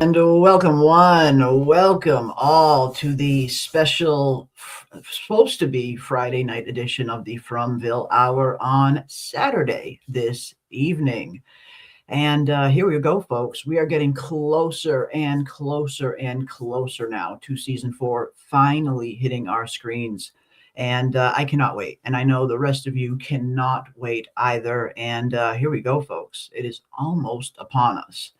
And welcome all to the special, supposed to be Friday night edition of the Fromville Hour on Saturday this evening. And here we go, folks. We are getting closer and closer and closer now to season four finally hitting our screens. And I cannot wait. And I know the rest of you cannot wait either. And here we go, folks. It is almost upon us.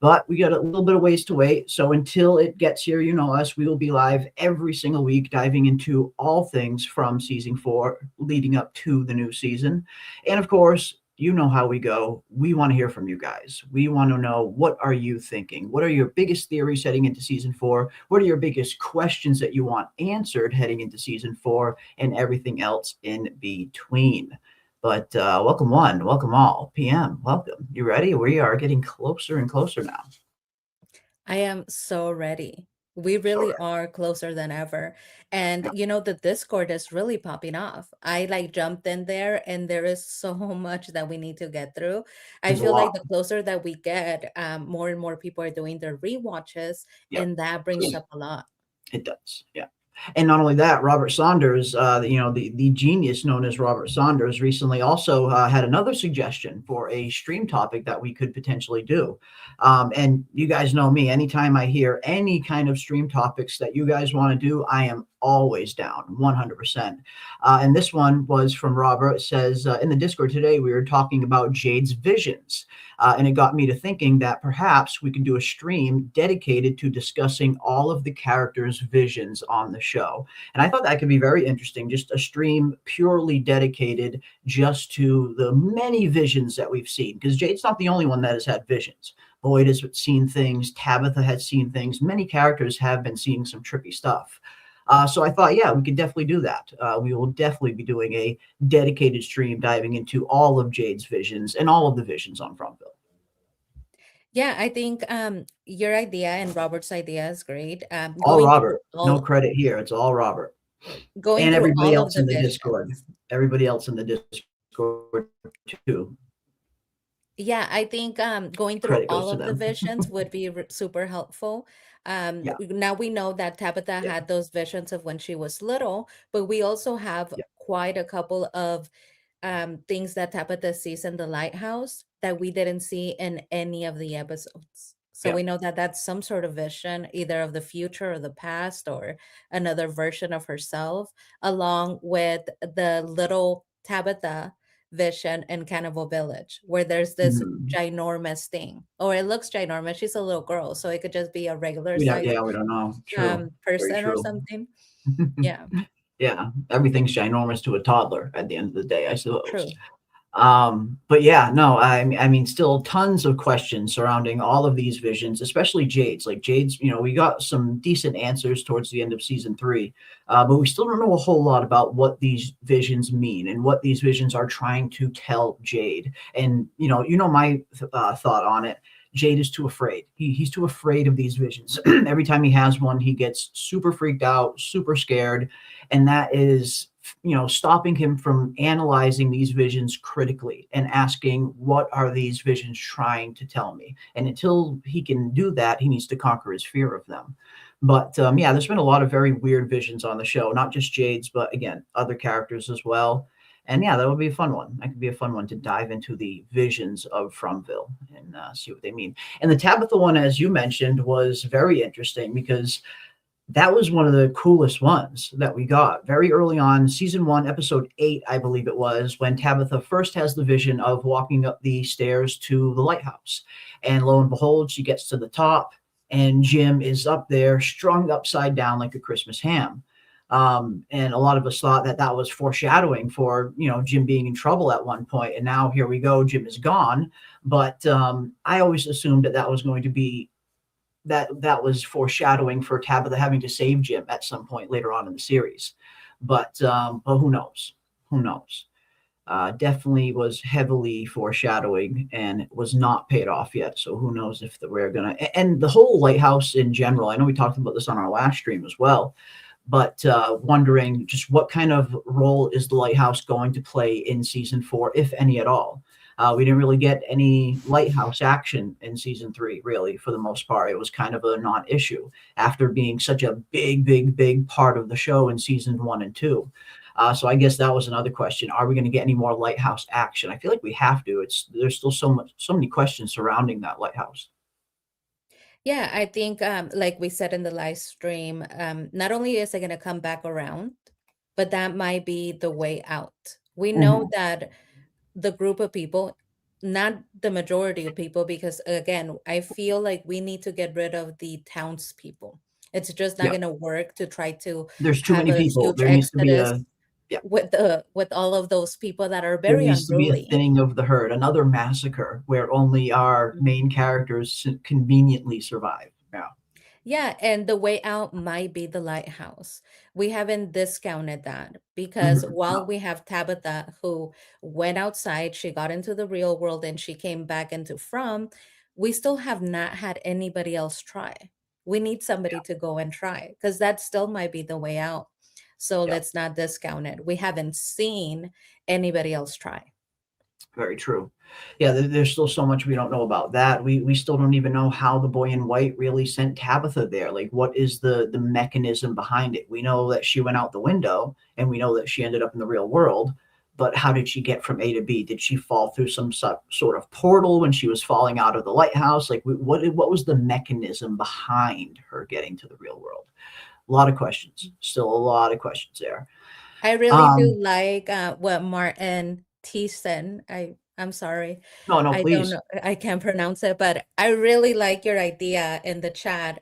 But we got a little bit of ways to wait. So until it gets here, you know us, we will be live every single week, diving into all things from season four leading up to the new season. And of course, you know how we go. We want to hear from you guys. We want to know, what are you thinking? What are your biggest theories heading into season four? What are your biggest questions that you want answered heading into season four, and everything else in between? But welcome one, welcome all. PM, welcome. You ready? We are getting closer and closer now. I am so ready. We So really are closer than ever. And yeah, the Discord is really popping off. I like jumped in there and there is so much that we need to get through. I there's a feel like lot. the closer that we get, more and more people are doing their rewatches, Yep, and that brings up a lot. it does. Yeah. And not only that, Robert Saunders, the genius known as Robert Saunders, recently also had another suggestion for a stream topic that we could potentially do. And you guys know me, anytime I hear any kind of stream topics that you guys want to do, I am always down 100%. And this one was from Robert. It says, in the Discord today, we were talking about Jade's visions. And it got me to thinking that perhaps we could do a stream dedicated to discussing all of the characters' visions on the show. And I thought that could be very interesting, just a stream purely dedicated just to the many visions that we've seen. Because Jade's not the only one that has had visions. Boyd has seen things, Tabitha has seen things, many characters have been seeing some trippy stuff. So I thought, yeah, we could definitely do that. We will definitely be doing a dedicated stream diving into all of Jade's visions and all of the visions on Fromville. Yeah, I think your idea and Robert's idea is great. All Robert. No credit here. It's all Robert. Going And through everybody all of else the in the Discord. visions. Everybody else in the Discord too. Yeah, I think going through Credit all goes to of the them. visions would be super helpful. Yeah. Now we know that Tabitha Yeah. had those visions of when she was little, but we also have Yeah. quite a couple of things that Tabitha sees in the lighthouse that we didn't see in any of the episodes. So Yeah. we know that that's some sort of vision, either of the future or the past, or another version of herself, along with the little Tabitha vision in Cannibal Village, where there's this Mhm. ginormous thing, or it looks ginormous. She's a little girl, so it could just be a regular We don't, size yeah, we don't know. True. Very person or true. something. Yeah, Yeah. Everything's ginormous to a toddler at the end of the day, I suppose. true. But yeah, no, I mean, still tons of questions surrounding all of these visions, especially Jade's. Like Jade's, we got some decent answers towards the end of season three, but we still don't know a whole lot about what these visions mean and what these visions are trying to tell Jade. And my thought on it. Jade is too afraid. He's too afraid of these visions. Every time he has one, he gets super freaked out, super scared, and that is stopping him from analyzing these visions critically and asking, what are these visions trying to tell me? And until he can do that, he needs to conquer his fear of them. But yeah, there's been a lot of very weird visions on the show, not just Jade's, but again, other characters as well. And yeah, that would be a fun one. That could be a fun one to dive into the visions of Fromville and see what they mean. And the Tabitha one, as you mentioned, was very interesting because that was one of the coolest ones that we got very early on, season one, episode 8, I believe it was, when Tabitha first has the vision of walking up the stairs to the lighthouse. And lo and behold, she gets to the top, and Jim is up there, strung upside down like a Christmas ham. And a lot of us thought that that was foreshadowing for, Jim being in trouble at one point. And now here we go, Jim is gone. But I always assumed that that was going to be that was foreshadowing for Tabitha having to save Jim at some point later on in the series. But who knows? Who knows? Definitely was heavily foreshadowing and was not paid off yet. So who knows if we're gonna, and the whole lighthouse in general. I know we talked about this on our last stream as well, but wondering just what kind of role is the lighthouse going to play in season four, if any at all. We didn't really get any lighthouse action in season 3, really, for the most part. It was kind of a non-issue after being such a big part of the show in season 1 and 2. So I guess that was another question. Are we going to get any more lighthouse action? I feel like we have to. There's still so many questions surrounding that lighthouse. Yeah, I think like we said in the live stream, not only is it going to come back around, but that might be the way out. We know Mhm. that the group of people, not the majority of people, because again, I feel like we need to get rid of the townspeople. It's just not Yeah. going to work to try to There's too have many a people. huge There needs to be exodus a yeah. with all of those people that are There very needs to be a unruly. thinning of the herd, another massacre where only our main characters conveniently survive. Yeah. Yeah, and the way out might be the lighthouse. We haven't discounted that because Mhm. while No. we have Tabitha who went outside, she got into the real world and she came back into From, we still have not had anybody else try. We need somebody to go and try because that still might be the way out. So Yeah. let's not discount it. We haven't seen anybody else try. Very true. Yeah, there's still so much we don't know about that. We still don't even know how the boy in white really sent Tabitha there. Like, what is the mechanism behind it? We know that she went out the window, and we know that she ended up in the real world. But how did she get from A to B? Did she fall through some sort of portal when she was falling out of the lighthouse? Like, what was the mechanism behind her getting to the real world? A lot of questions. Still a lot of questions there. I really do Um, like what Martin Thiessen. I'm sorry, no, no, I don't please. know, I can't pronounce it, but I really like your idea in the chat.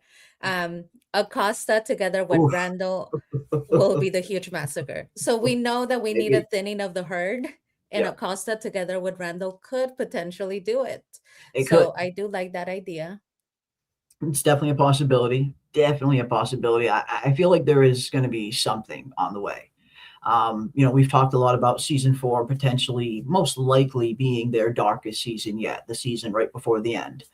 Acosta together with Oof. Randall will be the huge massacre. So we know that we need a Maybe. thinning of the herd, and Yeah, Acosta together with Randall could potentially do it. it could. So I do like that idea. It's definitely a possibility. Definitely a possibility. I feel like there is going to be something on the way. We've talked a lot about season 4 potentially, most likely being their darkest season yet, the season right before the end.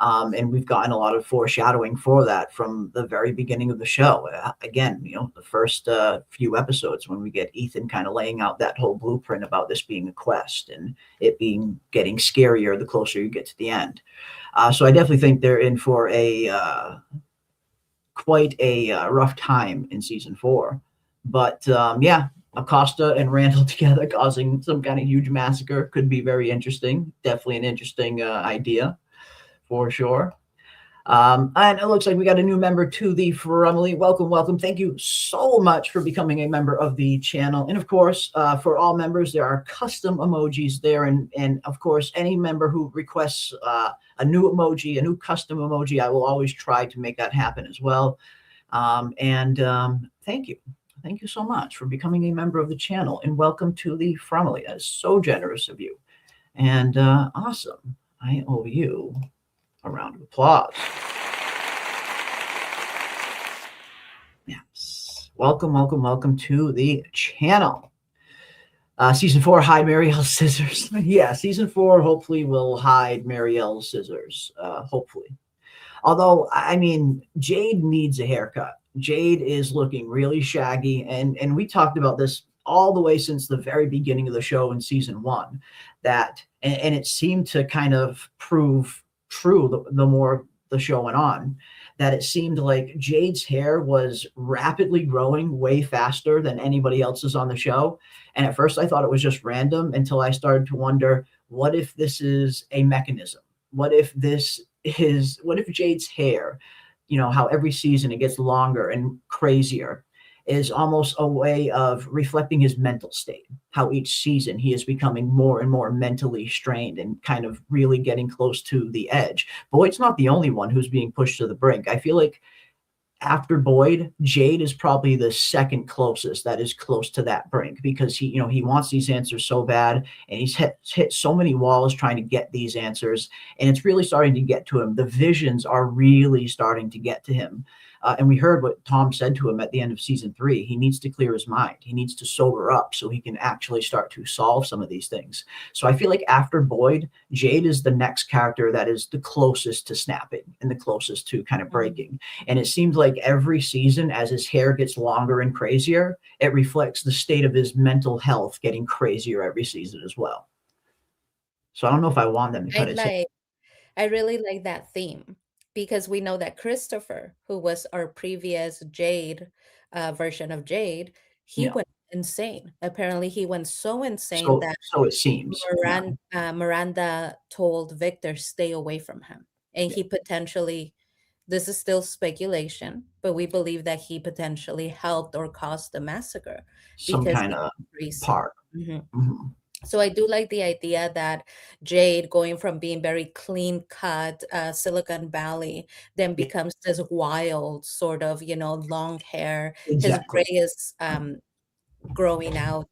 And we've gotten a lot of foreshadowing for that from the very beginning of the show. Again, the first few episodes when we get Ethan kind of laying out that whole blueprint about this being a quest and it being getting scarier the closer you get to the end. So I definitely think they're in for a quite a rough time in season 4. But yeah, Acosta and Randall together causing some kind of huge massacre could be very interesting. Definitely an interesting idea for sure. And it looks like we got a new member to the Fromily. Welcome, welcome. Thank you so much for becoming a member of the channel. And of course, for all members, there are custom emojis there. And of course, any member who requests a new emoji, a new custom emoji, I will always try to make that happen as well. Thank you. Thank you so much for becoming a member of the channel. And welcome to the Fromily. That is so generous of you. And awesome. I owe you a round of applause. Yes. Welcome, welcome, welcome to the channel. Season 4, hide Marielle's scissors. Yeah, season 4 hopefully will hide Marielle's scissors. Hopefully. Although, I mean, Jade needs a haircut. Jade is looking really shaggy, and we talked about this all the way since the very beginning of the show in season 1, and it seemed to kind of prove true the more the show went on, that it seemed like Jade's hair was rapidly growing way faster than anybody else's on the show. And at first I thought it was just random until I started to wonder, what if this is a mechanism? What if Jade's hair, how every season it gets longer and crazier, is almost a way of reflecting his mental state, how each season he is becoming more and more mentally strained and kind of really getting close to the edge. Boyd's not the only one who's being pushed to the brink. I feel like after Boyd, Jade is probably the second closest that is close to that brink, because he wants these answers so bad, and he's hit so many walls trying to get these answers, and it's really starting to get to him. The visions are really starting to get to him. And we heard what Tom said to him at the end of season 3. He needs to clear his mind. He needs to sober up so he can actually start to solve some of these things. So I feel like after Boyd, Jade is the next character that is the closest to snapping and the closest to kind of breaking. And it seems like every season, as his hair gets longer and crazier, it reflects the state of his mental health getting crazier every season as well. So I don't know if I want them to I cut it. So like I really like that theme because we know that Christopher, who was our previous Jade version of Jade, he yeah, went insane. Apparently, he went so insane so that so it seems. Yeah, Miranda told Victor stay away from him, and yeah, he potentially. This is still speculation, but we believe that he potentially helped or caused the massacre some because kind he of was crazy. part. Mhm. Mhm. So I do like the idea that Jade going from being very clean cut, Silicon Valley, then Yeah, becomes this wild sort of, long hair. His gray exactly. is growing out,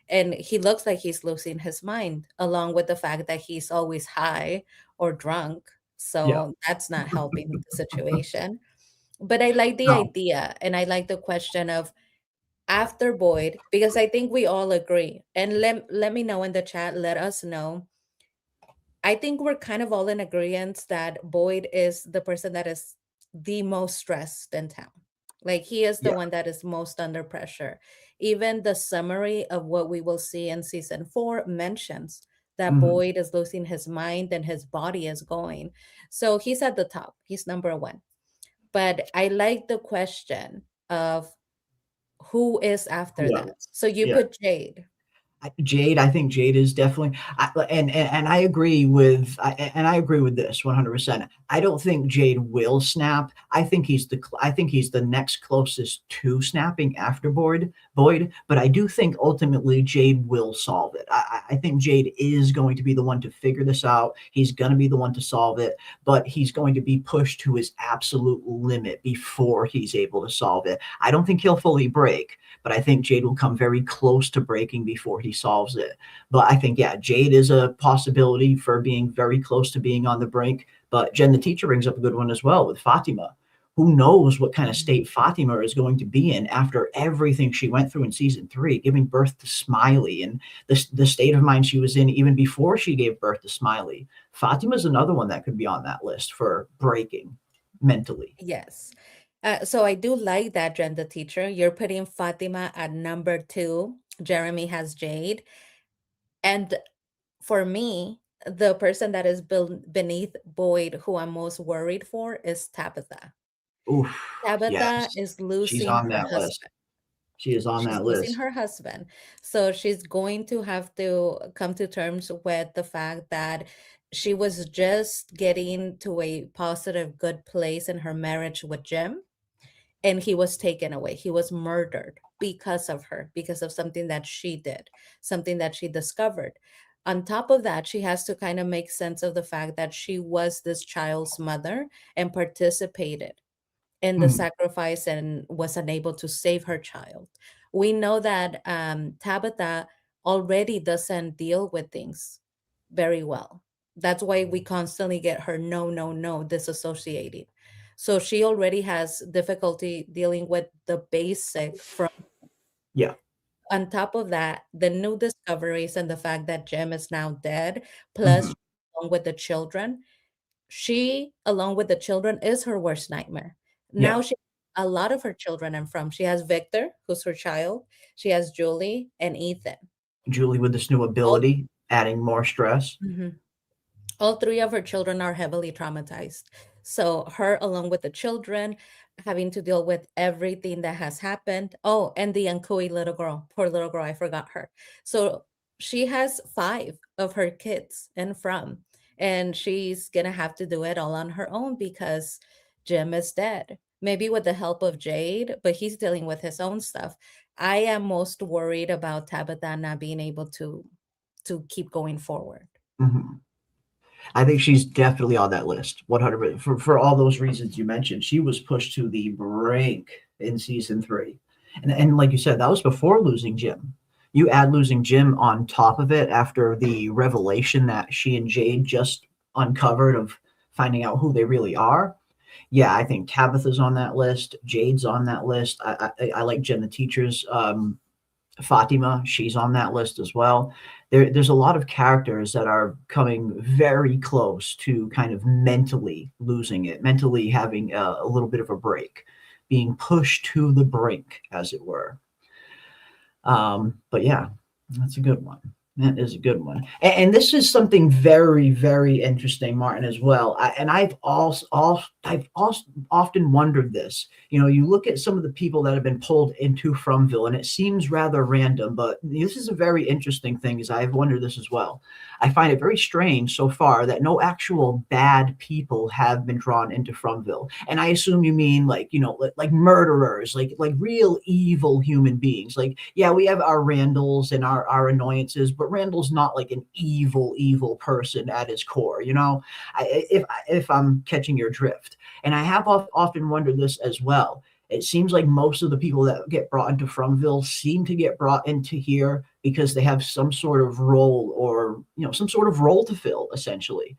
and he looks like he's losing his mind, along with the fact that he's always high or drunk. Yeah. So that's not helping the situation. But I like the No. idea, and I like the question of after Boyd, because I think we all agree. And let me know in the chat, let us know. I think we're kind of all in agreement that Boyd is the person that is the most stressed in town. Like he is the Yeah. one that is most under pressure. Even the summary of what we will see in season 4 mentions that Mhm. Boyd is losing his mind and his body is going. So he's at the top. He's number 1. But I like the question of who is after Who that. else? So you Yeah. put Jade. Jade, I think Jade is definitely, and I agree with, and I agree with this 100%. I don't think Jade will snap. I think he's the next closest to snapping after Boyd, but I do think ultimately Jade will solve it. I think Jade is going to be the one to figure this out. He's going to be the one to solve it, but he's going to be pushed to his absolute limit before he's able to solve it. I don't think he'll fully break, but I think Jade will come very close to breaking before he solves it. But I think, yeah, Jade is a possibility for being very close to being on the brink. But Jen, the teacher, brings up a good one as well with Fatima. Who knows what kind of Mhm. state Fatima is going to be in after everything she went through in season 3, giving birth to Smiley, and the state of mind she was in even before she gave birth to Smiley. Fatima's another one that could be on that list for breaking mentally. Yes. So I do like that, Jen, teacher. You're putting Fatima at number 2. Jeremy has Jade. And for me, the person that is beneath Boyd, who I'm most worried for, is Tabitha. Oof, Tabitha yes, is she's losing on her that list. husband. She is on She's that losing list. her husband. So she's going to have to come to terms with the fact that she was just getting to a positive, good place in her marriage with Jim, and he was taken away. He was murdered because of her, because of something that she did, something that she discovered. On top of that, she has to kind of make sense of the fact that she was this child's mother and participated in the Mhm. sacrifice and was unable to save her child. We know that Tabitha already doesn't deal with things very well. That's why we constantly get her no, no, no, disassociating. So she already has difficulty dealing with the basic from. Yeah. On top of that, the new discoveries and the fact that Jim is now dead, Mhm. plus along with the children, she, along with the children, is her worst nightmare. Yeah. Now she a lot of her children and from. She has Victor, who's her child. She has Julie and Ethan. Julie with this new All, ability, adding more stress. Mhm. All 3 of her children are heavily traumatized. So her, along with the children, having to deal with everything that has happened. Oh, and the Ankui little girl, poor little girl, I forgot her. So she has 5 of her kids and from, and she's gonna have to do it all on her own because Jim is dead. Maybe with the help of Jade, but he's dealing with his own stuff. I am most worried about Tabitha not being able to keep going forward. Mhm. I think she's definitely on that list. 100 for all those reasons you mentioned. She was pushed to the brink in season 3, and like you said, that was before losing Jim. You add losing Jim on top of it after the revelation that she and Jade just uncovered of finding out who they really are. Yeah, I think Tabitha's on that list. Jade's on that list. I like Jen the teacher's Fatima, she's on that list as well. There's a lot of characters that are coming very close to kind of mentally losing it, mentally having a little bit of a break, being pushed to the brink, as it were. But yeah, that's a good one. That is a good one. And this is something very, very interesting, Martin, as well. And I've also often wondered this. You know, you look at some of the people that have been pulled into Fromville, and it seems rather random, but this is a very interesting thing, is I've wondered this as well. I find it very strange so far that no actual bad people have been drawn into Fromville. And I assume you mean like, you know, like murderers, like real evil human beings. Like, yeah, we have our Randalls and our annoyances, but Randall's not like an evil person at his core, you know. If I'm catching your drift, and I have often wondered this as well. It seems like most of the people that get brought into Fromville seem to get brought into here because they have some sort of role, or you know, some sort of role to fill, essentially.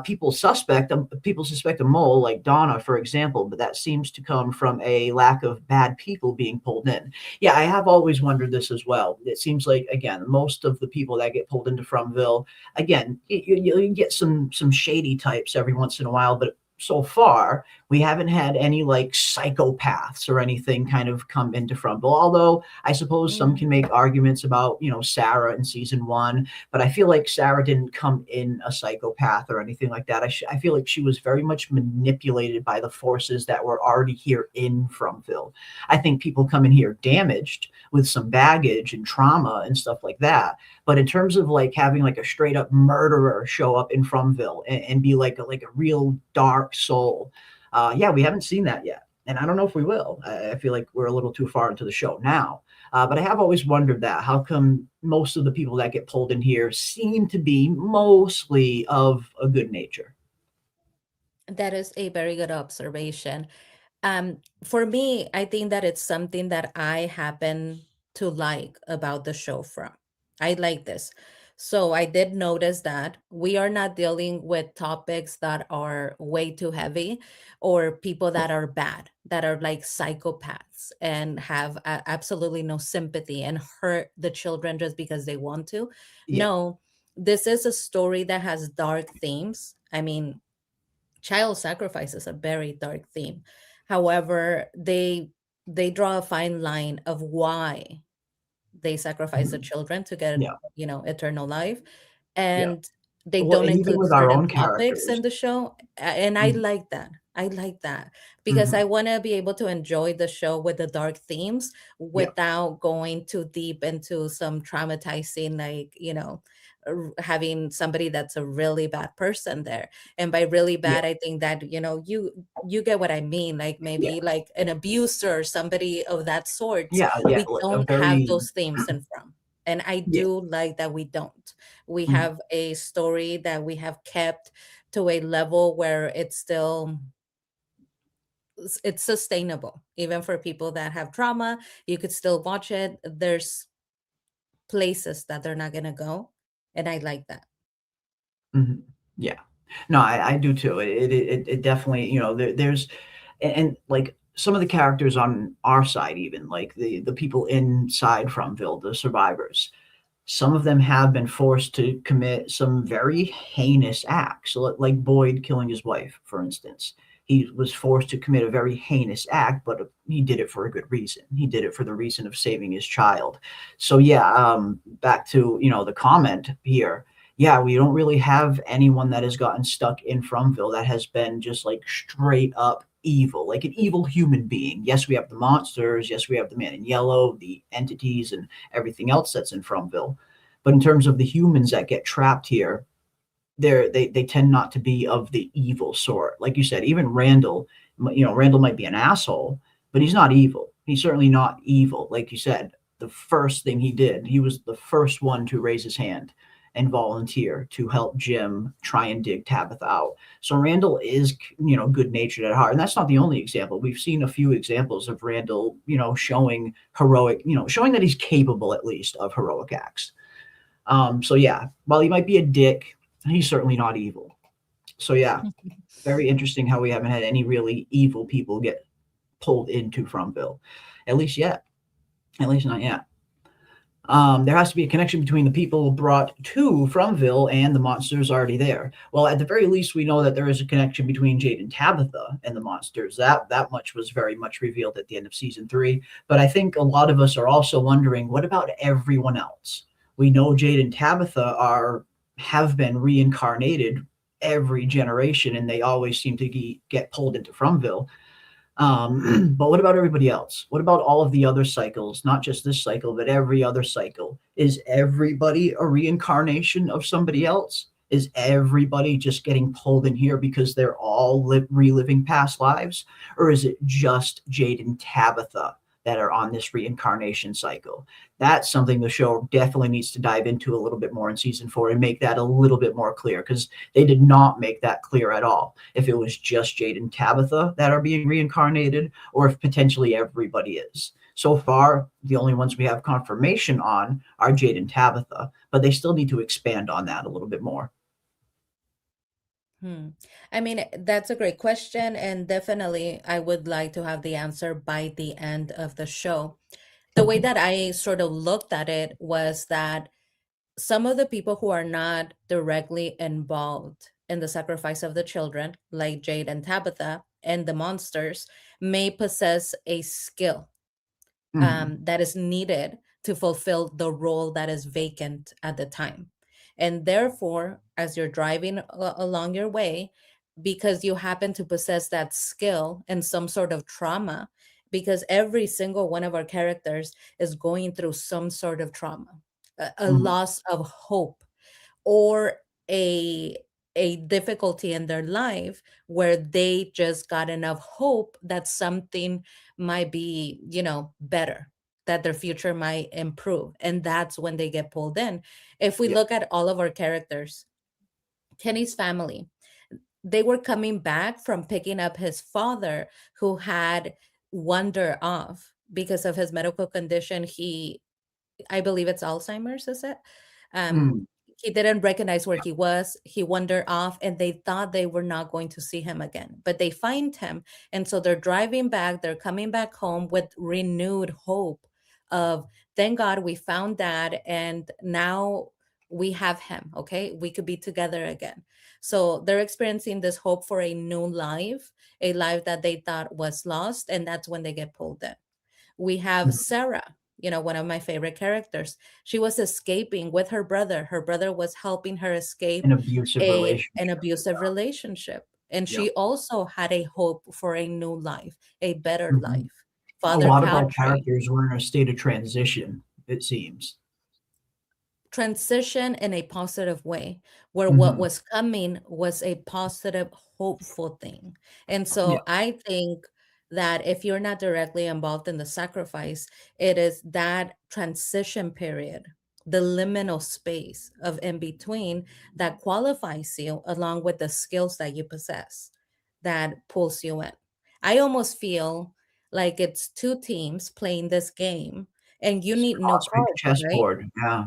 People suspect a mole, like Donna, for example, but that seems to come from a lack of bad people being pulled in. Yeah, I have always wondered this as well. It seems like, again, most of the people that get pulled into Fromville, again, you get some shady types every once in a while, but so far we haven't had any like psychopaths or anything kind of come into Fromville. Although I suppose some Mm. can make arguments about, you know, Sarah in season one, but I feel like Sarah didn't come in a psychopath or anything like that. I feel like she was very much manipulated by the forces that were already here in Fromville. I think people come in here damaged with some baggage and trauma and stuff like that. But in terms of like having like a straight up murderer show up in Fromville and be like a real dark soul, yeah, we haven't seen that yet. And I don't know if we will. I feel like we're a little too far into the show now. But I have always wondered that. How come most of the people that get pulled in here seem to be mostly of a good nature? That is a very good observation. For me, I think that it's something that I happen to like about the show from. I like this. So I did notice that we are not dealing with topics that are way too heavy, or people that are bad, that are like psychopaths and have absolutely no sympathy and hurt the children just because they want to. Yeah. No, this is a story that has dark themes. I mean, child sacrifice is a very dark theme. However, they draw a fine line of why they sacrifice the Mhm. children to get, Yeah. eternal life, Yeah. and they Well, don't and even include with our certain own topics characters. in the show. And I Mhm. like that. I like that because I Mhm. want to be able to enjoy the show with the dark themes Yeah. without going too deep into some traumatizing, like, having somebody that's a really bad person there. And by really Yeah. bad, I think that, you get what I mean, like Yeah. maybe like an abuser or somebody of that sort. Yeah. Yeah. We A don't have very those themes in From. And I yeah. do like that we don't. We Mhm. have a story that we have kept to a level where it's sustainable. Even for people that have trauma, you could still watch it. There's places that they're not gonna go. And I like that. Mhm. Yeah. No, I do too. It definitely, you know, there's like some of the characters on our side, even like the people inside Fromville, the survivors, some of them have been forced to commit some very heinous acts. So, like Boyd killing his wife, for instance. He was forced to commit a very heinous act, but he did it for a good reason. He did it for the reason of saving his child. So yeah, back to, you know, the comment here. Yeah, we don't really have anyone that has gotten stuck in Fromville that has been just like straight up evil, like an evil human being. Yes, we have the monsters. Yes, we have the man in yellow, the entities, and everything else that's in Fromville. But in terms of the humans that get trapped here, they tend not to be of the evil sort. Like you said, even Randall, you know, Randall might be an asshole, but he's not evil. He's certainly not evil. Like you said, the first thing he did, he was the first one to raise his hand and volunteer to help Jim try and dig Tabitha out. So Randall is, you know, good natured at heart. And that's not the only example. We've seen a few examples of Randall, you know, showing heroic, you know, showing that he's capable at least of heroic acts. So yeah, while he might be a dick, he's certainly not evil. So yeah, very interesting how we haven't had any really evil people get pulled into Fromville, at least yet. At least not yet. There has to be a connection between the people brought to Fromville and the monsters already there. Well, at the very least, we know that there is a connection between Jade and Tabitha and the monsters. That much was very much revealed at the end of season three. But I think a lot of us are also wondering, what about everyone else? We know Jade and Tabitha have been reincarnated every generation, and they always seem to get pulled into Fromville. But what about everybody else? What about all of the other cycles? Not just this cycle, but every other cycle. Is everybody a reincarnation of somebody else? Is everybody just getting pulled in here because they're all reliving past lives? Or is it just Jade and Tabitha that are on this reincarnation cycle? That's something the show definitely needs to dive into a little bit more in season 4 and make that a little bit more clear, because they did not make that clear at all. If it was just Jade and Tabitha that are being reincarnated, or if potentially everybody is. So far, the only ones we have confirmation on are Jade and Tabitha, but they still need to expand on that a little bit more. Hmm. I mean, that's a great question, and definitely I would like to have the answer by the end of the show. The way that I sort of looked at it was that some of the people who are not directly involved in the sacrifice of the children, like Jade and Tabitha, and the monsters, may possess a skill Mhm. that is needed to fulfill the role that is vacant at the time. And therefore, as you're driving along your way, because you happen to possess that skill and some sort of trauma, because every single one of our characters is going through some sort of trauma, a Mhm. loss of hope, or a a difficulty in their life where they just got enough hope that something might be, better, that their future might improve, and that's when they get pulled in. If we Yeah. look at all of our characters, Kenny's family, they were coming back from picking up his father, who had wandered off because of his medical condition. I believe it's Alzheimer's, is it? Um, Mm. he didn't recognize where he was. He wandered off, and they thought they were not going to see him again. But they find him, and so they're driving back. They're coming back home with renewed hope of, thank God we found Dad, and now we have him. Okay, we could be together again. So they're experiencing this hope for a new life, a life that they thought was lost, and that's when they get pulled in. We have Mhm. Sarah, one of my favorite characters. She was escaping with her brother. Her brother was helping her escape An abusive an relationship. abusive relationship. And Yep. she also had a hope for a new life, a better Mhm. life. A Father lot of our Cowtree, characters were in a state of transition, it seems. transition in a positive way, where what Mhm. was coming was a positive, hopeful thing. And Yeah. so I think that if you're not directly involved in the sacrifice, it is that transition period, the liminal space of in between, that qualifies you along with the skills that you possess, that pulls you in. I almost feel like it's two teams playing this game, and you It's need new cosmic cards, right? chessboard. Yeah.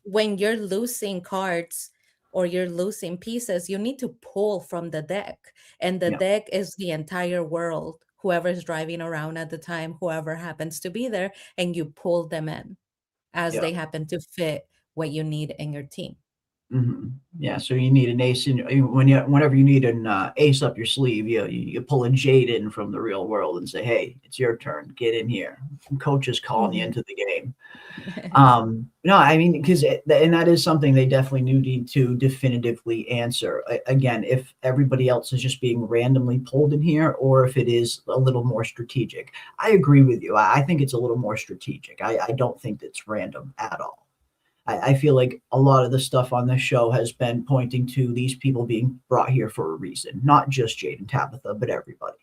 When you're losing cards or you're losing pieces, you need to pull from the deck. And the Yeah. deck is the entire world, whoever's driving around at the time, whoever happens to be there, and you pull them in as Yeah. they happen to fit what you need in your team. Mhm. Yeah, so you need an ace in whenever you need an ace up your sleeve, you pull a Jade in from the real world and say, "Hey, it's your turn. Get in here." Coach is calling you Mhm. into the game. No, I mean, because and that is something they definitely need to definitively answer. Again, if everybody else is just being randomly pulled in here, or if it is a little more strategic. I agree with you. I think it's a little more strategic. I don't think it's random at all. I feel like a lot of the stuff on this show has been pointing to these people being brought here for a reason, not just Jade and Tabitha, but everybody.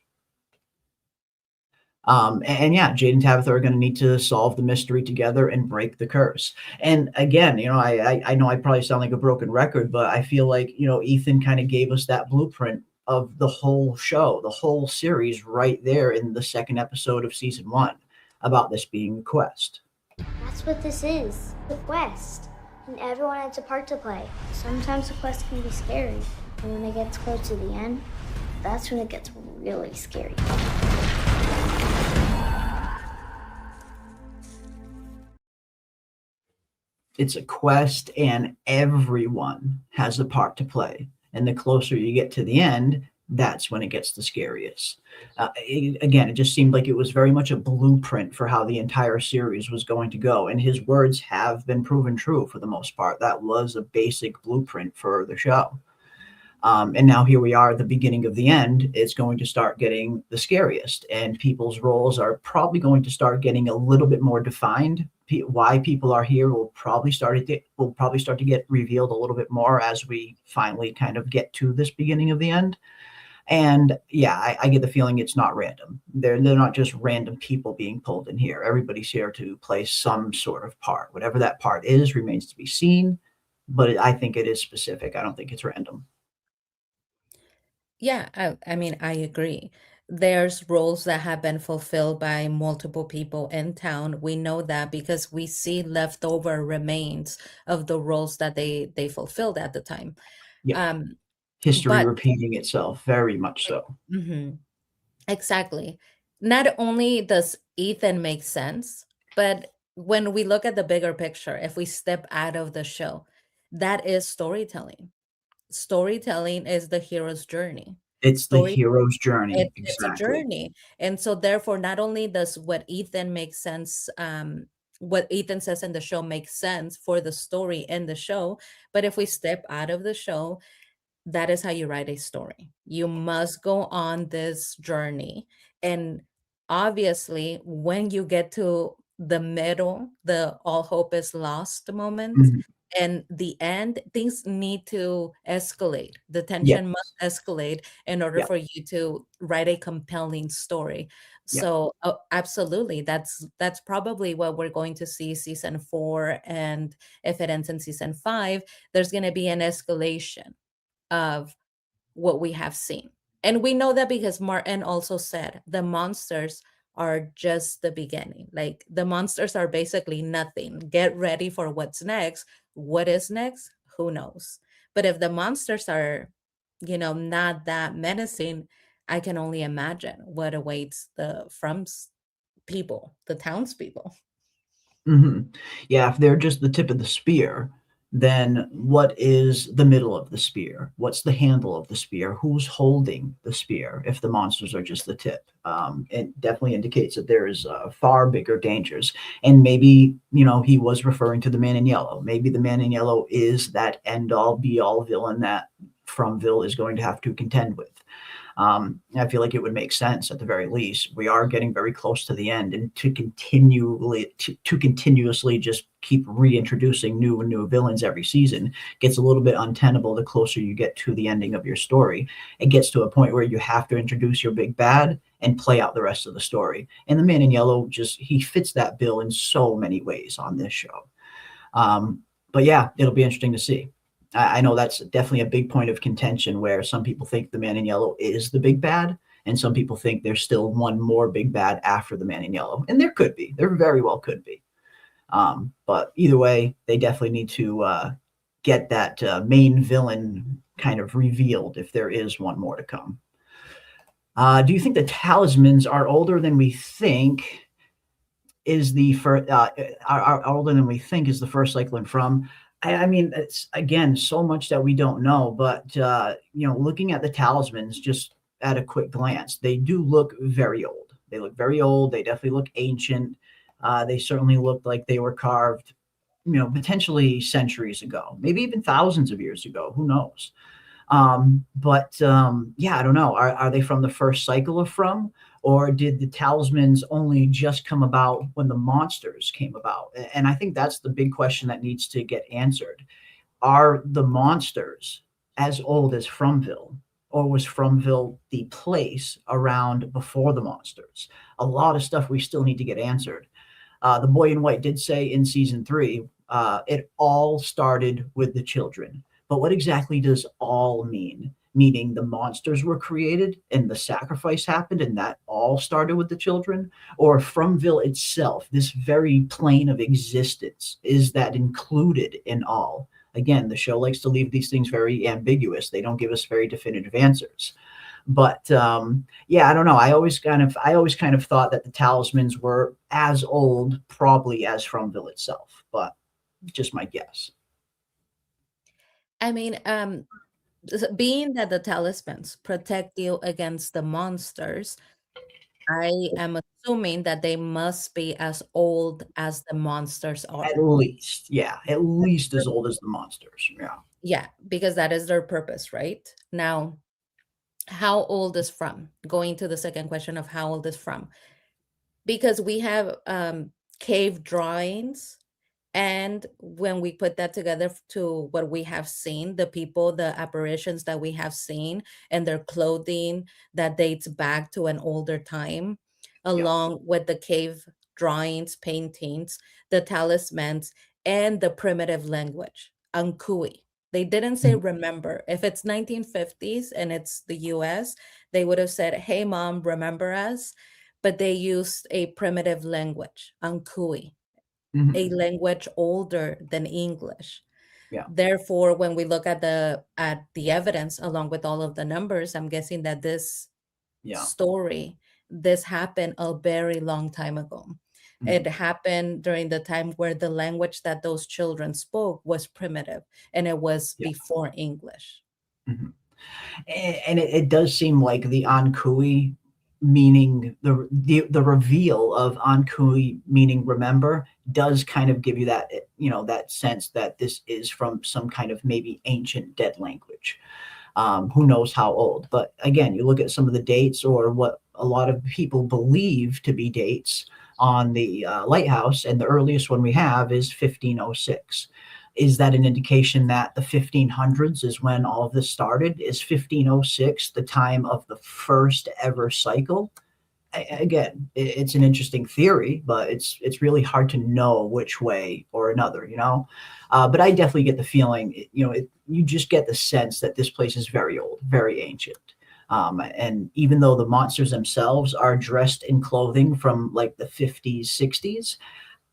And yeah, Jade and Tabitha are going to need to solve the mystery together and break the curse. And again, I know I probably sound like a broken record, but I feel like Ethan kind of gave us that blueprint of the whole show, the whole series, right there in the second episode of season 1 about this being a quest. That's what this is, the quest. And everyone has a part to play. Sometimes the quest can be scary, and when it gets close to the end, that's when it gets really scary. It's a quest, and everyone has a part to play. And the closer you get to the end, that's when it gets the scariest. Again, it just seemed like it was very much a blueprint for how the entire series was going to go. And his words have been proven true for the most part. That was a basic blueprint for the show. And now here we are at the beginning of the end. It's going to start getting the scariest, and people's roles are probably going to start getting a little bit more defined. Why people are here will probably start to get revealed a little bit more as we finally kind of get to this beginning of the end. And yeah, I get the feeling it's not random. They're not just random people being pulled in here. Everybody's here to play some sort of part. Whatever that part is remains to be seen, but I think it is specific. I don't think it's random. Yeah, I mean, I agree. There's roles that have been fulfilled by multiple people in town. We know that because we see leftover remains of the roles that they fulfilled at the time. Yeah. Um, History but repeating itself, very much so. mhm, exactly. Not only does Ethan make sense, but when we look at the bigger picture, if we step out of the show, that is storytelling. Storytelling is the hero's journey. It's the Story hero's journey, it's a exactly. journey. And so therefore, not only does what Ethan makes sense, what Ethan says in the show makes sense for the story in the show, but if we step out of the show, that is how you write a story. You must go on this journey. And obviously, when you get to the middle, the all hope is lost moment, Mhm. and the end, things need to escalate. The tension must Yes. escalate in order Yeah, for you to write a compelling story. yeah. So, absolutely, that's probably what we're going to see season 4, and if it ends in season 5, there's going to be an escalation of what we have seen. And we know that because Martin also said the monsters are just the beginning. Like the monsters are basically nothing. Get ready for what's next. What is next? Who knows? But if the monsters are, not that menacing, I can only imagine what awaits the From's people, the townspeople. Mhm. Yeah, if they're just the tip of the spear, then what is the middle of the spear? What's the handle of the spear? Who's holding the spear if the monsters are just the tip? It definitely indicates that there is far bigger dangers. And maybe, he was referring to the man in yellow. Maybe the man in yellow is that end all be all villain that Fromville is going to have to contend with. I feel like it would make sense at the very least. We are getting very close to the end, and to continuously just keep reintroducing new and new villains every season gets a little bit untenable the closer you get to the ending of your story. It gets to a point where you have to introduce your big bad and play out the rest of the story. And the Man in Yellow he fits that bill in so many ways on this show. But yeah, it'll be interesting to see. I know that's definitely a big point of contention where some people think the Man in Yellow is the big bad, and some people think there's still one more big bad after the Man in Yellow. And there could be. There very well could be. But either way, they definitely need to get that main villain kind of revealed if there is one more to come. Do you think the talismans are older than we think? Is the first are older than we think is the first cycle and from. I mean, it's again so much that we don't know, but looking at the talismans just at a quick glance, they do look very old. They look very old. They definitely look ancient. They certainly look like they were carved, potentially centuries ago, maybe even thousands of years ago. Who knows? But yeah, I don't know. Are they from the first cycle of From, or did the talismans only just come about when the monsters came about? And I think that's the big question that needs to get answered. Are the monsters as old as Fromville, or was Fromville the place around before the monsters? A lot of stuff we still need to get answered. The boy in white did say in season 3, it all started with the children. But what exactly does all mean? Meaning the monsters were created and the sacrifice happened, and that all started with the children? Or Fromville itself, this very plane of existence, is that included in all? Again, the show likes to leave these things very ambiguous. They don't give us very definitive answers. But yeah, I don't know. I always kind of thought that the talismans were as old, probably as Fromville itself, but just my guess. I mean, Being that the talismans protect you against the monsters, I am assuming that they must be as old as the monsters At are. least, yeah, at least as old as the monsters. Yeah. Yeah, because that is their purpose, right? Now, how old is From? Going to the second question of how old is From? Because we have cave drawings, and when we put that together to what we have seen, the people, the apparitions that we have seen, and their clothing that dates back to an older time, Yeah. along with the cave drawings, paintings, the talismans, and the primitive language, Ankui. They didn't say Mhm. remember. If it's 1950s and it's the US, they would have said, hey, mom, remember us? But they used a primitive language, Ankui, a Mhm. language older than English. Yeah. Therefore, when we look at the evidence along with all of the numbers, I'm guessing that this Yeah. story, this happened a very long time ago. It Mhm. happened during the time where the language that those children spoke was primitive, and it was Yeah. before English. Mhm. And it does seem like the Ankui meaning the reveal of Ankui meaning remember does kind of give you that that sense that this is from some kind of maybe ancient dead language. Who knows how old? But again, you look at some of the dates or what a lot of people believe to be dates on the lighthouse, and the earliest one we have is 1506. Is that an indication that the 1500s is when all of this started? Is 1506 the time of the first ever cycle? Again, it's an interesting theory, but it's really hard to know which way or another, But I definitely get the feeling, you just get the sense that this place is very old, very ancient. And even though the monsters themselves are dressed in clothing from like the 50s, 60s,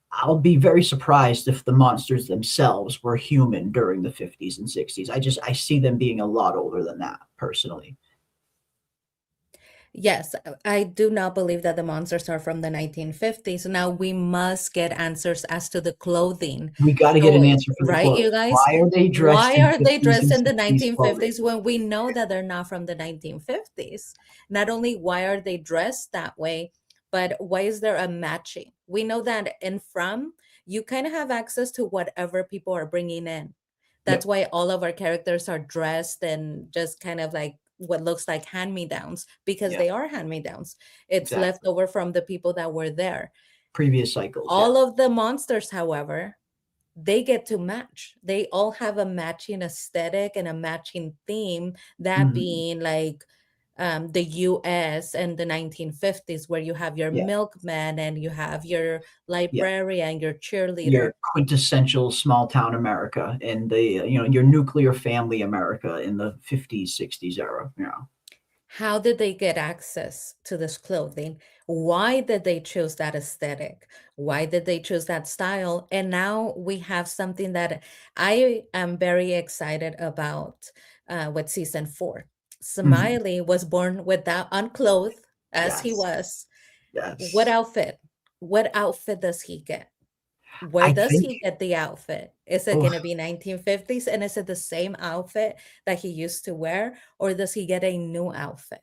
I'll be very surprised if the monsters themselves were human during the 50s and 60s. I see them being a lot older than that personally. Yes, I do not believe that the monsters are from the 1950s. Now we must get answers as to the clothing. We got to get So, an answer for the right, clothes. you guys? Why are they dressed Why in are they 50s dressed and in the 60s clothing? 1950s when we know that they're not from the 1950s? Not only why are they dressed that way, but why is there a matching? We know that in From, you kind of have access to whatever people are bringing in. That's Yep. why all of our characters are dressed and just kind of like what looks like hand-me-downs, because Yeah. they are hand-me-downs. It's left Exactly. over from the people that were there. Previous cycles. Yeah. All of the monsters, however, they get to match. They all have a matching aesthetic and a matching theme, that Mhm. being like the US and the 1950s, where you have your Yeah. milkman and you have your Yeah. librarian, your Your cheerleader. quintessential small town America and the your nuclear family America in the 50s, 60s era. Yeah. How did they get access to this clothing? Why did they choose that aesthetic? Why did they choose that style? And now we have something that I am very excited about with season 4. Mhm. Smiley was born without unclothed as he Yes. was. What Yes. outfit? What outfit does he get? Where I does think he get the outfit? Is it oh, going to be 1950s? And is it the same outfit that he used to wear? Or does he get a new outfit?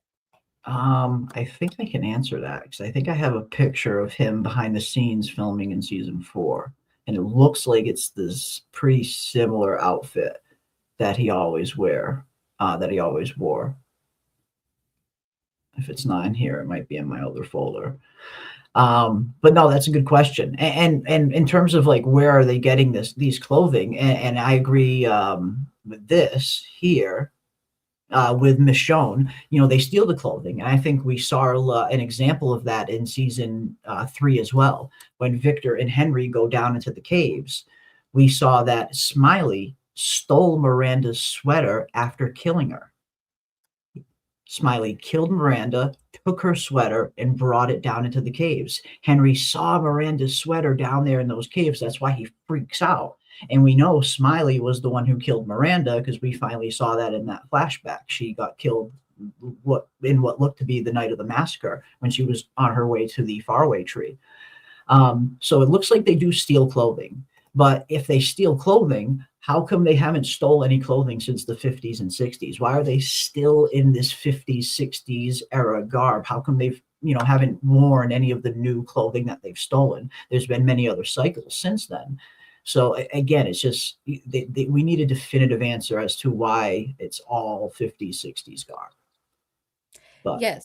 I think I can answer that because I think I have a picture of him behind the scenes filming in season 4, and it looks like it's this pretty similar outfit that he always wore. If it's not in here, it might be in my other folder. But no, that's a good question. And in terms of like where are they getting these clothing? And I agree with this here with Michonne. They steal the clothing, and I think we saw an example of that in season 3 as well. When Victor and Henry go down into the caves, we saw that Smiley stole Miranda's sweater after killing her. Smiley killed Miranda, took her sweater, and brought it down into the caves. Henry saw Miranda's sweater down there in those caves. That's why he freaks out. And we know Smiley was the one who killed Miranda because we finally saw that in that flashback. She got killed what looked to be the night of the massacre when she was on her way to the faraway tree. So it looks like they do steal clothing. But if they steal clothing, how come they haven't stole any clothing since the 50s and 60s? Why are they still in this 50s, 60s era garb? How come they've, haven't worn any of the new clothing that they've stolen? There's been many other cycles since then. So again, it's just we need a definitive answer as to why it's all 50s, 60s garb. But Yes.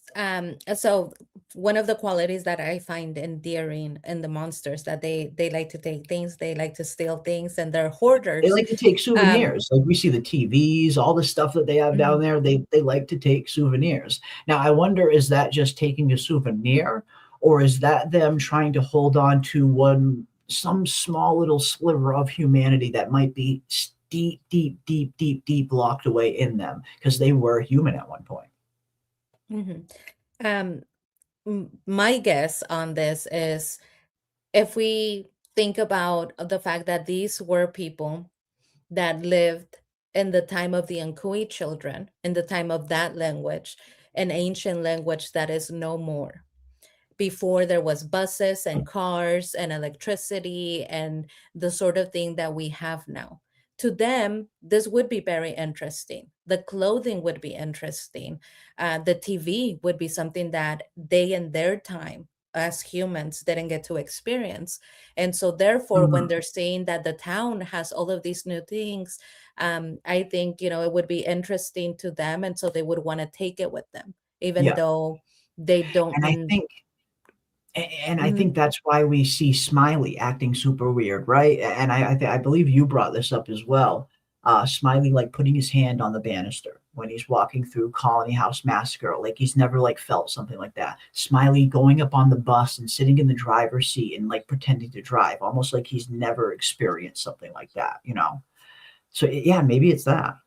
So one of the qualities that I find endearing in the monsters that they like to take things, they like to steal things, and they're they hoarders. like to take Um, souvenirs. Like we see the TVs, all the stuff that they have down mhm. there, they like to take souvenirs. Now I wonder, is that just taking a souvenir, or is that them trying to hold on to some small little sliver of humanity that might be deep, deep, deep, deep, deep locked away in them because they were human at one point. Mhm. Um, my guess on this is if we think about the fact that these were people that lived in the time of the Ankui children, in the time of that language, an ancient language that is no more, before there was buses and cars and electricity and the sort of thing that we have now. To them, this would be very interesting. The clothing would be interesting. The TV would be something that they in their time as humans didn't get to experience. And so therefore, when Mhm. they're saying that the town has all of these new things, I think, it would be interesting to them. And so they would want to take it with them, even Yeah, though they don't. and I Mhm. think that's why we see Smiley acting super weird, right? And I believe you brought this up as well. Smiley like putting his hand on the banister when he's walking through Colony House Massacre, like he's never like felt something like that. Smiley going up on the bus and sitting in the driver's seat and like pretending to drive, almost like he's never experienced something like that. So yeah, maybe it's that.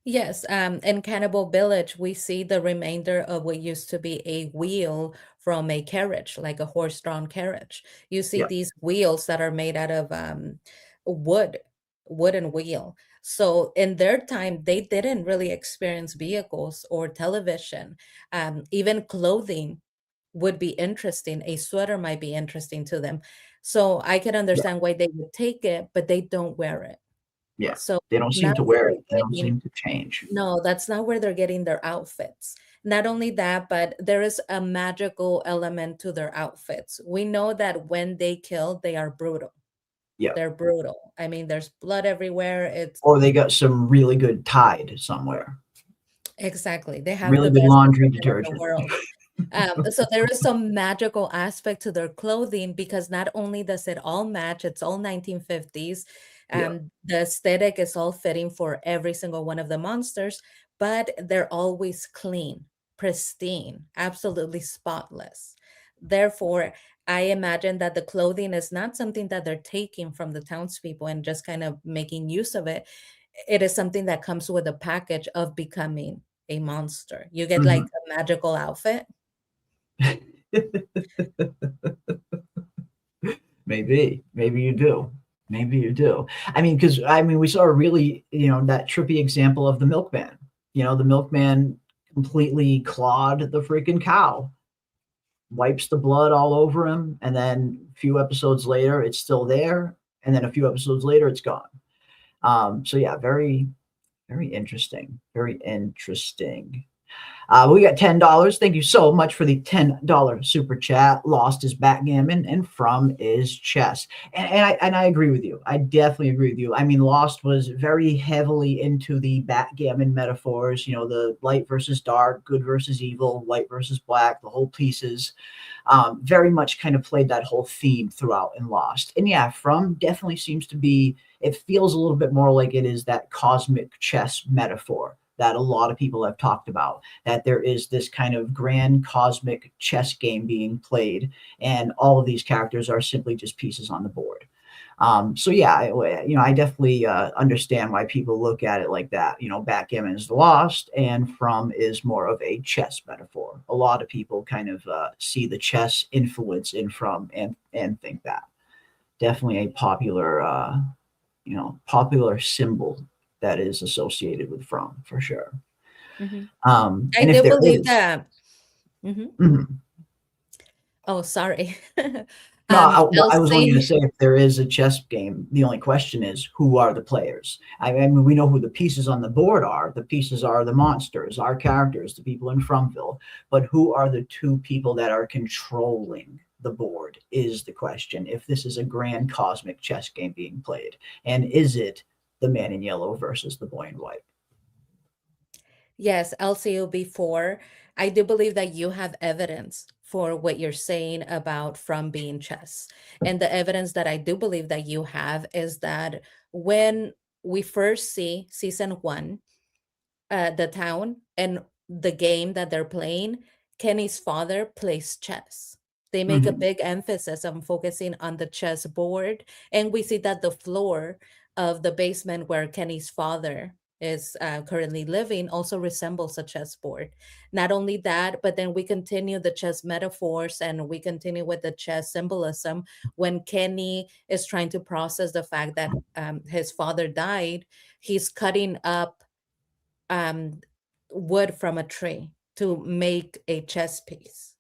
Yes, in Cannibal Village, we see the remainder of what used to be a wheel from a carriage, like a horse-drawn carriage. You see Yeah, these wheels that are made out of wood, wooden wheel. So in their time, they didn't really experience vehicles or television. Even clothing would be interesting. A sweater might be interesting to them. So I can yeah, understand why they would take it, but they don't wear it. yeah. So They don't seem not to where wear it. They they're don't getting seem to change. no, that's not where they're getting their outfits. Not only that, but there is a magical element to their outfits. We know that when they kill, they are brutal. Yeah. They're brutal. I mean, there's blood everywhere. It's Or they got some really good Tide somewhere. exactly. They have Really the good best laundry detergent in the detergent. world. So there is some magical aspect to their clothing because not only does it all match, it's all 1950s. Yeah. The aesthetic is all fitting for every single one of the monsters, but they're always clean, pristine, absolutely spotless. Therefore, I imagine that the clothing is not something that they're taking from the townspeople and just kind of making use of it. It is something that comes with a package of becoming a monster. You get like Mhm. a magical outfit. Maybe you do. Maybe you do. I mean, because we saw a really, that trippy example of the milkman. The milkman completely clawed the freaking cow, wipes the blood all over him, and then a few episodes later, it's still there, and then a few episodes later, it's gone. So yeah, very, very interesting. Very interesting. We got $10. Thank you so much for the $10 super chat. Lost is backgammon and From is chess. And I agree with you. I definitely agree with you. I mean, Lost was very heavily into the backgammon metaphors, the light versus dark, good versus evil, white versus black, the whole pieces. Very much kind of played that whole theme throughout in Lost. And yeah, From definitely seems to be, it feels a little bit more like it is that cosmic chess metaphor that a lot of people have talked about, that there is this kind of grand cosmic chess game being played, and all of these characters are simply just pieces on the board. So yeah, I definitely understand why people look at it like that. Backgammon is lost, and From is more of a chess metaphor. A lot of people kind of see the chess influence in From and think that definitely a popular symbol that is associated with From for sure. Mhm. I And if do there believe is, that. Mhm. mhm, Oh, sorry. No, I was only going to Elsie. say if there is a chess game, the only question is who are the players? I mean, we know who the pieces on the board are. The pieces are the monsters, our characters, the people in Fromville. But who are the two people that are controlling the board is the question. If this is a grand cosmic chess game being played, and is it the man in yellow versus the boy in white? Yes, LCOB4. I do believe that you have evidence for what you're saying about from being chess. And the evidence that I do believe that you have is that when we first see season one, the town and the game that they're playing, Kenny's father plays chess. They make a Hmm. big emphasis on focusing on the chess board. And we see that the floor of the basement where Kenny's father is currently living also resembles a chessboard. Not only that, but then we continue the chess metaphors and we continue with the chess symbolism when Kenny is trying to process the fact that his father died. He's cutting up um, wood from a tree to make a chess piece.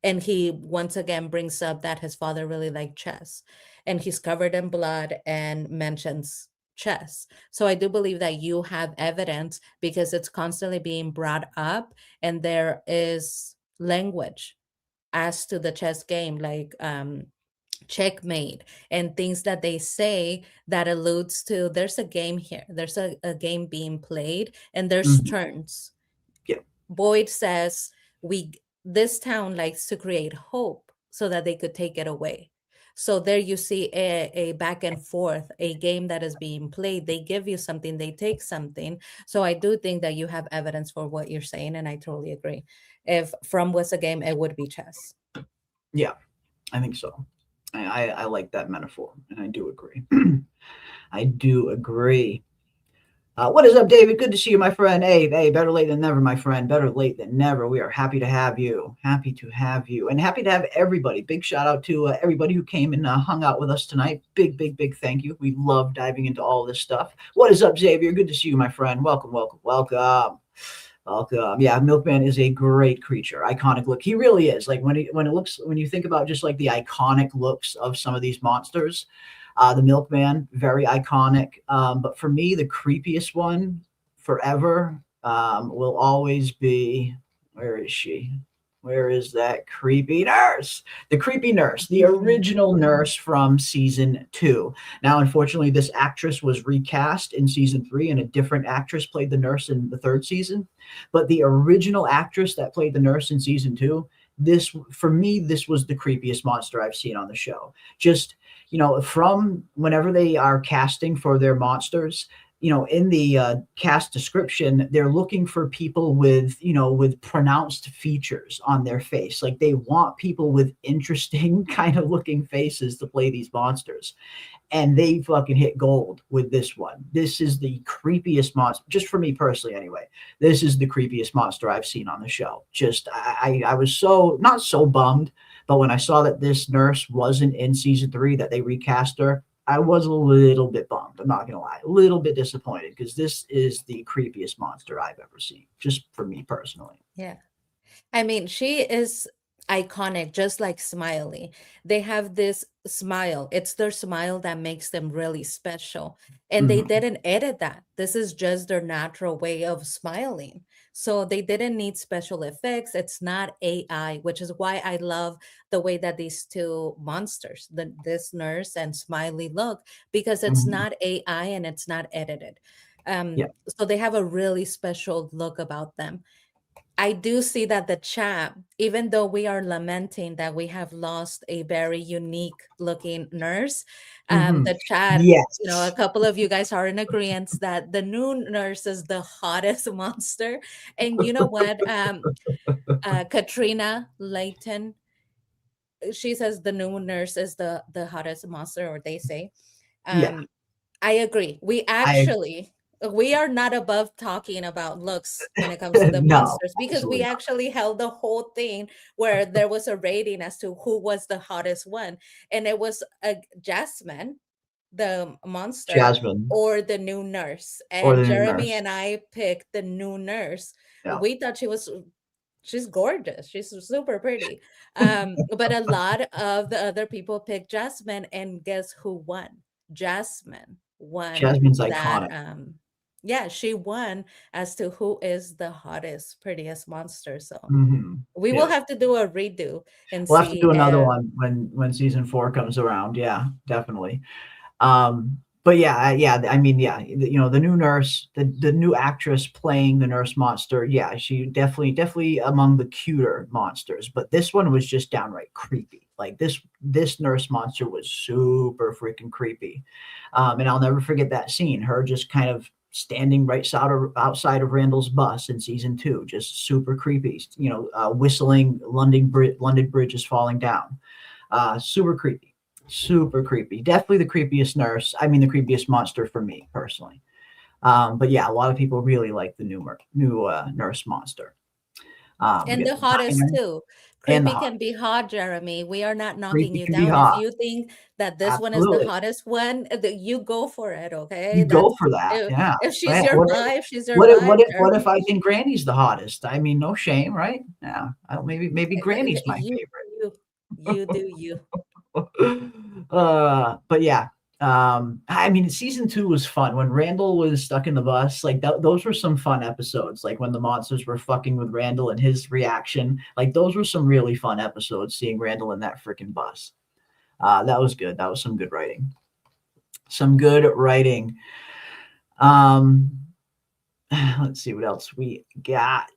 And he once again brings up that his father really liked chess. And he's covered in blood and mentions chess. So I do believe that you have evidence because it's constantly being brought up and there is language as to the chess game, like checkmate and things that they say that alludes to there's a game here, there's a game being played and there's Hmm. turns. Yeah. Boyd says we this town likes to create hope so that they could take it away. So there you see a back and forth, a game that is being played. They give you something, they take something. So I do think that you have evidence for what you're saying, and I totally agree. If From was a game, it would be chess. Yeah, I think so. I like that metaphor, and I do agree. I do agree. What is up, David? Good to see you, my friend. Hey, better late than never, my friend. Better late than never. We are happy to have you. Happy to have you. And happy to have everybody. Big shout out to everybody who came and hung out with us tonight. Big thank you. We love diving into all this stuff. What is up, Xavier? Good to see you, my friend. Welcome. Welcome. Yeah, Milkman is a great creature. Iconic look. He really is. Like when you think about just like the iconic looks of some of these monsters, the Milkman, very iconic. But for me, the creepiest one forever will always be, where is she? Where is that creepy nurse? The creepy nurse, the original nurse from season 2. Now, unfortunately, this actress was recast in season 3, and a different actress played the nurse in the 3rd season. But the original actress that played the nurse in season 2, this for me, this was the creepiest monster I've seen on the show. Just from whenever they are casting for their monsters, in the cast description, they're looking for people with pronounced features on their face. Like they want people with interesting kind of looking faces to play these monsters. And they fucking hit gold with this one. This is the creepiest monster, just for me personally, anyway. This is the creepiest monster I've seen on the show. Just, I was so, not so bummed, but when I saw that this nurse wasn't in season 3, that they recast her, I was a little bit bummed. I'm not going to lie. A little bit disappointed because this is the creepiest monster I've ever seen, just for me personally. Yeah. I mean, she is iconic, just like Smiley. They have this smile. It's their smile that makes them really special. And they Hmm. didn't edit that. This is just their natural way of smiling. So they didn't need special effects. It's not AI, which is why I love the way that these two monsters, this nurse and Smiley, look, because it's Hmm. not AI and it's not edited. Yeah. So they have a really special look about them. I do see that the chat, even though we are lamenting that we have lost a very unique looking nurse, Hmm. the chat, a Yes. couple of you guys are in agreement that the new nurse is the hottest monster. And you know what? Katrina Layton, she says the new nurse is the hottest monster, or they say. Yeah. Um, I agree. I We are not above talking about looks when it comes to the no, monsters because we absolutely not. actually held the whole thing where there was a rating as to who was the hottest one, and it was a Jasmine, the monster, Jasmine or the new nurse. or And the new Jeremy nurse. and I picked the new nurse. Yeah. We thought she's gorgeous. She's super pretty. But a lot of the other people picked Jasmine, and guess who won? Jasmine won Jasmine's that. iconic. Yeah, she won as to who is the hottest, prettiest monster. So we will Yeah. have to do a redo and We'll have to see do another if one when season 4 comes around. Yeah, definitely. But yeah, I mean, yeah, the new nurse, the new actress playing the nurse monster. Yeah, she definitely among the cuter monsters. But this one was just downright creepy. Like this nurse monster was super freaking creepy. And I'll never forget that scene. Her just kind of standing right outside of Randall's bus in season 2, just super creepy. Whistling London Bridge is falling down. Super creepy. Super creepy. Definitely the creepiest nurse. I mean, the creepiest monster for me personally. But yeah, a lot of people really like the new nurse monster. We and got the the hottest diner too. and the Creepy hot. can be hot, Jeremy. We are not knocking Creepy you can be down. If hot. you think that this one is the Absolutely. hottest one, you go for it. Okay, You go that's for that. Yeah. if she's Man, your vibe, she's your vibe, what if Jeremy. I think Granny's the hottest? I mean, no shame, right? Yeah. Maybe Granny's my You, favorite. you do you. But yeah, I mean, season 2 was fun when Randall was stuck in the bus. Like those were some fun episodes. Like when the monsters were fucking with Randall and his reaction. Like those were some really fun episodes. Seeing Randall in that freaking bus. That was good. That was some good writing. Some good writing. Um, let's see what else we got.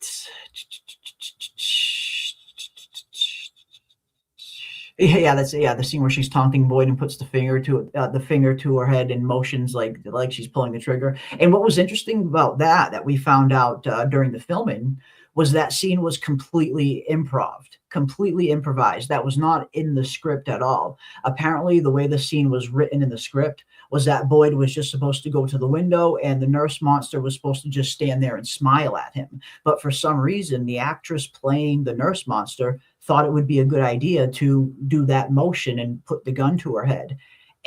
Yeah, the scene where she's taunting Boyd and puts the finger to her head and motions like she's pulling the trigger. And what was interesting about that we found out during the filming was that scene was completely completely improvised. That was not in the script at all. Apparently, the way the scene was written in the script was that Boyd was just supposed to go to the window and the nurse monster was supposed to just stand there and smile at him. But for some reason, the actress playing the nurse monster thought it would be a good idea to do that motion and put the gun to her head.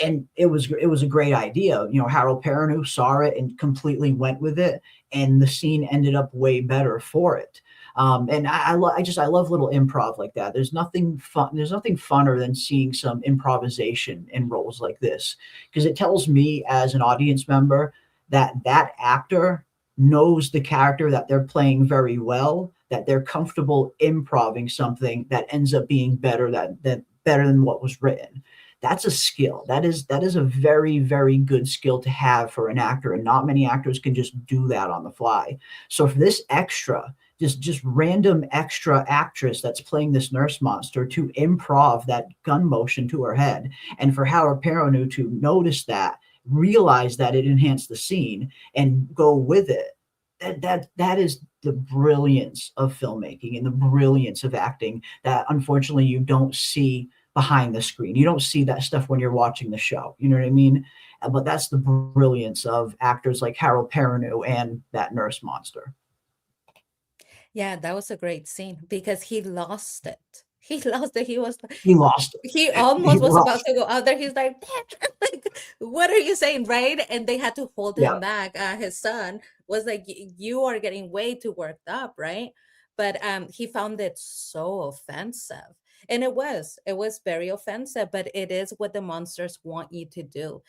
And it was a great idea. Harold Perrineau saw it and completely went with it, and the scene ended up way better for it. And I love little improv like that. There's nothing funner than seeing some improvisation in roles like this, because it tells me as an audience member that actor knows the character that they're playing very well, that they're comfortable improving something that ends up being better than what was written. That's a skill. That is a very, very good skill to have for an actor, and not many actors can just do that on the fly. So for this extra, just random extra actress that's playing this nurse monster to improv that gun motion to her head, and for Howard Perrineau to notice that, realize that it enhanced the scene, and go with it, that is the brilliance of filmmaking and the brilliance of acting that unfortunately you don't see behind the screen. You don't see that stuff when you're watching the show. You know what I mean? But that's the brilliance of actors like Harold Perrineau and that nurse monster. Yeah, that was a great scene because he lost it. He lost it. He was He lost he it. He almost was about lost. to go out there. He's like, Patrick, like, what are you saying, right? And they had to hold Yeah, him back. His son was like, You are getting way too worked up, right?" But he found it so offensive. And it was very offensive, but it is what the monsters want you to do.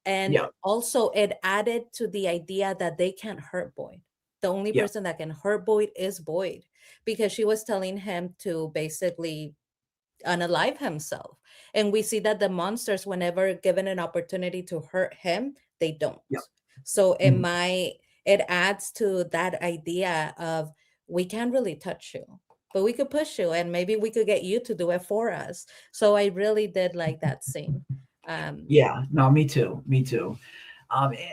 And yeah, also, it added to the idea that they can't hurt Boyd. The only yeah, person that can hurt Boyd is Boyd, because she was telling him to basically unalive himself. And we see that the monsters, whenever given an opportunity to hurt him, they don't. yeah. So Mhm. it adds to that idea of, we can't really touch you, but we could push you, and maybe we could get you to do it for us. So I really did like that scene. Yeah, no, me too. Me too.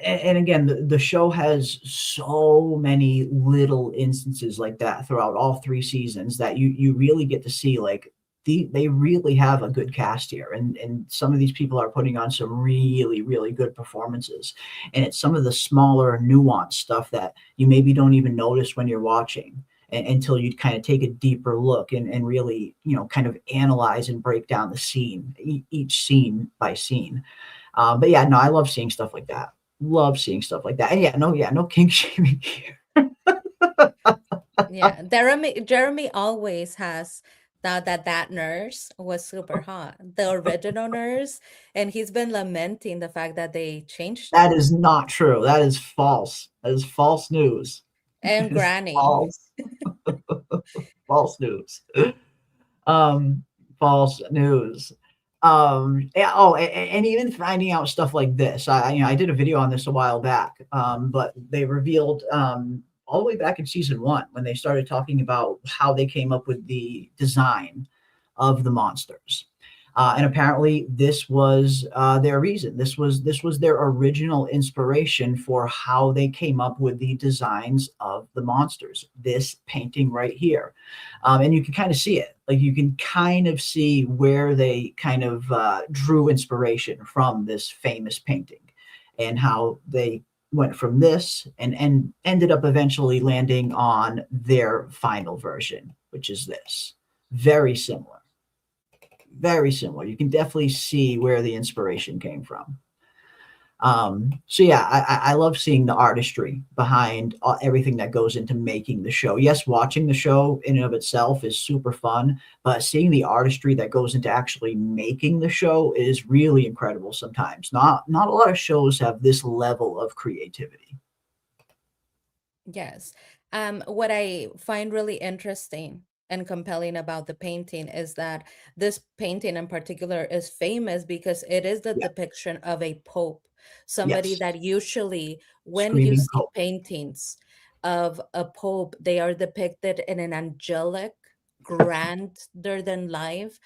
And again, the show has so many little instances like that throughout all 3 seasons that you really get to see, like, they really have a good cast here, and some of these people are putting on some really, really good performances, and it's some of the smaller nuanced stuff that you maybe don't even notice when you're watching, until you kind of take a deeper look and really kind of analyze and break down the scene, each scene by scene. But yeah, no, I love seeing stuff like that. Love seeing stuff like that. And yeah, no kink shaming here. Yeah, Jeremy always has thought that that nurse was super hot, the original nurse, and he's been lamenting the fact that they changed That her. is not true. That is false. That is false news. And It is Granny. false. False news. Um, false news. Yeah, oh, and even finding out stuff like this. I did a video on this a while back. But they revealed all the way back in season 1 when they started talking about how they came up with the design of the monsters. And apparently this was their reason. This was their original inspiration for how they came up with the designs of the monsters. This painting right here. And you can kind of see it. Like you can kind of see where they kind of drew inspiration from this famous painting and how they went from this and ended up eventually landing on their final version, which is this. Very similar. Very similar. You can definitely see where the inspiration came from. So yeah, I love seeing the artistry behind everything that goes into making the show. Yes, watching the show in and of itself is super fun, but seeing the artistry that goes into actually making the show is really incredible sometimes. Not a lot of shows have this level of creativity. Yes. What I find really interesting and compelling about the painting is that this painting in particular is famous because it is the Yeah. depiction of a pope, somebody Yes. that usually, when you Screaming see Pope. paintings of a pope, they are depicted in an angelic, grander than life,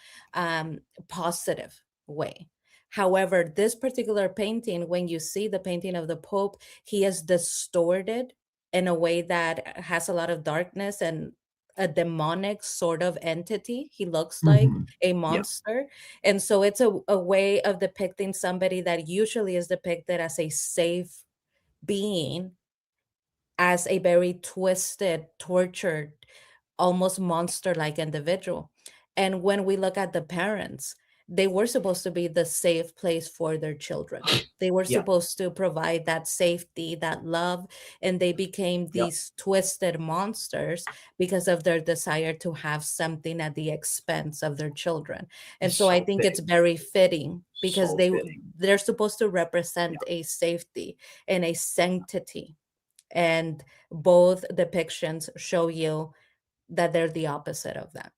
positive way. However, this particular painting, when you see the painting of the pope, he is distorted in a way that has a lot of darkness and a demonic sort of entity. He looks like Mhm. a Yeah. monster. And so it's a way of depicting somebody that usually is depicted as a safe being, as a very twisted, tortured, almost monster-like individual. And when we look at the parents, they were supposed to be the safe place for their children. They were Yeah. supposed to provide that safety, that love, and they became Yeah. these twisted monsters because of their desire to have something at the expense of their children. And It's so I so think it's fitting. very fitting because So fitting. they're supposed to represent Yeah. a safety and a sanctity, and both depictions show you that they're the opposite of that.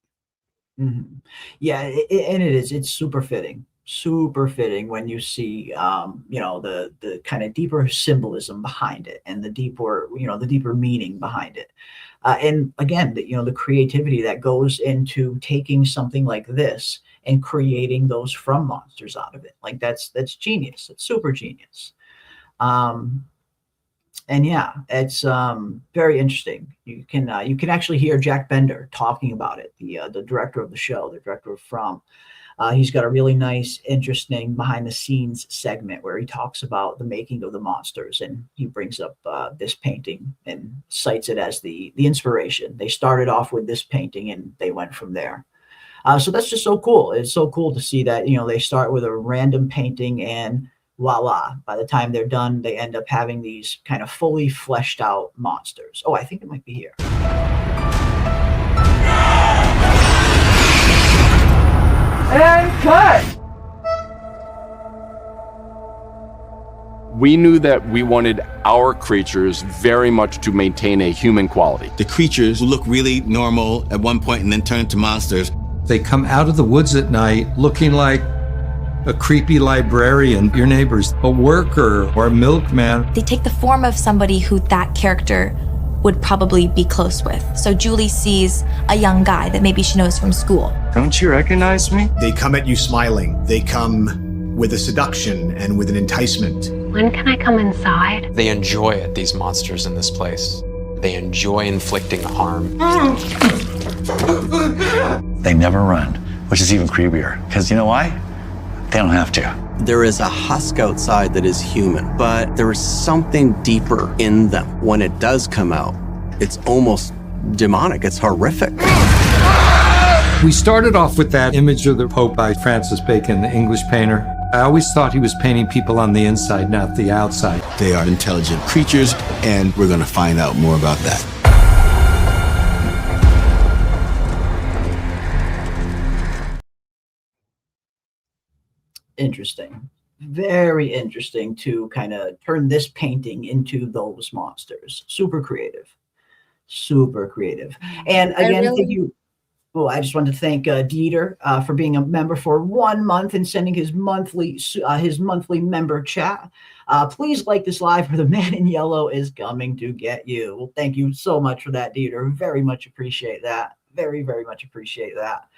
Mhm. Yeah, and it is. It's super fitting when you see, the kind of deeper symbolism behind it and the deeper meaning behind it. And again, the creativity that goes into taking something like this and creating those from monsters out of it. Like that's genius. It's super genius. Um, and yeah, it's very interesting. You can actually hear Jack Bender talking about it, the director of the show, the director of From. He's got a really nice, interesting behind the scenes segment where he talks about the making of the monsters, and he brings up this painting and cites it as the inspiration. They started off with this painting and they went from there. So that's just so cool. It's so cool to see that they start with a random painting and voila, by the time they're done, they end up having these kind of fully fleshed out monsters. Oh, I think it might be here. And cut! We knew that we wanted our creatures very much to maintain a human quality. The creatures look really normal at one point and then turn into monsters. They come out of the woods at night looking like a creepy librarian, your neighbor's a worker or a milkman. They take the form of somebody who that character would probably be close with. So Julie sees a young guy that maybe she knows from school. Don't you recognize me? They come at you smiling. They come with a seduction and with an enticement. When can I come inside? They enjoy it, these monsters in this place. They enjoy inflicting harm. They never run, which is even creepier. Because you know why? They don't have to. There is a husk outside that is human, but there is something deeper in them. When it does come out, it's almost demonic. It's horrific. We started off with that image of the Pope by Francis Bacon, the English painter. I always thought he was painting people on the inside, not the outside. They are intelligent creatures, and we're going to find out more about that. interesting. Very interesting to kind of turn this painting into those monsters. Super creative. Super creative. And I again, thank really you. Well, I just wanted to thank Dieter for being a member for 1 month and sending his monthly member chat. Please like this live, or the man in yellow is coming to get you. Well, thank you so much for that, Dieter. Very much appreciate that. Very, very much appreciate that.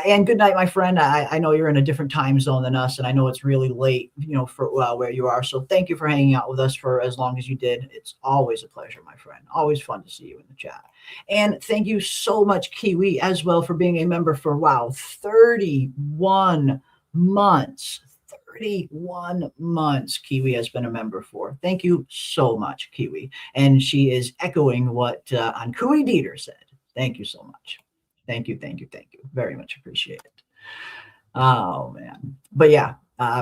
And good night, my friend. I know you're in a different time zone than us, and I know it's really late, for where you are. So thank you for hanging out with us for as long as you did. It's always a pleasure, my friend. Always fun to see you in the chat. And thank you so much, Kiwi, as well, for being a member for, 31 months. 31 months Kiwi has been a member for. Thank you so much, Kiwi. And she is echoing what Ankui Dieter said. Thank you so much. Thank you. Very much appreciate it. Oh, man. But yeah,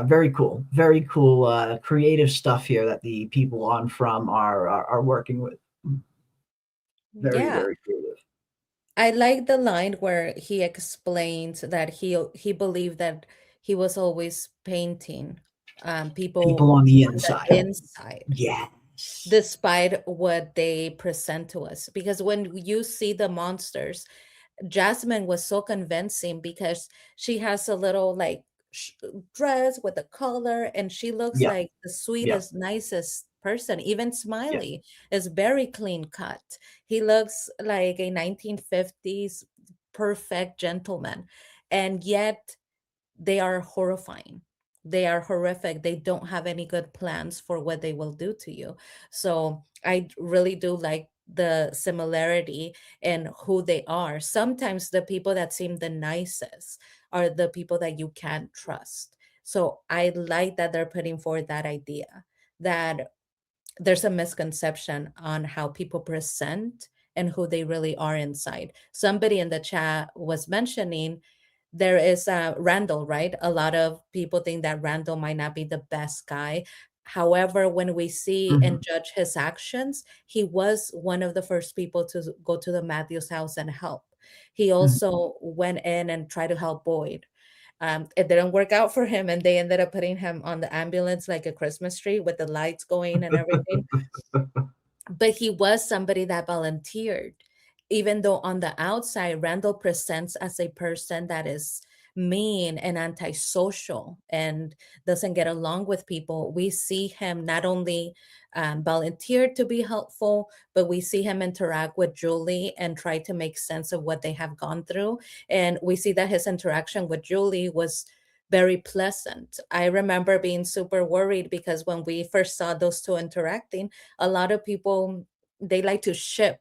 very cool. Very cool creative stuff here that the people on From are working with. Very, yeah. very creative. I like the line where he explained that he believed that he was always painting People people on the on the inside. inside, Yes. despite what they present to us. Because when you see the monsters, Jasmine was so convincing because she has a little like dress with a collar, and she looks Yeah. like the Yeah. sweetest, nicest person. Even Yeah. Smiley is very clean cut. He looks like a 1950s perfect gentleman, and yet they are horrifying. They are horrific. They don't have any good plans for what they will do to you. So I really do like the similarity in who they are. Sometimes the people that seem the nicest are the people that you can't trust. So I like that they're putting forward that idea that there's a misconception on how people present and who they really are inside. Somebody in the chat was mentioning there is Randall, right? A lot of people think that Randall might not be the best guy. However, when we see and judge his actions, he was one of the first people to go to the Matthews house and help. He also went in and tried to help Boyd. It didn't work out for him, and they ended up putting him on the ambulance like a Christmas tree with the lights going and everything. But he was somebody that volunteered, even though on the outside Randall presents as a person that is mean and antisocial and doesn't get along with people. We see him not only volunteer to be helpful, but we see him interact with Julie and try to make sense of what they have gone through. And we see that his interaction with Julie was very pleasant. I remember being super worried because when we first saw those two interacting, a lot of people, they like to ship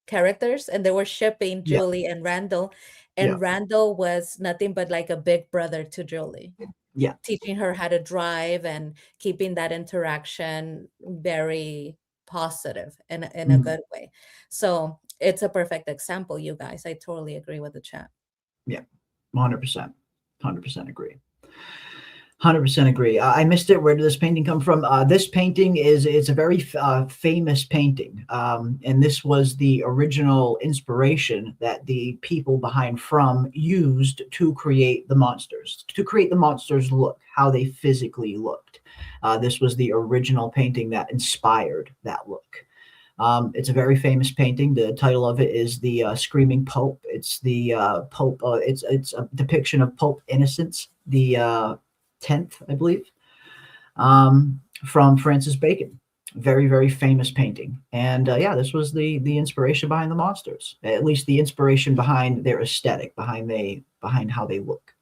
characters, and they were shipping Yeah. Julie and Randall, Yeah. and Randall was nothing but like a big brother to Julie, Yeah. teaching her how to drive and keeping that interaction very positive in a good way. So it's a perfect example, you guys. I totally agree with the chat. Yeah. 100%. 100% agree. 100% agree. I missed it. Where did this painting come from? This painting it's a very famous painting, and this was the original inspiration that the people behind From used to create the monsters, look, how they physically looked. This was the original painting that inspired that look. It's a very famous painting. The title of it is the Screaming Pope. It's the Pope. It's a depiction of Pope Innocence, the 10th, I believe, from Francis Bacon. Very, very famous painting. And yeah, this was the inspiration behind the monsters. At least the inspiration behind their aesthetic, behind how they look.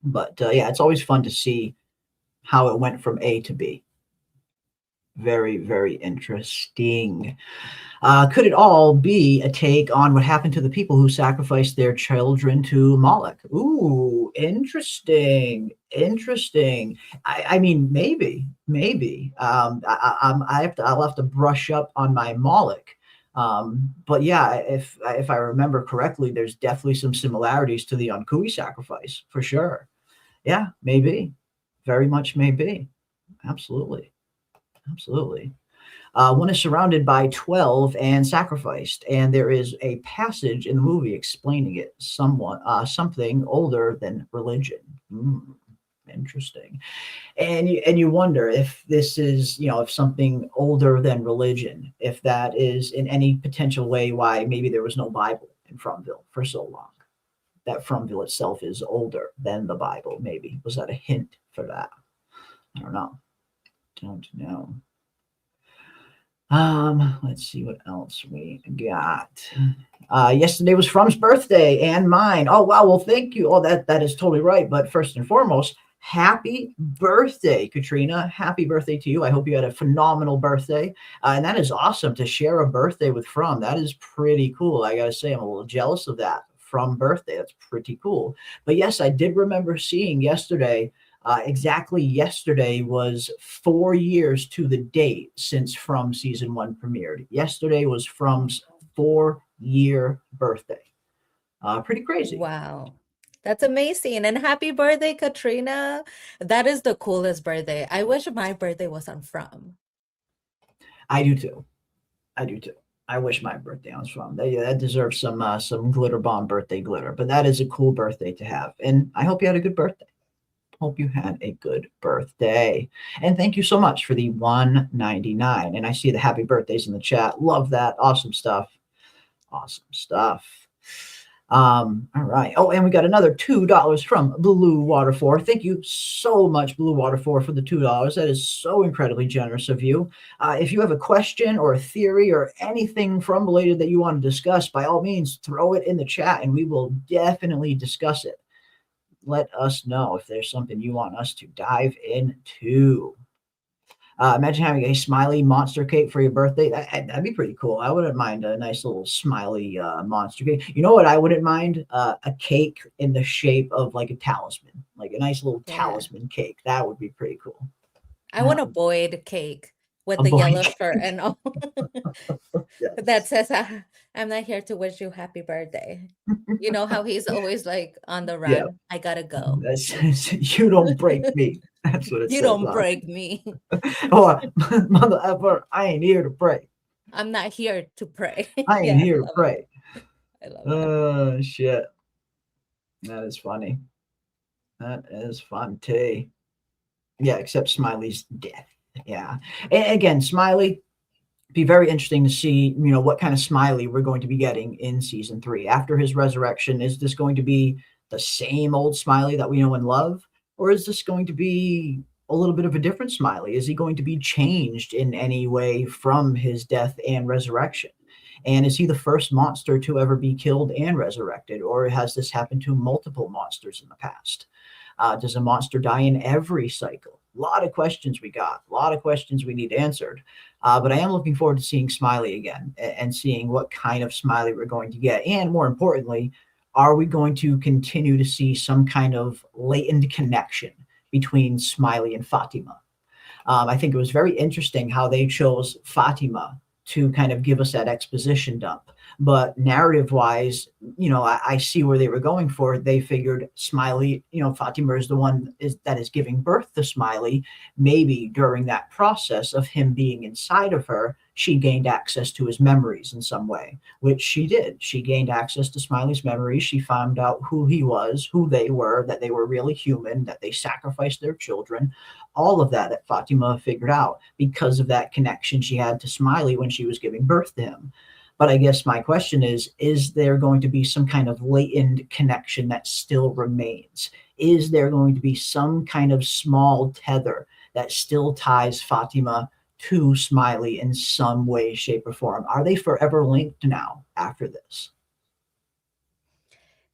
But yeah, it's always fun to see how it went from A to B. Very, very interesting. Could it all be a take on what happened to the people who sacrificed their children to Moloch? Ooh, interesting. I mean, maybe. I'll have to brush up on my Moloch. But yeah, if I remember correctly, there's definitely some similarities to the Onkui sacrifice for sure. Yeah, maybe. Very much maybe. Absolutely. One is surrounded by 12 and sacrificed, and there is a passage in the movie explaining it somewhat, something older than religion. Interesting. And you wonder if this is, if something older than religion, if that is in any potential way why maybe there was no Bible in Fromville for so long. That Fromville itself is older than the Bible, maybe. Was that a hint for that? I don't know. Don't know. Let's see what else we got. Yesterday was From's birthday and mine. Oh wow, well thank you. Oh, that is totally right. But first and foremost, happy birthday, Katrina. Happy birthday to you. I hope you had a phenomenal birthday. And that is awesome to share a birthday with From. That is pretty cool. I gotta say, I'm a little jealous of that. From birthday. That's pretty cool. But yes, I did remember seeing yesterday. Exactly yesterday was 4 years to the date since From season 1 premiered. Yesterday was From's 4-year birthday. Pretty crazy. Wow. That's amazing. And happy birthday, Katrina. That is the coolest birthday. I wish my birthday was on From. I do too. I wish my birthday was From. That deserves some glitter bomb birthday glitter. But that is a cool birthday to have. And I hope you had a good birthday. Hope you had a good birthday. And thank you so much for the 199. And I see the happy birthdays in the chat. Love that. Awesome stuff. Awesome stuff. All right. Oh, and we got another $2 from Blue Water 4. Thank you so much, Blue Water 4, for the $2. That is so incredibly generous of you. If you have a question or a theory or anything from related that you want to discuss, by all means, throw it in the chat and we will definitely discuss it. Let us know if there's something you want us to dive into. Imagine having a Smiley monster cake for your birthday. That'd be pretty cool. I wouldn't mind a nice little Smiley monster cake. You know what I wouldn't mind? A cake in the shape of like a talisman, like a nice little talisman cake. That would be pretty cool. I want a Boyd cake with A the Boyd yellow cake. shirt and all. That says, I'm not here to wish you happy birthday. You know how he's always like on the run? Yeah. I gotta go. That says, you don't break me. That's what it You says. don't break me. Or, mother effer, I ain't here to pray. I'm not here to pray. I ain't Yeah, here to love pray. it. I love it. Oh, shit. That is funny. That is fun, too. Yeah, except Smiley's death. Yeah. And again, Smiley, be very interesting to see, what kind of Smiley we're going to be getting in season 3. After his resurrection, is this going to be the same old Smiley that we know and love? Or is this going to be a little bit of a different Smiley? Is he going to be changed in any way from his death and resurrection? And is he the first monster to ever be killed and resurrected? Or has this happened to multiple monsters in the past? Does a monster die in every cycle? A lot of questions we got. A lot of questions we need answered. But I am looking forward to seeing Smiley again and seeing what kind of Smiley we're going to get. And more importantly, are we going to continue to see some kind of latent connection between Smiley and Fatima? I think it was very interesting how they chose Fatima to kind of give us that exposition dump. But narrative-wise, I see where they were going for it. They figured Smiley, Fatima is the one that is giving birth to Smiley. Maybe during that process of him being inside of her, she gained access to his memories in some way, which she did. She gained access to Smiley's memories. She found out who he was, who they were, that they were really human, that they sacrificed their children. All of that Fatima figured out because of that connection she had to Smiley when she was giving birth to him. But I guess my question is there going to be some kind of latent connection that still remains? Is there going to be some kind of small tether that still ties Fatima to Smiley in some way, shape, or form? Are they forever linked now after this?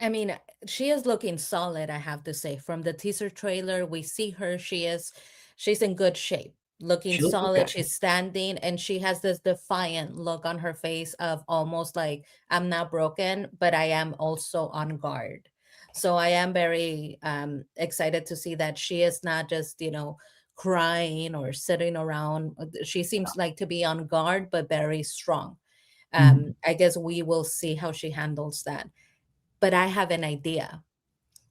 I mean, she is looking solid, I have to say. From the teaser trailer, we see her. She's in good shape, looking She looks solid. okay. She's standing, and she has this defiant look on her face of almost like, I'm not broken, but I am also on guard. So I am very excited to see that she is not just, crying or sitting around. She seems like to be on guard, but very strong. I guess we will see how she handles that. But I have an idea.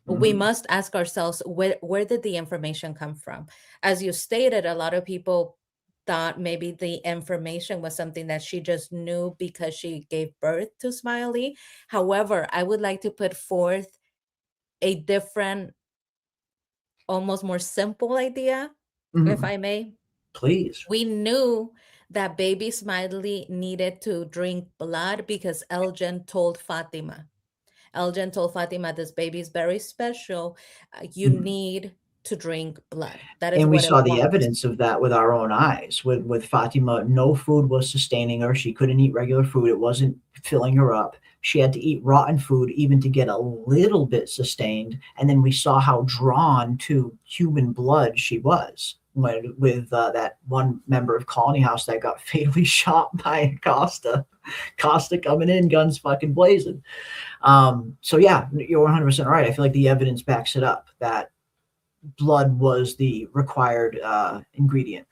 We must ask ourselves, where did the information come from? As you stated, a lot of people thought maybe the information was something that she just knew because she gave birth to Smiley. However, I would like to put forth a different almost more simple idea, if I may. Please. We knew that baby Smiley needed to drink blood because Elgin told Fatima. Elgin told Fatima, this baby is very special. You need to drink blood. That is And we what it saw the was. evidence of that with our own eyes. With Fatima, no food was sustaining her. She couldn't eat regular food. It wasn't filling her up. She had to eat rotten food even to get a little bit sustained. And then we saw how drawn to human blood she was with that one member of Colony House that got fatally shot by Costa. Costa coming in, guns fucking blazing. So yeah, you're 100% right. I feel like the evidence backs it up that blood was the required ingredient.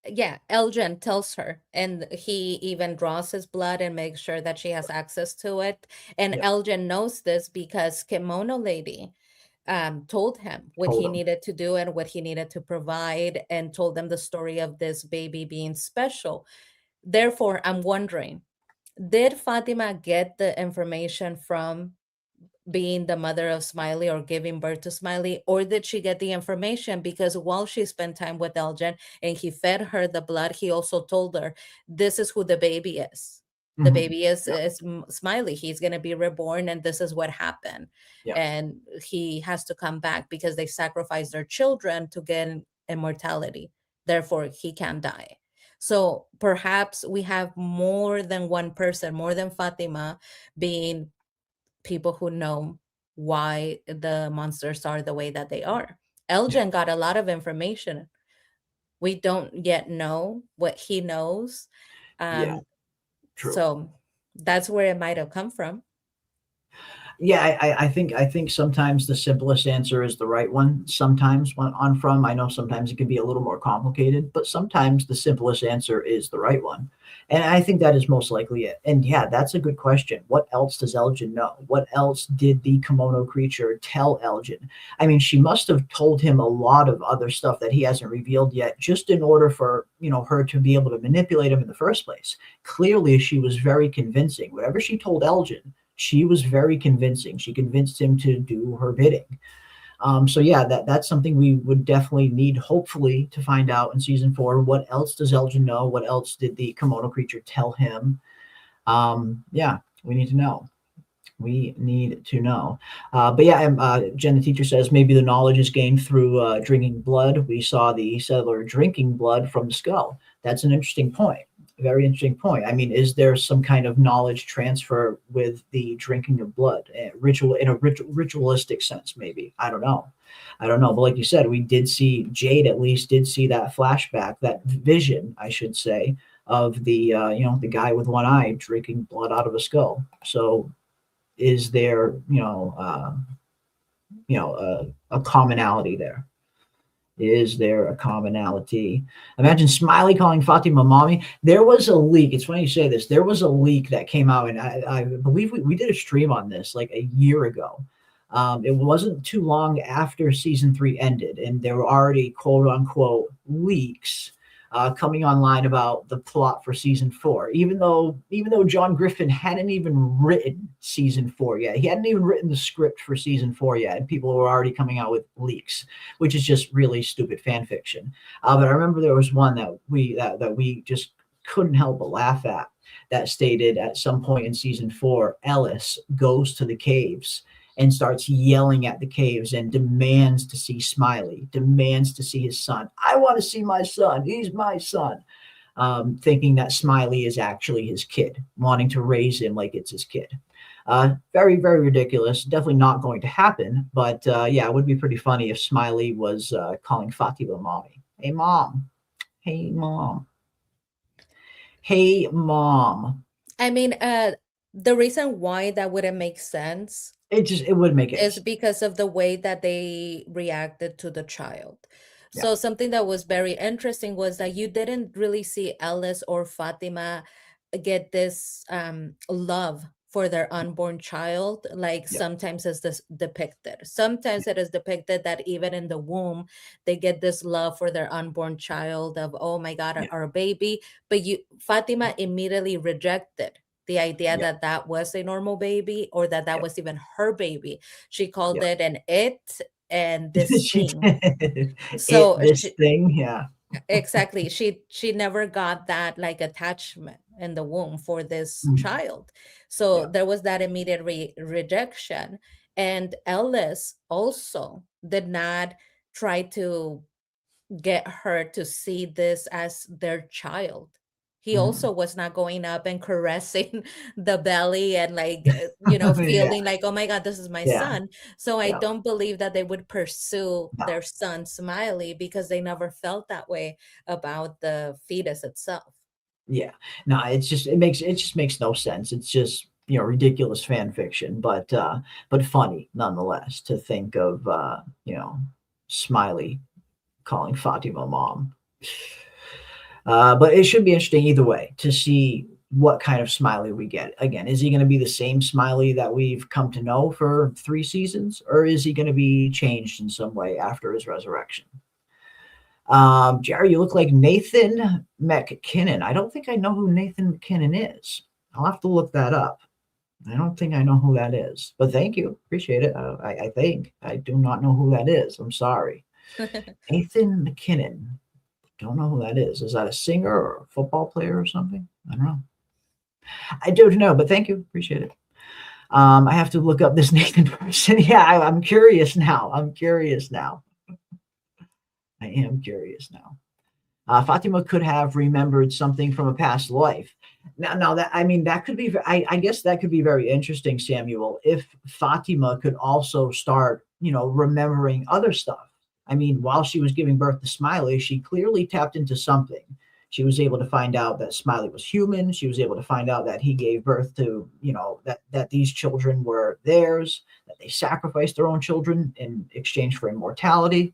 Yeah, Elgin tells her, and he even draws his blood and makes sure that she has access to it. And Yep. Elgin knows this because Kimono Lady told him what Told he him. needed to do and what he needed to provide, and told them the story of this baby being special. Therefore, I'm wondering, did Fatima get the information from being the mother of Smiley or giving birth to Smiley, or did she get the information because while she spent time with Elgin and he fed her the blood, he also told her, this is who the baby is. The baby is Smiley. He's going to be reborn, and this is what happened. Yeah. And he has to come back because they sacrificed their children to get immortality. Therefore, he can't die. So perhaps we have more than one person, more than Fatima, being people who know why the monsters are the way that they are. Elgin got a lot of information. We don't yet know what he knows. Yeah, true. So that's where it might have come from. Yeah, I think sometimes the simplest answer is the right one. Sometimes on From, I know sometimes it can be a little more complicated, but sometimes the simplest answer is the right one. And I think that is most likely it. And yeah, that's a good question. What else does Elgin know? What else did the kimono creature tell Elgin? I mean, she must have told him a lot of other stuff that he hasn't revealed yet, just in order for, her to be able to manipulate him in the first place. Clearly, she was very convincing. Whatever she told Elgin, she was very convincing. She convinced him to do her bidding. So yeah, that's something we would definitely need, hopefully, to find out in season 4. What else does Elgin know? What else did the kimono creature tell him? Yeah, we need to know. We need to know. But yeah, Jen, the teacher says maybe the knowledge is gained through drinking blood. We saw the settler drinking blood from the skull. That's an interesting point. Very interesting point. I mean, is there some kind of knowledge transfer with the drinking of blood, ritualistic sense? Maybe. I don't know. But like you said, we did see Jade at least did see that flashback, that vision, I should say, of the the guy with one eye drinking blood out of a skull. So, is there a commonality there? Is there a commonality? Imagine Smiley calling Fatima mommy. There was a leak. It's funny you say this. There was a leak that came out, and I believe we did a stream on this like a year ago. It wasn't too long after season 3 ended, and there were already quote unquote leaks coming online about the plot for season 4. Even though John Griffin hadn't even written season 4 yet, he hadn't even written the script for season 4 yet, and people were already coming out with leaks, which is just really stupid fan fiction. But I remember there was one that we just couldn't help but laugh at, that stated at some point in season 4, Ellis goes to the caves and starts yelling at the caves and demands to see Smiley, demands to see his son. I want to see my son. He's my son. Thinking that Smiley is actually his kid, wanting to raise him like it's his kid. Very, very ridiculous. Definitely not going to happen. But yeah, it would be pretty funny if Smiley was calling Fatima mommy. Hey, mom. Hey, mom. Hey, mom. I mean, the reason why that wouldn't make sense, it would make it, is because of the way that they reacted to the child. So something that was very interesting was that you didn't really see Ellis or Fatima get this love for their unborn child, like sometimes is this depicted. Sometimes it is depicted that even in the womb, they get this love for their unborn child of, oh my God, our baby. But Fatima immediately rejected the idea that that was a normal baby, or that was even her baby. She called it an it, and this She thing. did. So This thing, yeah. exactly, she never got that like attachment in the womb for this Mm, child, so yeah. there was that immediate rejection. And Ellis also did not try to get her to see this as their child. He Mm. also was not going up and caressing the belly and like Yeah, feeling like, oh my god, this is my yeah, son. So I yeah. don't believe that they would pursue No, their son Smiley because they never felt that way about the fetus itself. yeah. No, it just makes no sense. It's just, ridiculous fan fiction, but funny nonetheless to think of, Smiley calling Fatima mom. But it should be interesting either way to see what kind of Smiley we get. Again, is he going to be the same Smiley that we've come to know for 3 seasons, or is he going to be changed in some way after his resurrection? Jerry, you look like Nathan McKinnon. I don't think I know who Nathan McKinnon is. I'll have to look that up. I don't think I know who that is, but thank you. Appreciate it. I think I do not know who that is. I'm sorry. Nathan McKinnon. Don't know who that is. Is that a singer or a football player or something? I don't know. I don't know, but thank you. Appreciate it. I have to look up this Nathan person. Yeah, I'm curious now. I'm curious now. I am curious now. Fatima could have remembered something from a past life. Now that I mean that could be. I guess that could be very interesting, Samuel. If Fatima could also start, remembering other stuff. I mean, while she was giving birth to Smiley, she clearly tapped into something. She was able to find out that Smiley was human. She was able to find out that he gave birth to, that these children were theirs, that they sacrificed their own children in exchange for immortality.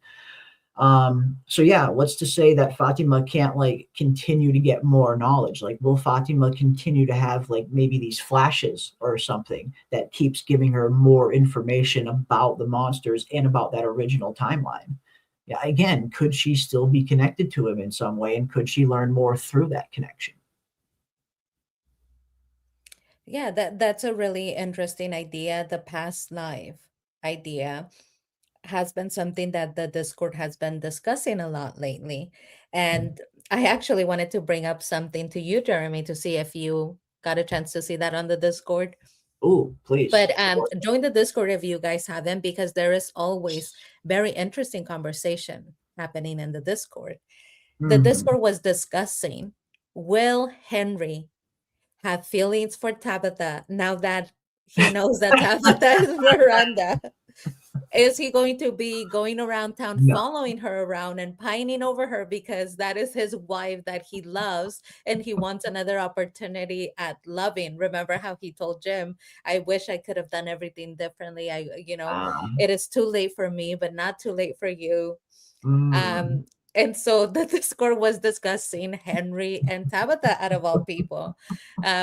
So yeah, what's to say that Fatima can't like continue to get more knowledge? Like, will Fatima continue to have like maybe these flashes or something that keeps giving her more information about the monsters and about that original timeline? Yeah, again, could she still be connected to him in some way, and could she learn more through that connection? Yeah, that's a really interesting idea. The past life idea has been something that the Discord has been discussing a lot lately. And I actually wanted to bring up something to you, Jeremy, to see if you got a chance to see that on the Discord. Oh, please. But join the Discord if you guys haven't, because there is always very interesting conversation happening in the Discord. The Mhm. Discord was discussing, will Henry have feelings for Tabitha now that he knows that Tabitha is Miranda? Is he going to be going around town No. following her around and pining over her because that is his wife that he loves and he wants another opportunity at loving? Remember how he told Jim, I wish I could have done everything differently. Um, It is too late for me, but not too late for you. mm, And so the Discord was discussing Henry and Tabitha out of all people,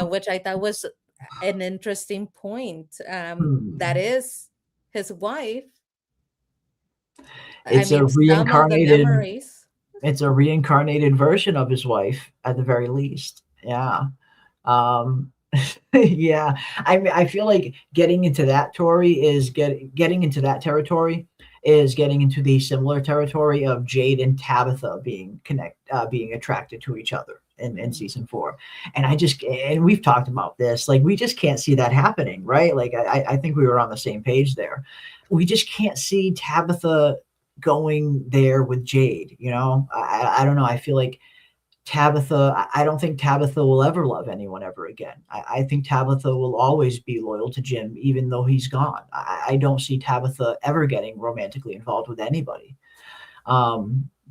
which I thought was an interesting point. That hmm. is his wife. I It's a mean, some of the reincarnated memories. it's a reincarnated version of his wife at the very least. Yeah. Um, yeah. I feel like getting into that territory is getting into that territory is getting into the similar territory of Jade and Tabitha being attracted to each other in season 4. And we've talked about this, like we just can't see that happening, right? Like I think we were on the same page there. We just can't see Tabitha going there with Jade, I don't know. I feel like I don't think Tabitha will ever love anyone ever again. I think Tabitha will always be loyal to Jim, even though he's gone. I don't see Tabitha ever getting romantically involved with anybody.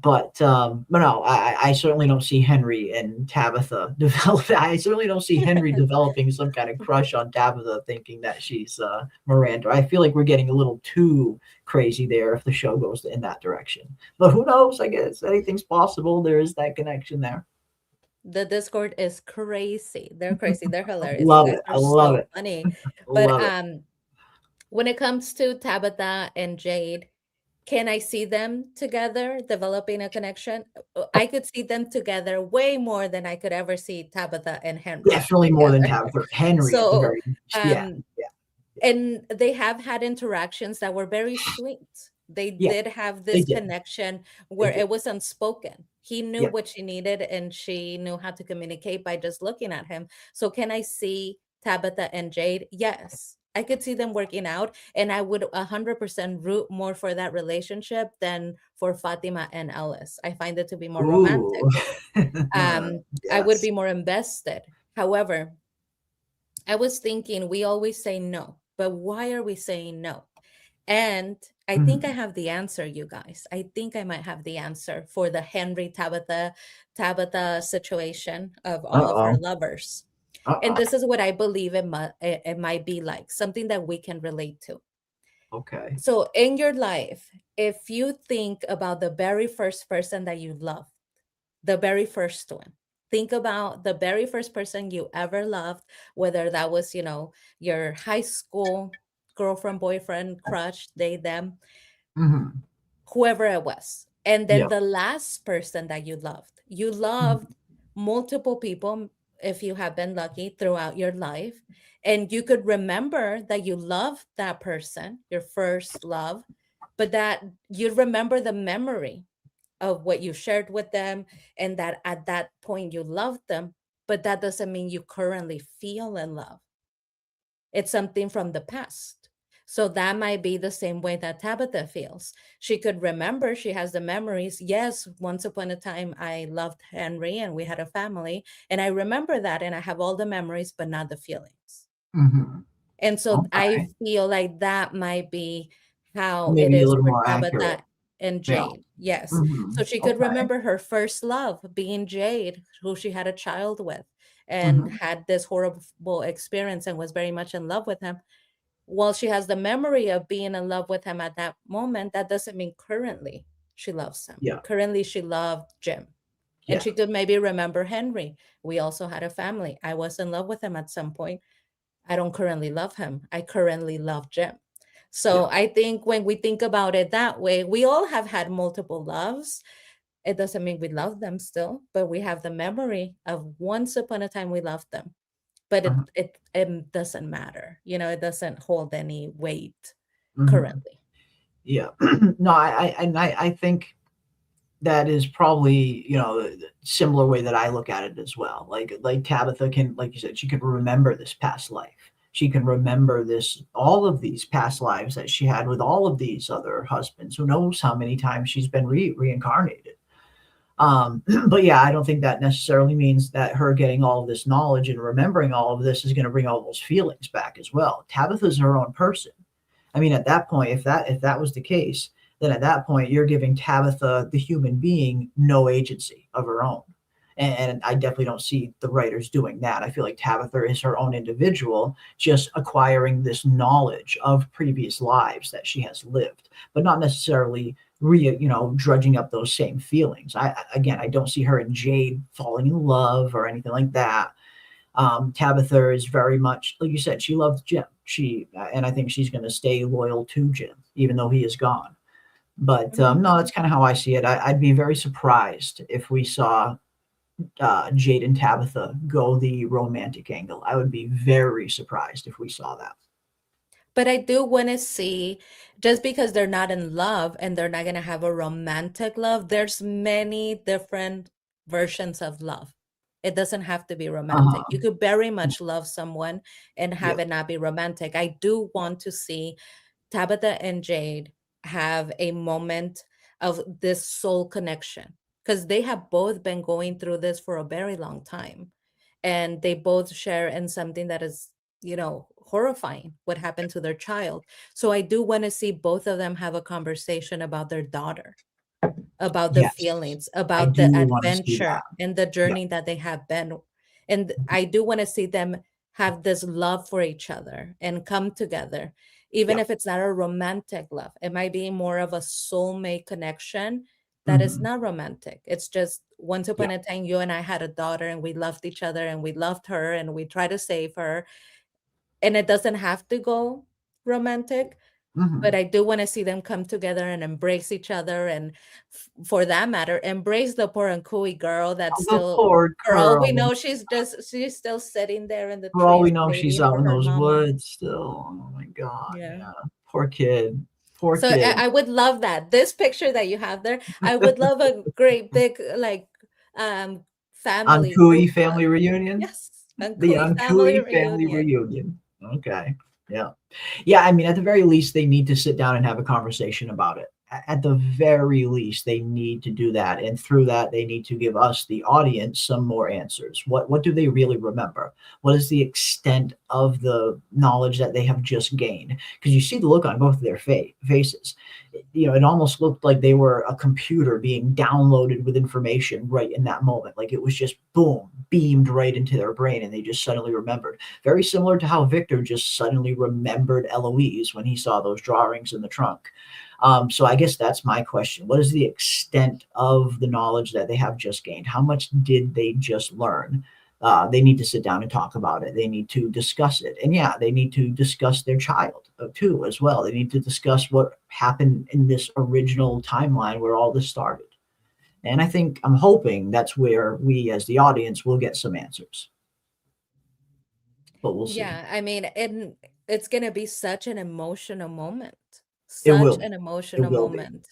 But no, I certainly don't see Henry and Tabitha develop. I certainly don't see Henry developing some kind of crush on Tabitha, thinking that she's Miranda. I feel like we're getting a little too crazy there if the show goes in that direction. But who knows? I guess anything's possible. There is that connection there. The Discord is crazy. They're crazy. They're hilarious. You Love guys it. are I love so it. funny. But Love it. when it comes to Tabitha and Jade, can I see them together developing a connection? I could see them together way more than I could ever see Tabitha and Henry Definitely more than together. Tabitha. Henry at the So, very least. Yeah. um, and they have had interactions that were very sweet. They Yeah, did have they this did. connection They where did. it was unspoken. He knew Yeah. what she needed and she knew how to communicate by just looking at him. So can I see Tabitha and Jade? Yes. I could see them working out, and I would 100% root more for that relationship than for Fatima and Ellis. I find it to be more romantic. Ooh. I would Yes. be more invested. However, I was thinking we always say no, but why are we saying no? And I think I Mhm. have the answer, you guys. I think I might have the answer for the Henry Tabitha situation of all of her Uh-oh. lovers. And Uh-oh. this is what I believe it might be like, something that we can relate to. Okay. So in your life, if you think about the very first person that you loved, the very first one, think about the very first person you ever loved, whether that was, your high school girlfriend, boyfriend, crush, they, them, Mhm. whoever it was. And then Yeah. the last person that you loved. You Mhm. loved multiple people, if you have been lucky, throughout your life. And you could remember that you loved that person, your first love, but that you remember the memory of what you shared with them, and that at that point you loved them, but that doesn't mean you currently feel in love. It's something from the past. So that might be the same way that Tabitha feels. She could remember, she has the memories. Yes, once upon a time, I loved Henry and we had a family. And I remember that and I have all the memories, but not the feelings. Mhm. And so I Okay. feel like that might be how it Maybe a is little for more accurate. Tabitha and Yeah. Jade. Yes. So Mhm. she could Okay. remember her first love being Jade, who she had a child with and Mhm. had this horrible experience and was very much in love with him. While she has the memory of being in love with him at that moment, that doesn't mean currently she loves him. Yeah. Currently, she loved Jim. And Yeah. she could maybe remember Henry. We also had a family. I was in love with him at some point. I don't currently love him. I currently love Jim. So Yeah. I think when we think about it that way, we all have had multiple loves. It doesn't mean we love them still, but we have the memory of once upon a time we loved them. But Uh-huh. it doesn't matter. It doesn't hold any weight Mhm. currently. Yeah. No, I think that is probably, similar way that I look at it as well. Like Tabitha can, like you said, she can remember this past life. She can remember all of these past lives that she had with all of these other husbands. Who knows how many times she's been reincarnated. But yeah, I don't think that necessarily means that her getting all of this knowledge and remembering all of this is going to bring all those feelings back as well. Tabitha's her own person. I mean, at that point, if that was the case, then at that point you're giving Tabitha, the human being, no agency of her own. And I definitely don't see the writers doing that. I feel like Tabitha is her own individual, just acquiring this knowledge of previous lives that she has lived, but not necessarily drudging up those same feelings. I don't see her and Jade falling in love or anything like that. Tabitha is very much, like you said, she loves Jim. And I think she's going to stay loyal to Jim, even though he is gone. But no, Mhm. that's kind of how I see it. I'd be very surprised if we saw Jade and Tabitha go the romantic angle. I would be very surprised if we saw that. But I do want to see, just because they're not in love and they're not going to have a romantic love, there's many different versions of love. It doesn't have to be romantic. Uh-huh. You could very much love someone and have Yep. it not be romantic. I do want to see Tabitha and Jade have a moment of this soul connection, because they have both been going through this for a very long time. And they both share in something that is, horrifying, what happened to their child. So I do want to see both of them have a conversation about their daughter, about the Yes. feelings, I about do the want to see that. adventure and the Yeah. journey that they have been. And I do want to see them have this love for each other and come together, even Yeah. if it's not a romantic love. It might be more of a soulmate connection that is Mhm. not romantic. It's just once Yeah. upon a time, you and I had a daughter and we loved each other and we loved her and we tried to save her. And it doesn't have to go romantic, but Mhm. I do want to see them come together and embrace each other, and for that matter, embrace the poor and cooey girl that's The still, poor for all we girl. know, she's still sitting there in the For all we trees know, she's waiting out for in her those mama. woods still. Oh my god, Yeah. yeah. Poor kid. Poor So kid. I would love that. This picture that you have there, I would love a great big like family Ankui group family hug. reunion. Yes, The Ankui family Ankui family reunion. reunion. Okay. Yeah. Yeah. I mean, at the very least, they need to sit down and have a conversation about it. At the very least, they need to do that. And through that, they need to give us, the audience, some more answers. What do they really remember? What is the extent of the knowledge that they have just gained? Because you see the look on both of their faces. You know, it almost looked like they were a computer being downloaded with information right in that moment. Like it was just boom, beamed right into their brain, and they just suddenly remembered. Very similar to how Victor just suddenly remembered Eloise when he saw those drawings in the trunk. So I guess that's my question. What is the extent of the knowledge that they have just gained? How much did they just learn? They need to sit down and talk about it. They need to discuss it. And yeah, they need to discuss their child too, as well. They need to discuss what happened in this original timeline where all this started. And I'm hoping that's where we as the audience will get some answers. But we'll see. Yeah, I mean, and it's gonna be such an emotional moment. It Such will. an It emotional will be. moment,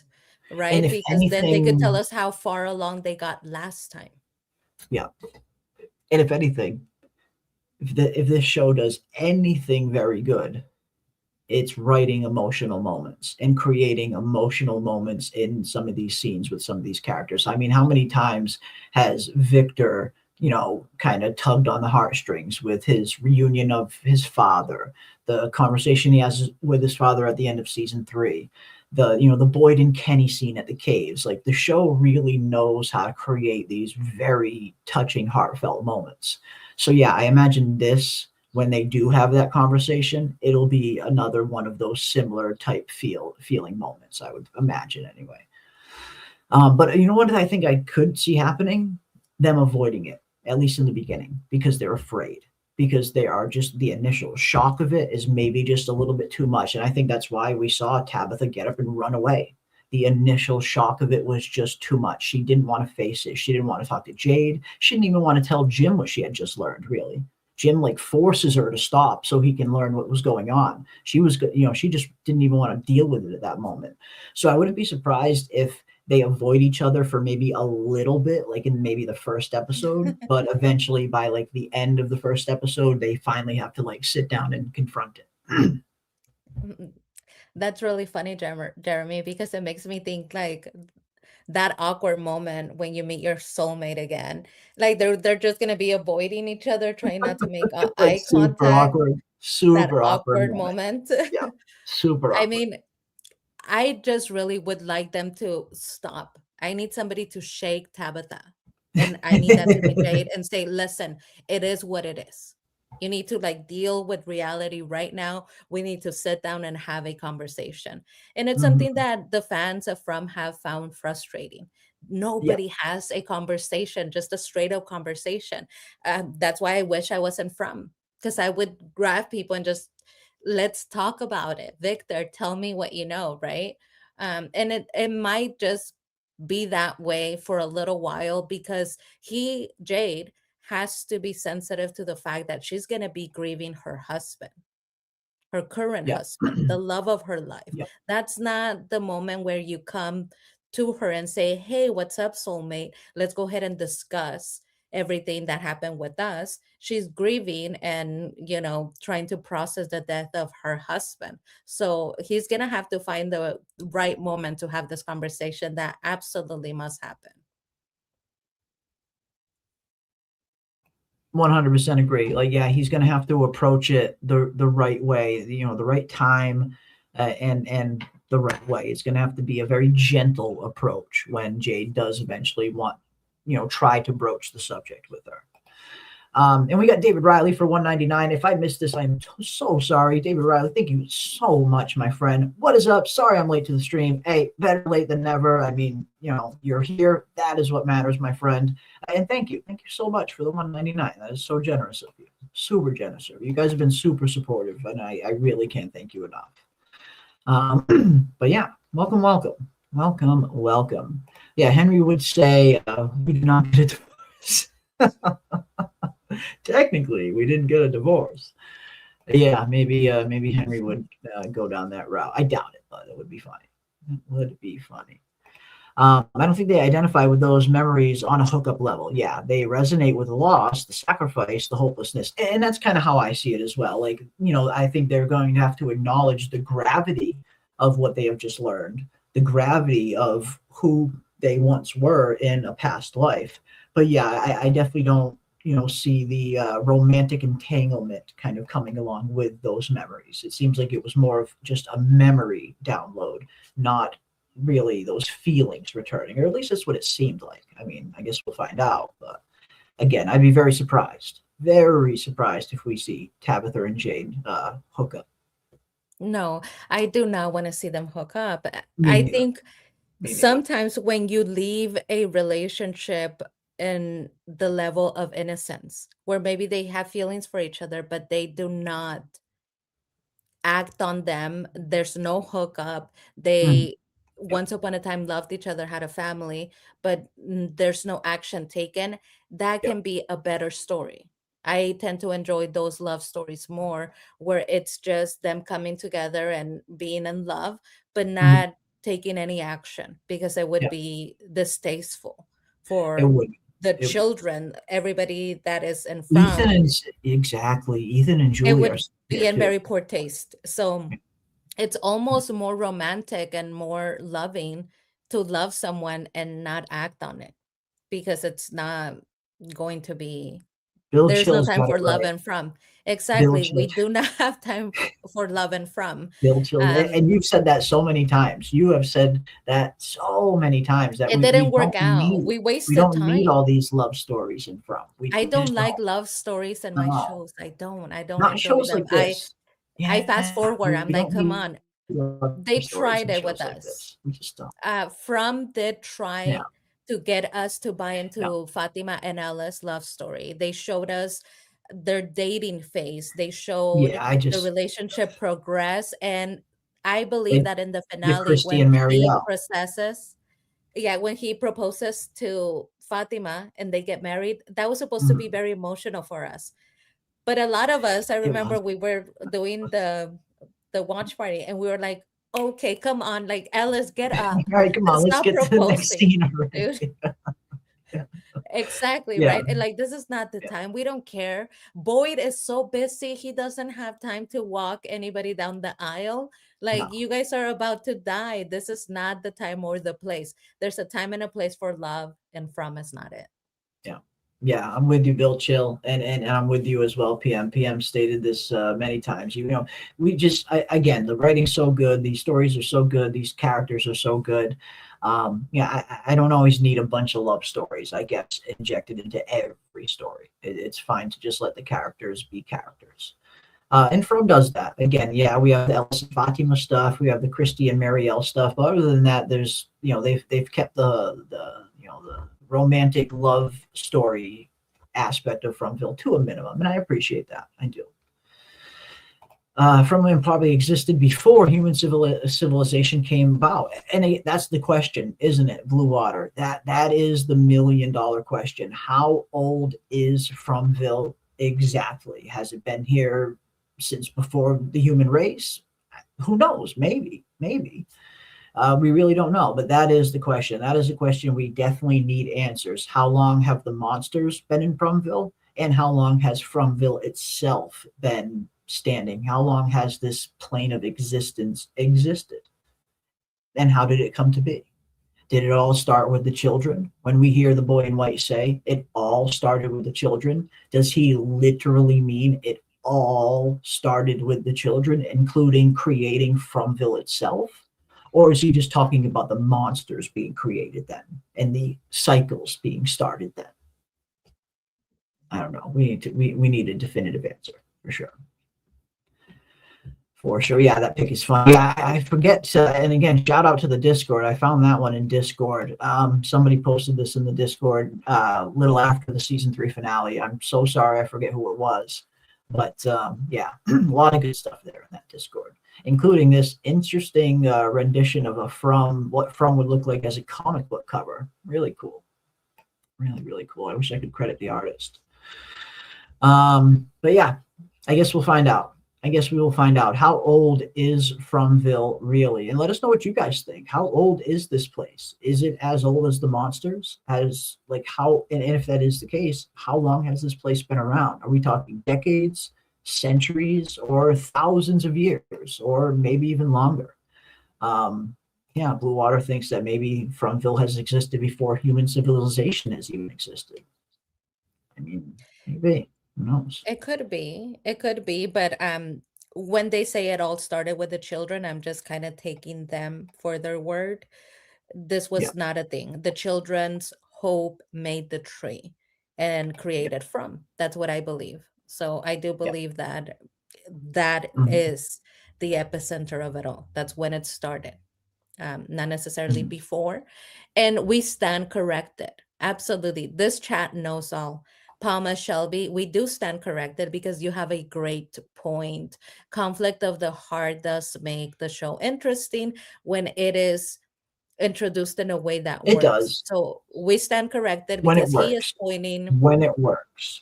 And right? if Because then they could tell anything, us how far along they got last time. yeah. And if anything, if this show does anything very good, it's writing emotional moments and creating emotional moments in some of these scenes with some of these characters. I mean, how many times has Victor, kind of tugged on the heartstrings with his reunion of his father, the conversation he has with his father at the end of season 3, the Boyd and Kenny scene at the caves. Like, the show really knows how to create these very touching, heartfelt moments. So yeah, I imagine this, when they do have that conversation, it'll be another one of those similar type feeling moments, I would imagine anyway. But you know what I think I could see happening? Them avoiding it, at least in the beginning, because they're afraid. Because they are just, the initial shock of it is maybe just a little bit too much. And I think that's why we saw Tabitha get up and run away. The initial shock of it was just too much. She didn't want to face it. She didn't want to talk to Jade. She didn't even want to tell Jim what she had just learned, really. Jim forces her to stop so he can learn what was going on. She just didn't even want to deal with it at that moment. So I wouldn't be surprised if they avoid each other for maybe a little bit, like in maybe the first episode, but eventually by the end of the first episode, they finally have to sit down and confront it. That's really funny, Jeremy, because it makes me think that awkward moment when you meet your soulmate again. Like they're just gonna be avoiding each other, trying not to make eye Super contact. awkward, That super awkward awkward moment. moment. Yeah, super I awkward. mean, I just really would like them to stop. I need somebody to shake Tabitha. And I need that to be Jade and say, listen, it is what it is. You need to deal with reality right now. We need to sit down and have a conversation. And it's something that the fans of From have found frustrating. Nobody has a conversation, just a straight up conversation. That's why I wish I wasn't From, because I would grab people and just let's talk about it. Victor, tell me what you know, right? And it might just be that way for a little while because Jade, has to be sensitive to the fact that she's going to be grieving her husband, her current husband, the love of her life. That's not the moment where you come to her and say, hey, what's up, soulmate? Let's go ahead and discuss everything that happened with us. She's grieving and, trying to process the death of her husband. So he's going to have to find the right moment to have this conversation that absolutely must happen. 100% agree. He's going to have to approach it the right way, the right time, and the right way. It's going to have to be a very gentle approach when Jade does eventually try to broach the subject with her. And we got David Riley for $1.99. If I missed this, I'm so sorry. David Riley, thank you so much, my friend. What is up? Sorry I'm late to the stream. Hey, better late than never. I mean, you're here. That is what matters, my friend. And thank you. Thank you so much for the $1.99. That is so generous of you. Super generous of you. You guys have been super supportive, and I really can't thank you enough. But yeah, welcome. Yeah, Henry would say, we do not get a divorce. Technically, we didn't get a divorce. Yeah, maybe Henry would go down that route. I doubt it. but it would be funny. It would be funny. I don't think they identify with those memories on a hookup level. Yeah, they resonate with the loss, the sacrifice, the hopelessness. And that's kind of how I see it as well. Like, I think they're going to have to acknowledge the gravity of what they have just learned, the gravity of who they once were in a past life. But yeah, I definitely don't, see the romantic entanglement kind of coming along with those memories. It seems like it was more of just a memory download, not really those feelings returning, or at least that's what it seemed like. I mean, I guess we'll find out, but again, I'd be very surprised if we see Tabitha and Jade hook up. No, I do not want to see them hook up. Me I neither. think Me neither. sometimes when you leave a relationship in the level of innocence, where maybe they have feelings for each other, but they do not act on them, there's no hookup. They once upon a time loved each other, had a family, but there's no action taken. That Yeah. can be a better story. I tend to enjoy those love stories more, where it's just them coming together and being in love, but not taking any action, because it would Yeah. be distasteful It for would. the It would. children, everybody that is in Ethan front. and exactly. Ethan and It Julie are would be there in too. very poor taste. So it's almost more romantic and more loving to love someone and not act on it, because it's not going to be, Bill there's no Chill's time got it for love right. and from. Bill Exactly. Chill. We do not have time for love and from. Bill Chill. Um, And you've said that so many times. You have said that so many times that it we didn't work don't out. need We we wasted don't need all time. these love stories and from. I We just don't like don't. love stories in my No. shows. I don't Not enjoy shows them. like I this. I fast Yeah, forward. I'm we like, don't come need on. love They stories tried and it with shows like us. this. We just don't. From did Yeah. try to get us to buy Yeah. into Fatima and Ella's love story. They showed us their dating phase. They showed Yeah, I the just relationship progress. And I believe like that in the the finale, Christy when and he Marielle. when he proposes to Fatima and they get married, that was supposed to be Mhm. very emotional for us. But a lot of us, I It was. remember we were doing the watch party and we were like, okay, come on, like Ellis, get All up. right, come on, let's Stop get to the next proposing. scene already. Dude, Yeah. exactly, Yeah. right? And like, this is not the Yeah. time. We don't care. Boyd is so busy. He doesn't have time to walk anybody down the aisle. Like, No. you guys are about to die. This is not the time or the place. There's a time and a place for love, and from is not it. Yeah. Yeah, I'm with you, Bill Chill, and I'm with you as well, PM. PM stated this many times. We just again, the writing's so good, these stories are so good, these characters are so good. I don't always need a bunch of love stories, I guess, injected into every story. It's fine to just let the characters be characters. And From does that. Again, yeah, we have the Elsa and Fatima stuff, we have the Christy and Marielle stuff, but other than that, there's they've kept the romantic love story aspect of Fromville to a minimum, and I appreciate that. I do. Fromville probably existed before human civilization came about, and that's the question, isn't it? Blue Water. That is the $1 million question. How old is Fromville exactly? Has it been here since before the human race? Who knows? Maybe. We really don't know, but that is the question. That is a question we definitely need answers. How long have the monsters been in Fromville? And how long has Fromville itself been standing? How long has this plane of existence existed? And how did it come to be? Did it all start with the children? When we hear the boy in white say, it all started with the children, does he literally mean it all started with the children, including creating Fromville itself? Or is he just talking about the monsters being created then and the cycles being started then? I don't know. We need a definitive answer for sure. For sure. Yeah, that pick is fun. Yeah, I forget. And again, shout out to the Discord. I found that one in Discord. Somebody posted this in the Discord a little after the season 3 finale. I'm so sorry. I forget who it was. But yeah, a lot of good stuff there in that Discord, including this interesting rendition of what From would look like as a comic book cover. Really cool. Really, really cool. I wish I could credit the artist. But yeah, I guess we'll find out. I guess we will find out. How old is Fromville really? And let us know what you guys think. How old is this place? Is it as old as the monsters? As like how, and if that is the case, how long has this place been around? Are we talking decades, centuries, or thousands of years, or maybe even longer? Yeah, Blue Water thinks that maybe Fromville has existed before human civilization has even existed. I mean, maybe. Who knows? It could be. It could be, but when they say it all started with the children, I'm just kind of taking them for their word. This Yeah. was not a thing. The children's hope made the tree and created from. That's what I believe. So I do believe that that Mhm. is the epicenter of it all. That's when it started, not necessarily Mhm. before. And we stand corrected. Absolutely. This chat knows all. Palma Shelby, we do stand corrected because you have a great point. Conflict of the heart does make the show interesting when it is introduced in a way that It works. does So we stand corrected when it because he is works. pointing, When it works.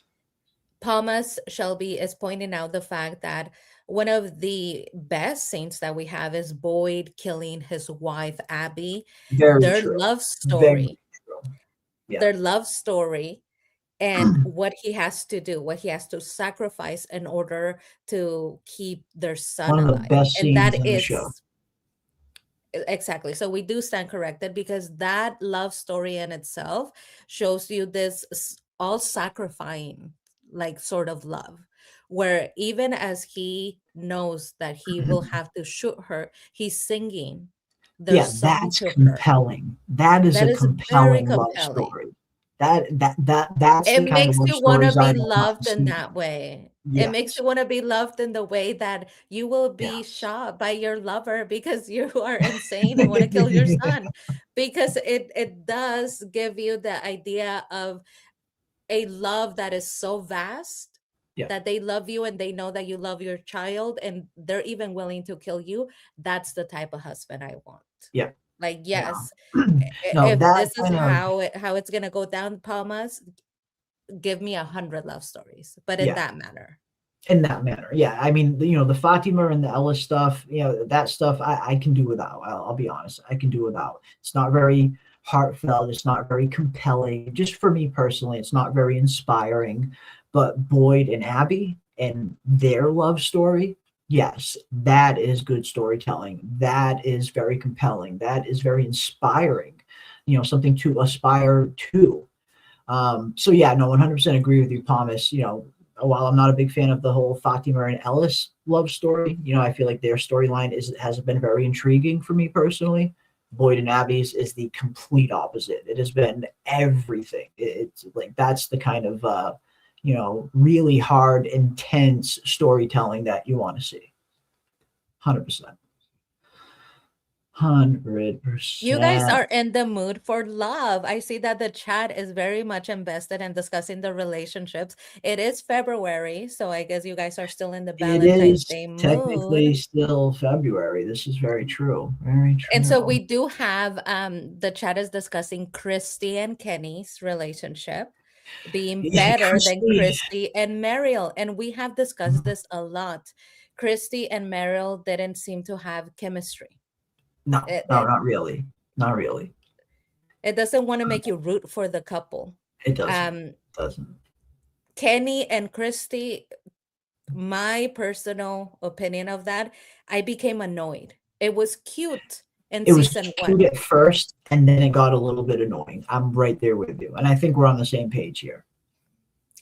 Thomas Shelby is pointing out the fact that one of the best scenes that we have is Boyd killing his wife, Abby. Very Their true. love Very story, true. Yeah. their love story, and what he has to do, what he has to sacrifice in order to keep their son One of the alive. best And scenes that in the show. is exactly. So we do stand corrected because that love story in itself shows you this all sacrificing, like sort of love, where even as he knows that he will have to shoot her, he's singing their Yeah, song that's to her. compelling. That is That a is very compelling love compelling. story. That's It the kind of makes love you want to stories I be want to loved in see. that way. It makes Yes. you want to be loved in the way that you will be Yes. shot by your lover because you are insane and want to kill your son. Because it does give you the idea of a love that is so vast Yeah. that they love you and they know that you love your child and they're even willing to kill you. That's the type of husband I want. Yeah. Like, Yeah. yes, No, if that this is kind of, how it's gonna go down, Palmas, give me 100 love stories, but in yeah, that manner. in that manner. Yeah. I mean, the Fatima and the Ellis stuff, that stuff I can do without. I'll be honest. I can do without. It's not very heartfelt. It's not very compelling. Just for me personally, it's not very inspiring. But Boyd and Abby and their love story, yes, that is good storytelling. That is very compelling. That is very inspiring. Something to aspire to. So yeah, no, 100% agree with you, Thomas. While I'm not a big fan of the whole Fatima and Ellis love story, I feel like their storyline has been very intriguing for me personally. Boyd and Abby's is the complete opposite. It has been everything. It's like that's the kind of really hard, intense storytelling that you want to see. 100%. You guys 100%. are in the mood for love. I see that the chat is very much invested in discussing the relationships. It is February, so I guess you guys are still in the It Valentine's is Day technically mood. still February. This is very true. Very And so true. we do have the chat is discussing Christy and Kenny's relationship being Yeah, better than Christy. Christy and Meryl. And we have discussed this a lot. Christy and Meryl didn't seem to have chemistry. No, It, no, it, not really. Not really. it doesn't want to make you root for the couple. It doesn't. Um, Doesn't. Kenny and Christy, my personal opinion of that, I became annoyed. It was cute in It was season cute 1. at first, and then it got a little bit annoying. I'm right there with you, and I think we're on the same page here.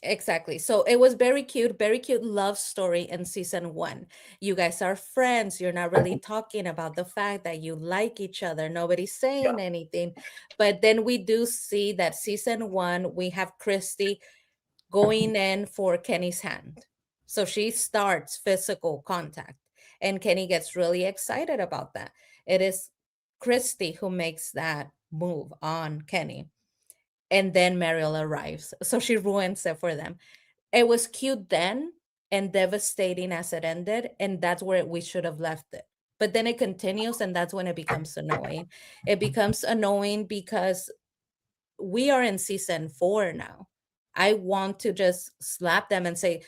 Exactly. So it was very cute love story in season 1. You guys are friends. You're not really talking about the fact that you like each other. Nobody's saying anything. But then we do see that season 1, we have Christy going in for Kenny's hand. So she starts physical contact, and Kenny gets really excited about that. It is Christy who makes that move on Kenny. And then Meryl arrives. So she ruins it for them. It was cute then and devastating as it ended. And that's where we should have left it. But then it continues, and that's when it becomes annoying. It becomes annoying because we are in season 4 now. I want to just slap them and say,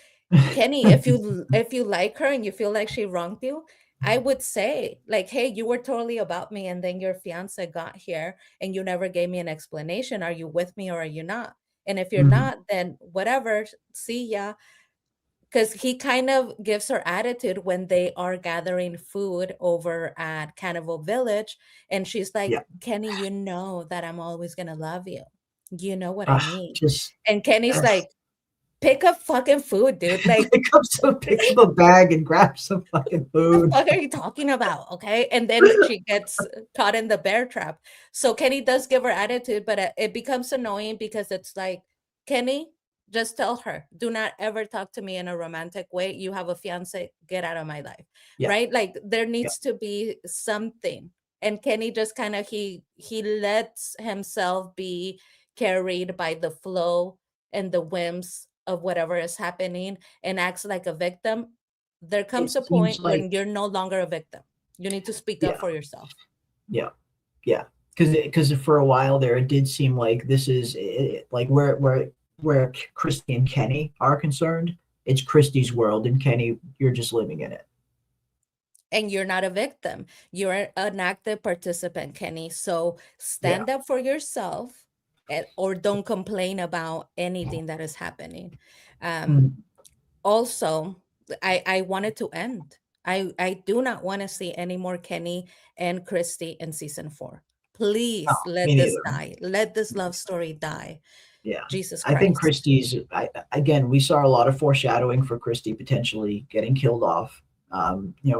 Kenny, if you like her and you feel like she wronged you, I would say like, hey, you were totally about me, and then your fiance got here and you never gave me an explanation. Are you with me or are you not? And if you're Mhm. not, then whatever. See ya. Because he kind of gives her attitude when they are gathering food over at Cannibal Village, and she's Yeah. like, Kenny, you know that I'm always gonna love you. You know what I Ah, mean? just And Kenny's like, pick up fucking food, dude. Like, picks up a bag and grabs some fucking the food. fuck are you talking about? Okay. And then she gets caught in the bear trap. So Kenny does give her attitude, but it becomes annoying because it's like, Kenny, just tell her, do not ever talk to me in a romantic way. You have a fiance, get out of my life. Yeah. Right? Like there Yeah. needs to be something. And Kenny just kind of he lets himself be carried by the flow and the whims of whatever is happening and acts like a victim. There It comes a seems point like when you're no longer a victim. You need to speak up yeah. for yourself. Yeah. Yeah. Because for a while there, it did seem like this is like where Christy and Kenny are concerned. It's Christy's world, and Kenny, you're just living in it. And you're not a victim. You're an active participant, Kenny. So Yeah. stand up for yourself, or don't complain about anything that is happening. Um, Mhm. Also, I wanted to end. I do not want to see any more Kenny and Christy in season 4. No, Please me let this neither. die. Let this love story die. Yeah. Jesus I think Christ. Christie's. Again, we saw a lot of foreshadowing for Christy potentially getting killed off.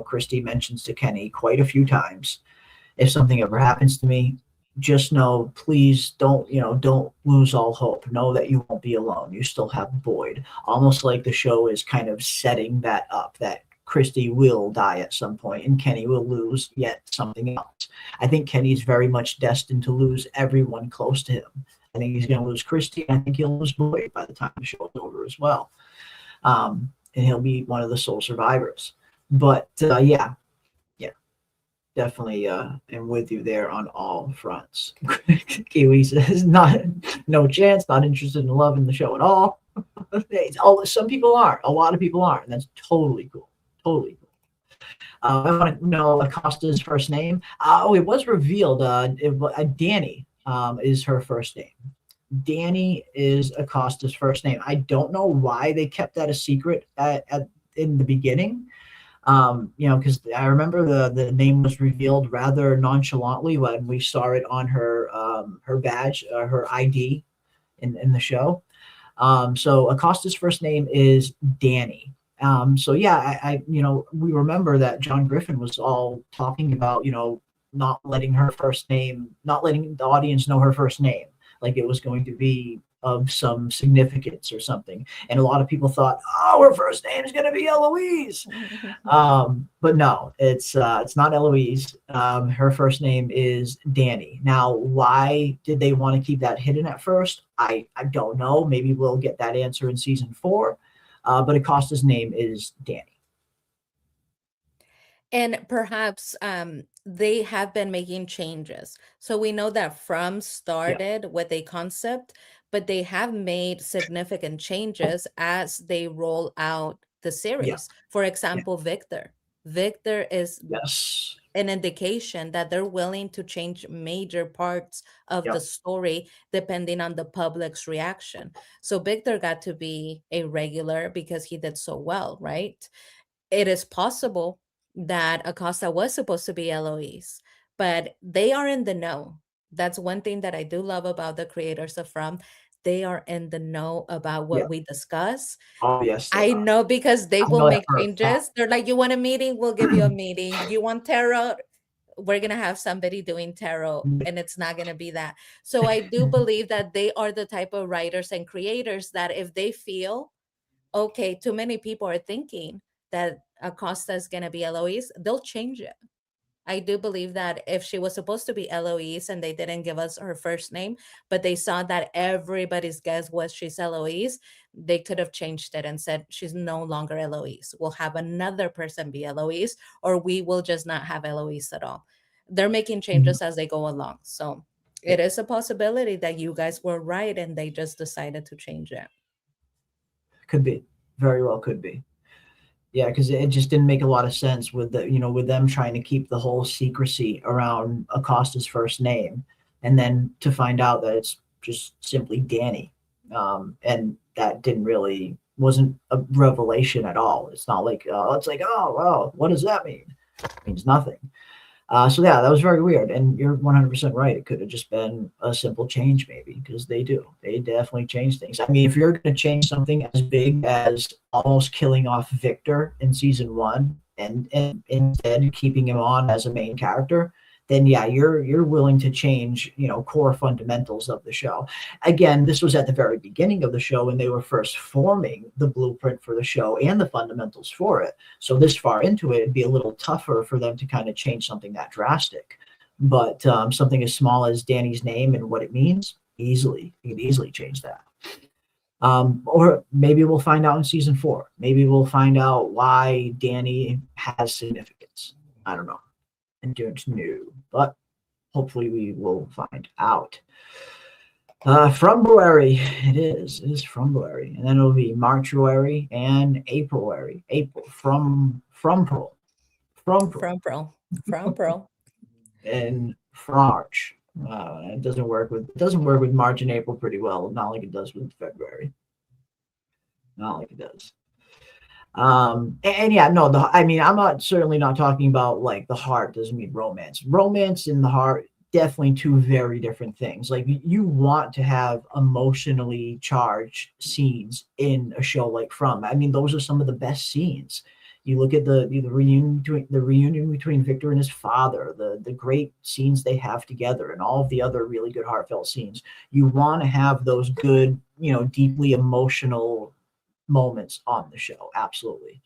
Christy mentions to Kenny quite a few times, if something ever happens to me, just know, please don't lose all hope. Know that you won't be alone. You still have Boyd. Almost like the show is kind of setting that up, that Christy will die at some point and Kenny will lose yet something else. I think Kenny's very much destined to lose everyone close to him. I think he's going to lose Christy. And I think he'll lose Boyd by the time the show is over as well. And he'll be one of the sole survivors. But yeah, definitely am with you there on all fronts. Kiwi says no chance, not interested in loving the show at all. Some people aren't, a lot of people aren't, and that's totally cool. Totally cool. I want to know Acosta's first name. It was revealed. Danny is her first name. Danny is Acosta's first name. I don't know why they kept that a secret in the beginning. Because I remember the name was revealed rather nonchalantly when we saw it on her badge, her ID in the show. So Acosta's first name is Danny. So yeah, we remember that John Griffin was all talking about, not letting not letting the audience know her first name, like it was going to be of some significance or something. And a lot of people thought, oh, her first name is going to be Eloise. But no, it's not Eloise. Her first name is Danny. Now, why did they want to keep that hidden at first? I don't know. Maybe we'll get that answer in season 4. But Acosta's name is Danny. And perhaps they have been making changes. So we know that From started with a concept, but they have made significant changes as they roll out the Yeah. series. For example, Victor. Victor is Yes. an indication that they're willing to change major parts of the Yep. story depending on the public's reaction. So Victor got to be a regular because he did so well, right? It is possible that Acosta was supposed to be Eloise, but they are in the know. That's one thing that I do love about the creators of From. They are in the know about Yeah. what we discuss. Oh, yes, they I are. know because they I will know that make for a fact. changes. They're like, you want a meeting? We'll give you a meeting. You want tarot? We're going to have somebody doing tarot, and it's not going to be that. So I do believe that they are the type of writers and creators that if they feel, okay, too many people are thinking that Acosta is going to be Eloise, they'll change it. I do believe that if she was supposed to be Eloise and they didn't give us her first name, but they saw that everybody's guess was she's Eloise, they could have changed it and said she's no longer Eloise. We'll have another person be Eloise, or we will just not have Eloise at all. They're making changes as they go along. So it is a possibility that you guys were right and they just decided to change it. Could be. Very well could be. Yeah, because it just didn't make a lot of sense with with them trying to keep the whole secrecy around Acosta's first name, and then to find out that it's just simply Danny, and that wasn't a revelation at all. It's not like it's like, oh well, what does that mean? It means nothing. So yeah, that was very weird, and you're 100% right. It could have just been a simple change, maybe, because they definitely change things. I mean, if you're going to change something as big as almost killing off Victor in season 1, and instead keeping him on as a main character, then yeah, you're willing to change, core fundamentals of the show. Again, this was at the very beginning of the show when they were first forming the blueprint for the show and the fundamentals for it. So this far into it, it'd be a little tougher for them to kind of change something that drastic. But something as small as Danny's name and what it means, you could easily change that. Or maybe we'll find out in season 4. Maybe we'll find out why Danny has significance. I don't know. I don't know, but hopefully we will find out. Fromville, it is Fromville, and then it'll be Marchuary and Aprilary. Fromville, and March. It doesn't work with March and April pretty well, not like it does with February. Not like it does. And yeah, no, I'm certainly not talking about like the heart doesn't mean romance. Romance and the heart, definitely two very different things. Like you want to have emotionally charged scenes in a show like From. I mean, those are some of the best scenes. You look at the reunion between Victor and his father, the great scenes they have together, and all of the other really good heartfelt scenes. You want to have those good, deeply emotional moments on the show. Absolutely.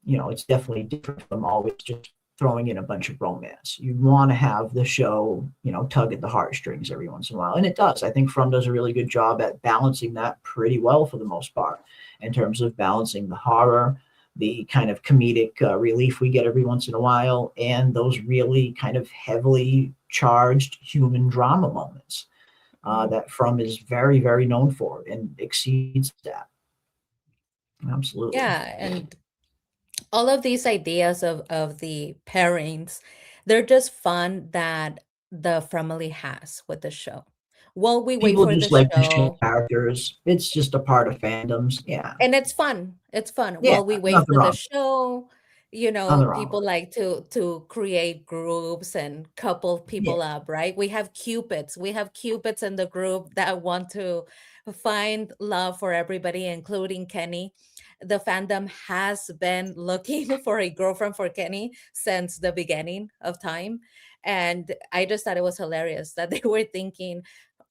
It's definitely different from always just throwing in a bunch of romance. You want to have the show, tug at the heartstrings every once in a while. And it does. I think From does a really good job at balancing that pretty well for the most part, in terms of balancing the horror, the kind of comedic relief we get every once in a while, and those really kind of heavily charged human drama moments. That From is very, very known for and exceeds that. Absolutely. Yeah, and all of these ideas of the pairings, they're just fun that the Fromily has with the show. While we wait People for the just like to show show, characters. It's just a part of fandoms. Yeah. and it's fun. It's fun. Yeah. While we wait Nothing for the wrong. show, Nothing wrong people with like to create groups and couple it. Yeah. people up, right? We have cupids. We have cupids in the group that want to find love for everybody, including Kenny. The fandom has been looking for a girlfriend for Kenny since the beginning of time. And I just thought it was hilarious that they were thinking,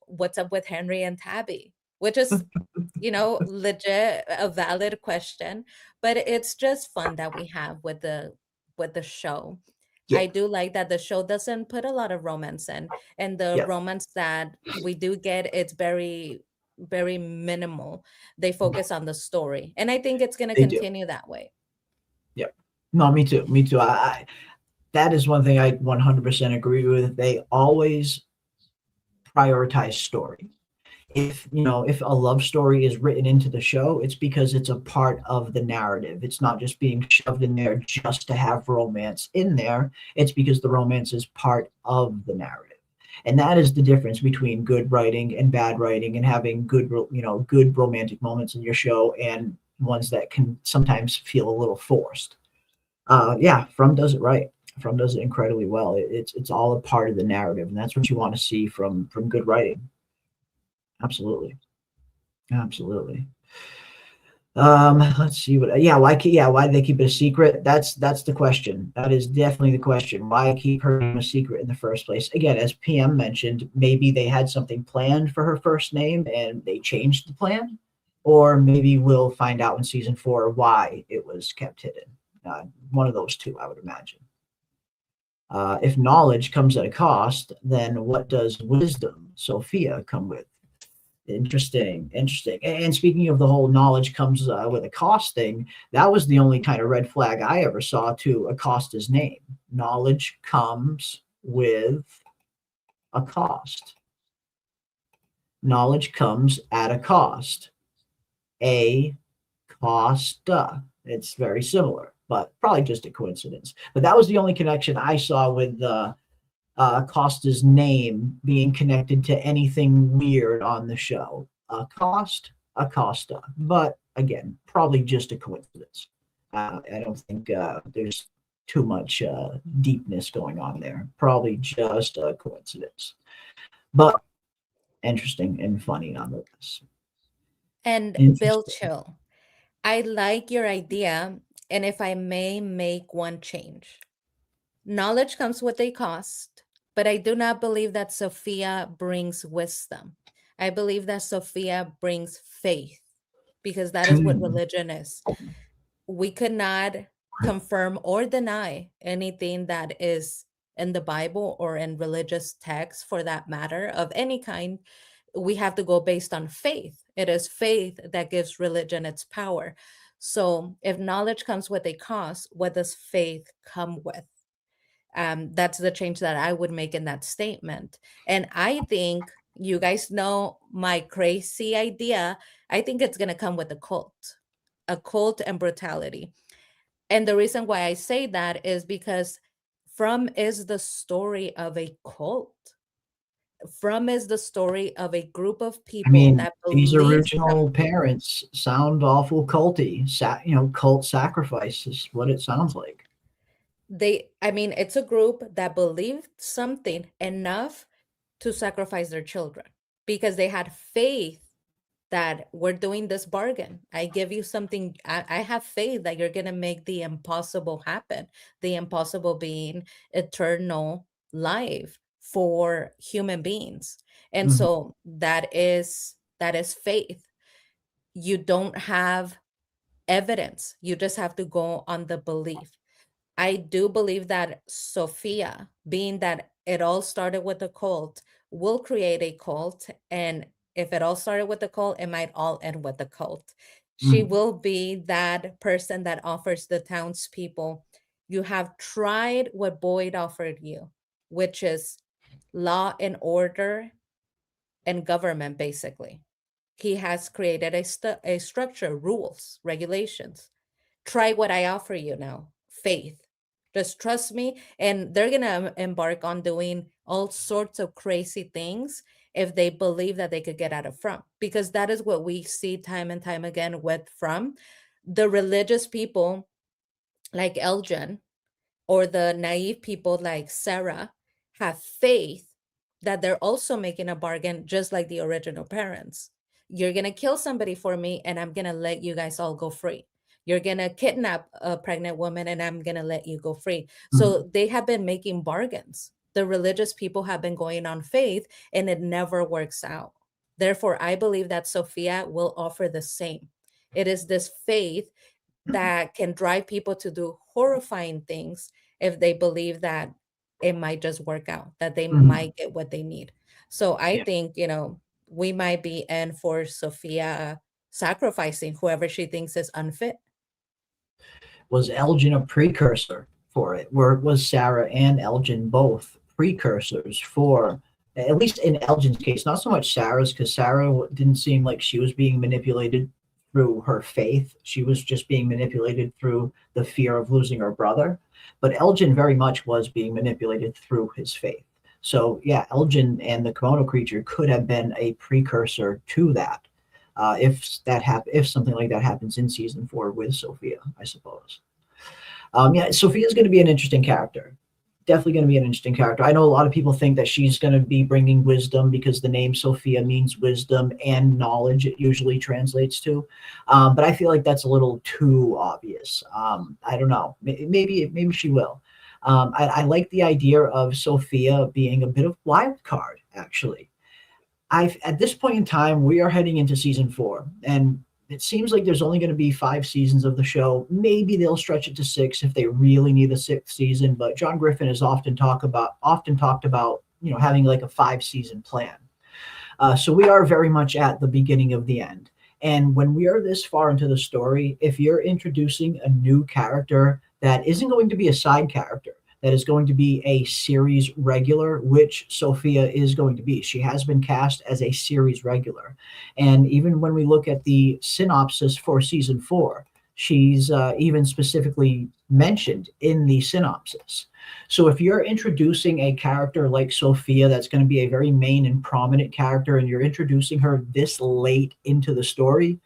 what's up with Henry and Tabby? Which is, legit a valid question, but it's just fun that we have with the show. Yeah. I do like that the show doesn't put a lot of romance in, and the Yeah. romance that we do get, it's very, very minimal. They focus on the story, and I think it's going to They do. continue that way. Yeah. No, me too. Me too. I that is one thing I 100% agree with. They always prioritize story. If a love story is written into the show, it's because it's a part of the narrative. It's not just being shoved in there just to have romance in there. It's because the romance is part of the narrative. And that is the difference between good writing and bad writing, and having good romantic moments in your show and ones that can sometimes feel a little forced. Yeah, From does it right. From does it incredibly well. It's all a part of the narrative, and that's what you want to see from good writing. Absolutely. Let's see why do they keep it a secret? That's the question. That is definitely the question. Why keep her name a secret in the first place? Again, as PM mentioned, maybe they had something planned for her first name and they changed the plan, or maybe we'll find out in season 4 why it was kept hidden. One of those two, I would imagine. If knowledge comes at a cost, then what does wisdom, Sophia, come with? Interesting. And speaking of the whole knowledge comes with a cost thing, that was the only kind of red flag I ever saw to Acosta's name. Knowledge comes with a cost. Knowledge comes at a cost. A Costa. It's very similar, but probably just a coincidence. But that was the only connection I saw with Costa's name being connected to anything weird on the show. Acosta. But again, probably just a coincidence. I don't think there's too much deepness going on there. Probably just a coincidence. But interesting and funny nonetheless. And Bill Chill, I like your idea. And if I may make one change, knowledge comes with a cost, but I do not believe that Sophia brings wisdom. I believe that Sophia brings faith, because that is what religion is. We could not confirm or deny anything that is in the Bible or in religious texts, for that matter, of any kind. We have to go based on faith. It is faith that gives religion its power. So if knowledge comes with a cost, what does faith come with? That's the change that I would make in that statement. And I think you guys know my crazy idea. I think it's going to come with a cult and brutality. And the reason why I say that is because From is the story of a cult. From is the story of a group of people that these believe original parents sound awful culty. Cult sacrifice is what it sounds like. It's a group that believed something enough to sacrifice their children because they had faith that we're doing this bargain. I give you something. I have faith that you're going to make the impossible happen. The impossible being eternal life for human beings. And so that is faith. You don't have evidence. You just have to go on the belief. I do believe that Sophia, being that it all started with a cult, will create a cult. And if it all started with a cult, it might all end with a cult. She will be that person that offers the townspeople, you have tried what Boyd offered you, which is law and order and government, basically. He has created a structure, rules, regulations. Try what I offer you now, faith. Just trust me. And they're going to embark on doing all sorts of crazy things if they believe that they could get out of From, because that is what we see time and time again with From. The religious people like Elgin or the naive people like Sarah have faith that they're also making a bargain, just like the original parents. You're going to kill somebody for me, and I'm going to let you guys all go free. You're going to kidnap a pregnant woman, and I'm going to let you go free. So they have been making bargains. The religious people have been going on faith, and it never works out. Therefore, I believe that Sophia will offer the same. It is this faith that can drive people to do horrifying things if they believe that it might just work out, that they might get what they need. So I think, we might be in for Sophia sacrificing whoever she thinks is unfit. Was Elgin a precursor for it? Was Sarah and Elgin both precursors for, at least in Elgin's case, not so much Sarah's, because Sarah didn't seem like she was being manipulated through her faith. She was just being manipulated through the fear of losing her brother. But Elgin very much was being manipulated through his faith. So yeah, Elgin and the kimono creature could have been a precursor to that. If something like that happens in season 4 with Sophia, I suppose. Sophia's going to be an interesting character. Definitely going to be an interesting character. I know a lot of people think that she's going to be bringing wisdom because the name Sophia means wisdom and knowledge. It usually translates to, but I feel like that's a little too obvious. I don't know. Maybe she will. I like the idea of Sophia being a bit of wild card, actually. At this point in time, we are heading into season 4, and it seems like there's only going to be 5 seasons of the show. Maybe they'll stretch it to 6 if they really need a 6th season. But John Griffin has often talked about having like a 5-season plan. So we are very much at the beginning of the end. And when we are this far into the story, if you're introducing a new character that isn't going to be a side character, that is going to be a series regular, which Sophia is going to be. She has been cast as a series regular. And even when we look at the synopsis for season 4, she's even specifically mentioned in the synopsis. So if you're introducing a character like Sophia, that's going to be a very main and prominent character, and you're introducing her this late into the story,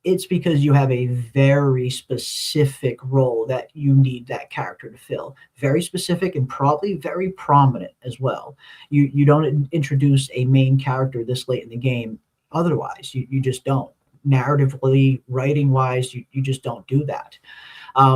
it's because you have a very specific role that you need that character to fill. Very specific and probably very prominent as well. You don't introduce a main character this late in the game otherwise. You just don't. Narratively, writing wise, you just don't do that.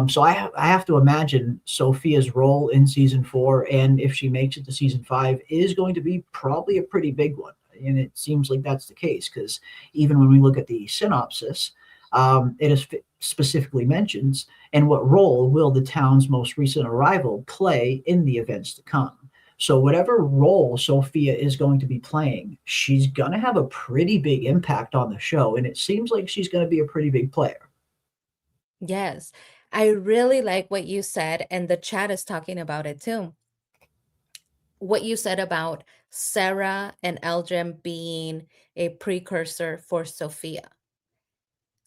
So I have to imagine Sophia's role in season 4, and if she makes it to season 5, is going to be probably a pretty big one. And it seems like that's the case, because even when we look at the synopsis, it is specifically mentions, and what role will the town's most recent arrival play in the events to come? So whatever role Sophia is going to be playing, she's going to have a pretty big impact on the show, and it seems like she's going to be a pretty big player. Yes. I really like what you said, and the chat is talking about it too. What you said about Sarah and Elgin being a precursor for Sophia.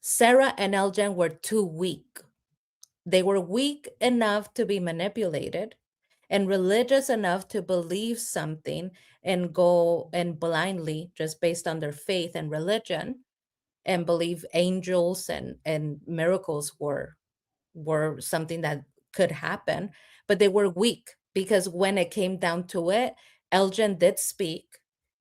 Sarah and Elgin were too weak. They were weak enough to be manipulated and religious enough to believe something and go and blindly, just based on their faith and religion, and believe angels and miracles were something that could happen. But they were weak, because when it came down to it, Elgin did speak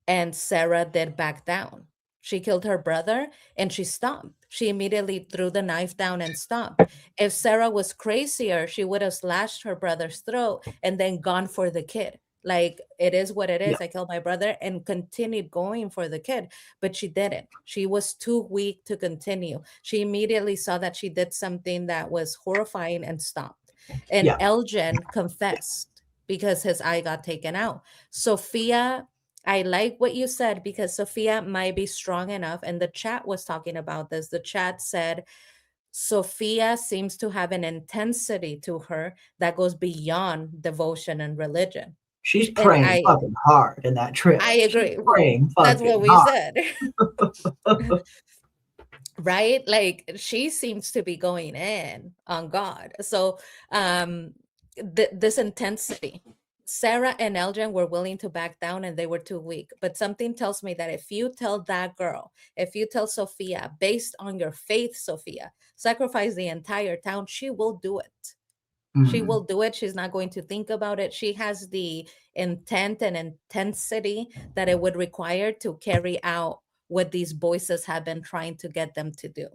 and Sarah did back down. She killed her brother and she stopped. She immediately threw the knife down and stopped. If Sarah was crazier, she would have slashed her brother's throat and then gone for the kid. Like, it is what it is. Yeah. I killed my brother, and continued going for the kid. But she didn't. She was too weak to continue. She immediately saw that she did something that was horrifying and stopped. And Yeah. Elgin confessed because his eye got taken out. Sophia, I like what you said, because Sophia might be strong enough. And the chat was talking about this. The chat said, Sophia seems to have an intensity to her that goes beyond devotion and religion. She's And praying fucking hard in that trailer. I agree. She's praying That's fucking what we hard. said. Right? Like, she seems to be going in on God. So this intensity. Sarah and Elgin were willing to back down, and they were too weak. But something tells me that if you tell that girl, if you tell Sophia, based on your faith, Sophia, sacrifice the entire town, she will do it. She will do it. She's not going to think about it. She has the intent and intensity that it would require to carry out what these voices have been trying to get them to do.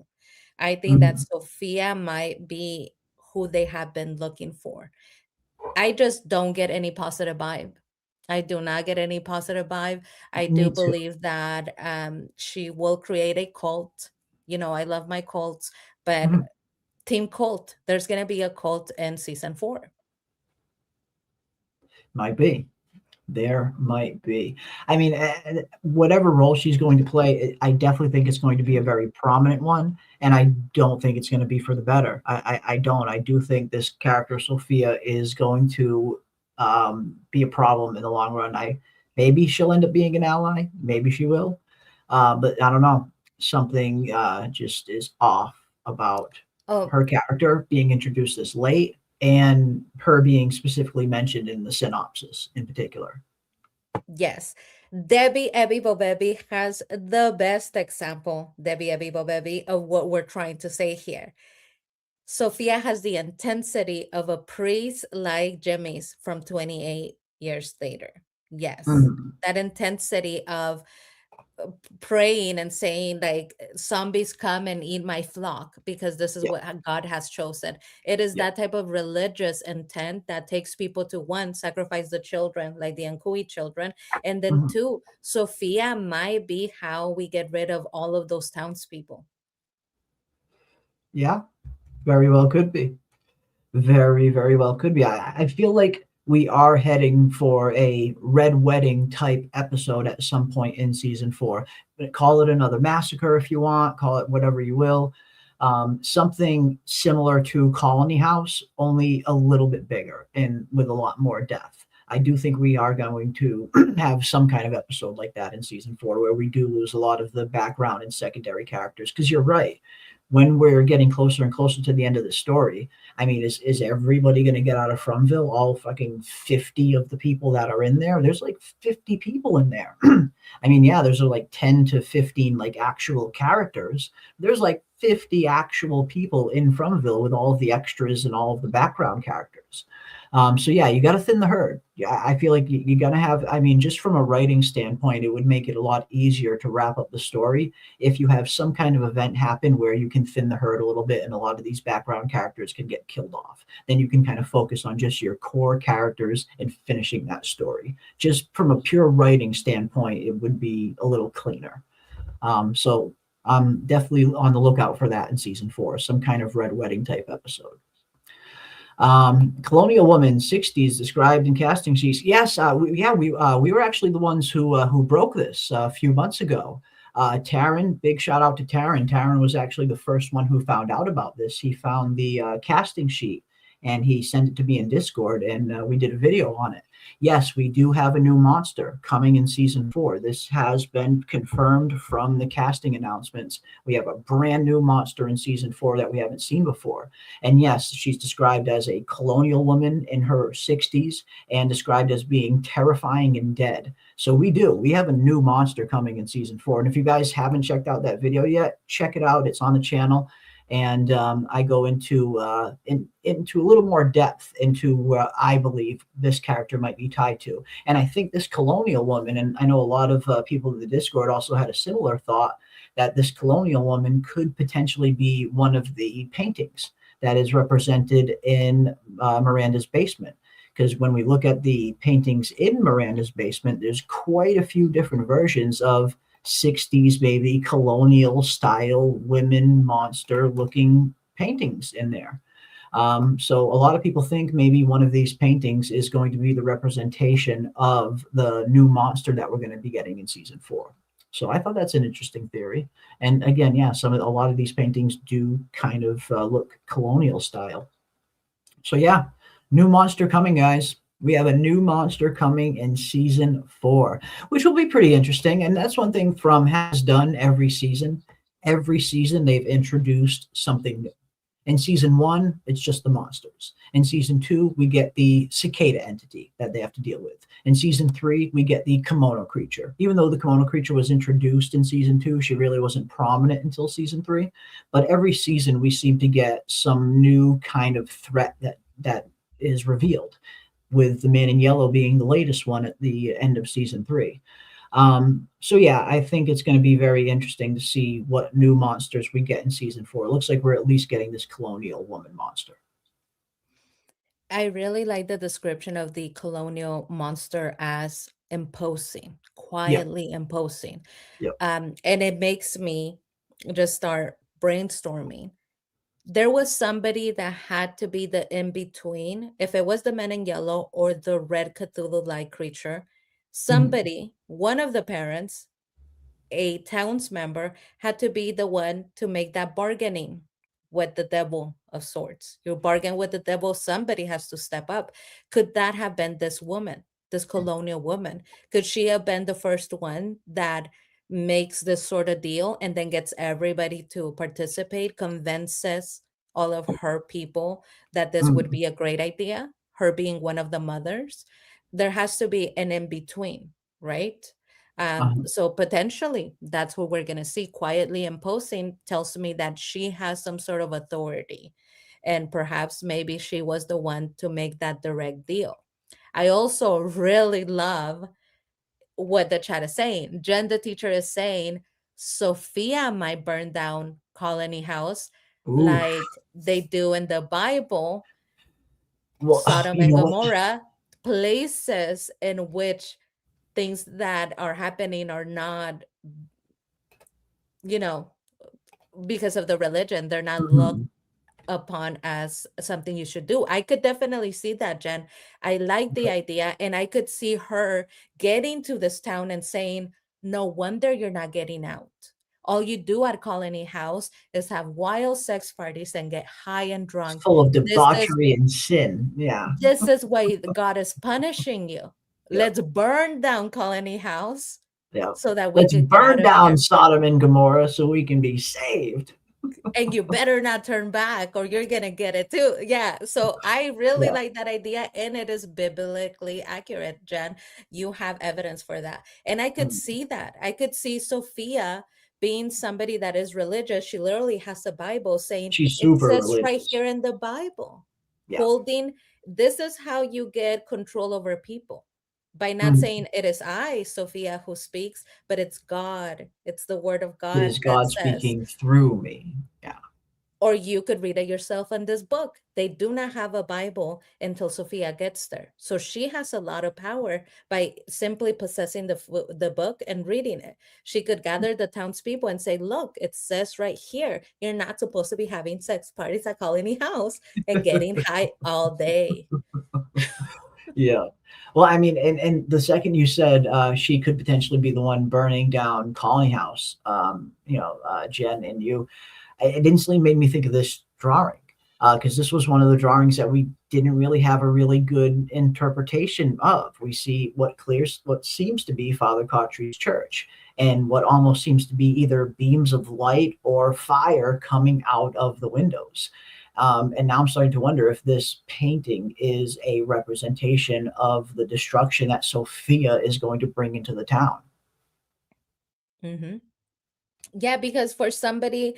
I think that Sophia might be who they have been looking for. I just don't get any positive vibe. I do not get any positive vibe. I Me do too. believe that she will create a cult. You know, I love my cults, but Team Cult, there's going to be a cult in season 4. Might be. There might be. I mean, whatever role she's going to play, I definitely think it's going to be a very prominent one, and I don't think it's going to be for the better. I don't. I do think this character, Sophia, is going to be a problem in the long run. Maybe she'll end up being an ally. Maybe she will. But I don't know. Something just is off about her character being introduced this late, and her being specifically mentioned in the synopsis in particular. Yes. Debbie Ebby Bobebi has the best example, Debbie Ebby Bobebi, of what we're trying to say here. Sophia has the intensity of a priest like Jimmy's from 28 years later. Yes. That intensity of praying and saying, like, zombies come and eat my flock because this is what God has chosen. It is that type of religious intent that takes people to, one, sacrifice the children, like the Nkui children, and then two, Sophia might be how we get rid of all of those townspeople. Yeah, very well could be. Very, very well could be. I feel like we are heading for a Red Wedding type episode at some point in season 4. Call it another massacre if you want, call it whatever you will. something similar to Colony House, only a little bit bigger and with a lot more depth. I do think we are going to have some kind of episode like that in season 4 where we do lose a lot of the background and secondary characters. Because you're right, when we're getting closer and closer to the end of the story, I mean, is everybody going to get out of Fromville? All fucking 50 of the people that are in there? There's like 50 people in there. I mean, yeah, there's like 10 to 15 like actual characters. There's like 50 actual people in Fromville with all of the extras and all of the background characters. So yeah, you got to thin the herd. Yeah, I feel like you got to have. I mean, just from a writing standpoint, it would make it a lot easier to wrap up the story if you have some kind of event happen where you can thin the herd a little bit, and a lot of these background characters can get killed off. Then you can kind of focus on just your core characters and finishing that story. Just from a pure writing standpoint, it would be a little cleaner. So I'm definitely on the lookout for that in season 4, some kind of Red Wedding type episode. Colonial Woman 60s described in casting sheets. Yes, we were actually the ones who broke this a few months ago. Taryn, big shout out to Taryn. Taryn was actually the first one who found out about this. He found the casting sheet and he sent it to me in Discord, and we did a video on it. Yes, we do have a new monster coming in season 4. This has been confirmed from the casting announcements. We have a brand new monster in season 4 that we haven't seen before. And yes, she's described as a colonial woman in her 60s and described as being terrifying and dead. So we have a new monster coming in season 4. And if you guys haven't checked out that video yet, check it out. It's on the channel. And I go into into a little more depth into where I believe this character might be tied to. And I think this colonial woman, and I know a lot of people in the Discord also had a similar thought, that this colonial woman could potentially be one of the paintings that is represented in Miranda's basement. Because when we look at the paintings in Miranda's basement, there's quite a few different versions of 60s maybe colonial style women monster looking paintings in there. So a lot of people think maybe one of these paintings is going to be the representation of the new monster that we're going to be getting in season 4. So I thought that's an interesting theory. And again, yeah, a lot of these paintings do kind of look colonial style. So yeah, new monster coming, guys. We have a new monster coming in season 4, which will be pretty interesting. And that's one thing From has done every season. Every season, they've introduced something new. In season 1, it's just the monsters. In season 2, we get the cicada entity that they have to deal with. In season 3, we get the kimono creature. Even though the kimono creature was introduced in season 2, she really wasn't prominent until season 3. But every season, we seem to get some new kind of threat that is revealed, with the Man in Yellow being the latest one at the end of season 3. So yeah, I think it's going to be very interesting to see what new monsters we get in season 4. It looks like we're at least getting this colonial woman monster. I really like the description of the colonial monster as imposing, quietly imposing. Yep. And it makes me just start brainstorming. There was somebody that had to be the in between. If it was the Man in Yellow or the red Cthulhu-like creature, somebody, one of the parents, a town's member, had to be the one to make that bargaining with the devil of sorts. You bargain with the devil, somebody has to step up. Could that have been this woman, this colonial woman? Could she have been the first one that makes this sort of deal and then gets everybody to participate, convinces all of her people that this would be a great idea, her being one of the mothers? There has to be an in between, right? So potentially that's what we're going to see. Quietly imposing tells me that she has some sort of authority, and perhaps maybe she was the one to make that direct deal. I also really love what the chat is saying. Jen, the teacher, is saying Sophia might burn down Colony House like they do in the Bible. Well, Sodom and Gomorrah, places in which things that are happening are not, because of the religion, they're not looked upon as something you should do. I could definitely see that, Jen. I like the idea, and I could see her getting to this town and saying, no wonder you're not getting out. All you do at Colony House is have wild sex parties and get high and It's drunk. full of This is debauchery and sin. Yeah. this is why God is punishing you. Yeah. Let's burn down Colony House Yeah. so that we Let's could get out burn of down here. Sodom and Gomorrah so we can be saved. And you better not turn back or you're gonna get it too. Yeah. So I really Yeah. like that idea, and it is biblically accurate, Jen. You have evidence for that. And I could see that. I could see Sophia being somebody that is religious. She literally has a Bible saying She's it super says right religious. here in the Bible, Yeah. holding this is how you get control over people. By not Mhm. saying it is I, Sophia, who speaks, but it's God. It's the word of It God is that God says. speaking through me. Yeah. Or you could read it yourself in this book. They do not have a Bible until Sophia gets there. So she has a lot of power by simply possessing the book and reading it. She could gather the townspeople and say, look, it says right here, you're not supposed to be having sex parties at Colony House and getting high all day. Yeah. Well, I mean, and the second you said she could potentially be the one burning down Colony House, Jen and you, it instantly made me think of this drawing because this was one of the drawings that we didn't really have a really good interpretation of. We see what seems to be Father Cautry's church and what almost seems to be either beams of light or fire coming out of the windows. And now I'm starting to wonder if this painting is a representation of the destruction that Sophia is going to bring into the town. Mm-hmm. Yeah, because for somebody,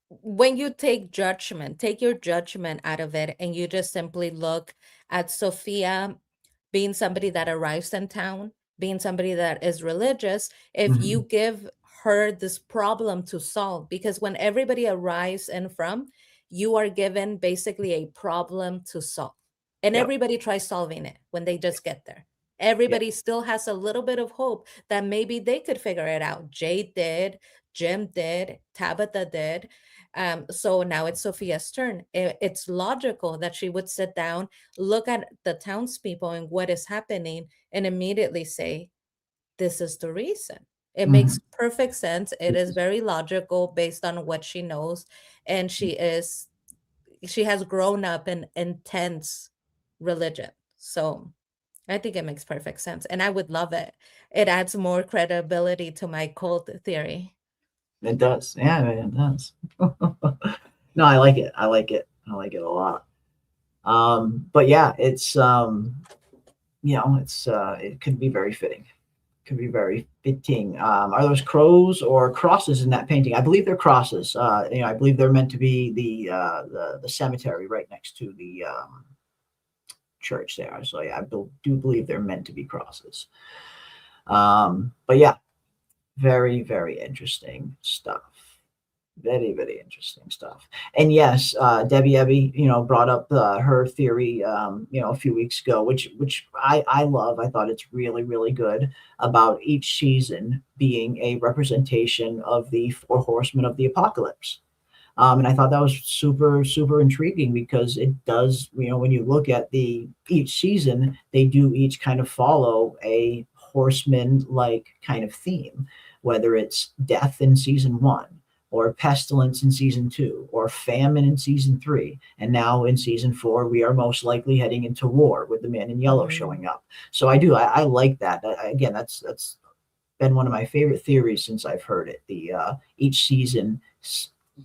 when you take your judgment out of it, and you just simply look at Sophia being somebody that arrives in town, being somebody that is religious, if you Mhm. give her this problem to solve, because when everybody arrives in from, you are given basically a problem to solve. And Yep. everybody tries solving it when they just get there. Yep. Everybody still has a little bit of hope that maybe they could figure it out. Jade did, Jim did, Tabitha did. So now it's Sophia's turn. It's logical that she would sit down, look at the townspeople and what is happening, and immediately say, this is the reason. It makes Mhm. perfect sense. It is very logical based on what she knows. And she has grown up in intense religion. So I think it makes perfect sense. And I would love it. It adds more credibility to my cult theory. It does. Yeah, it does. No, I like it. I like it. I like it a lot. But yeah, it's it could be very fitting. Could be very fitting. Are those crows or crosses in that painting? I believe they're crosses. I believe they're meant to be the cemetery right next to the church there. So yeah, do believe they're meant to be crosses. But yeah, very, very interesting stuff. Very, very interesting stuff. And yes, Debbie Ebby, brought up her theory, a few weeks ago, which I love. I thought it's really, really good about each season being a representation of the four horsemen of the apocalypse. And I thought that was super, super intriguing because it does, when you look at each season, they do each kind of follow a horseman-like kind of theme, whether it's death in season 1, or pestilence in season 2, or famine in season 3. And now in season 4, we are most likely heading into war with the man in yellow showing up. So I like that. Again, that's been one of my favorite theories since I've heard it. Each season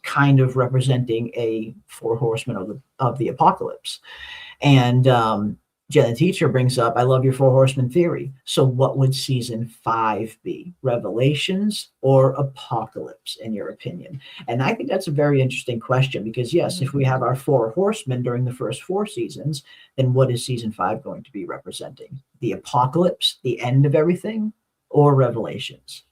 kind of representing a four horsemen of the apocalypse. And Jen, the teacher, brings up, I love your four horsemen theory. So what would season 5 be? Revelations or apocalypse, in your opinion? And I think that's a very interesting question because, yes, if we have our four horsemen during the first 4 seasons, then what is season 5 going to be representing? The apocalypse, the end of everything, or Revelations?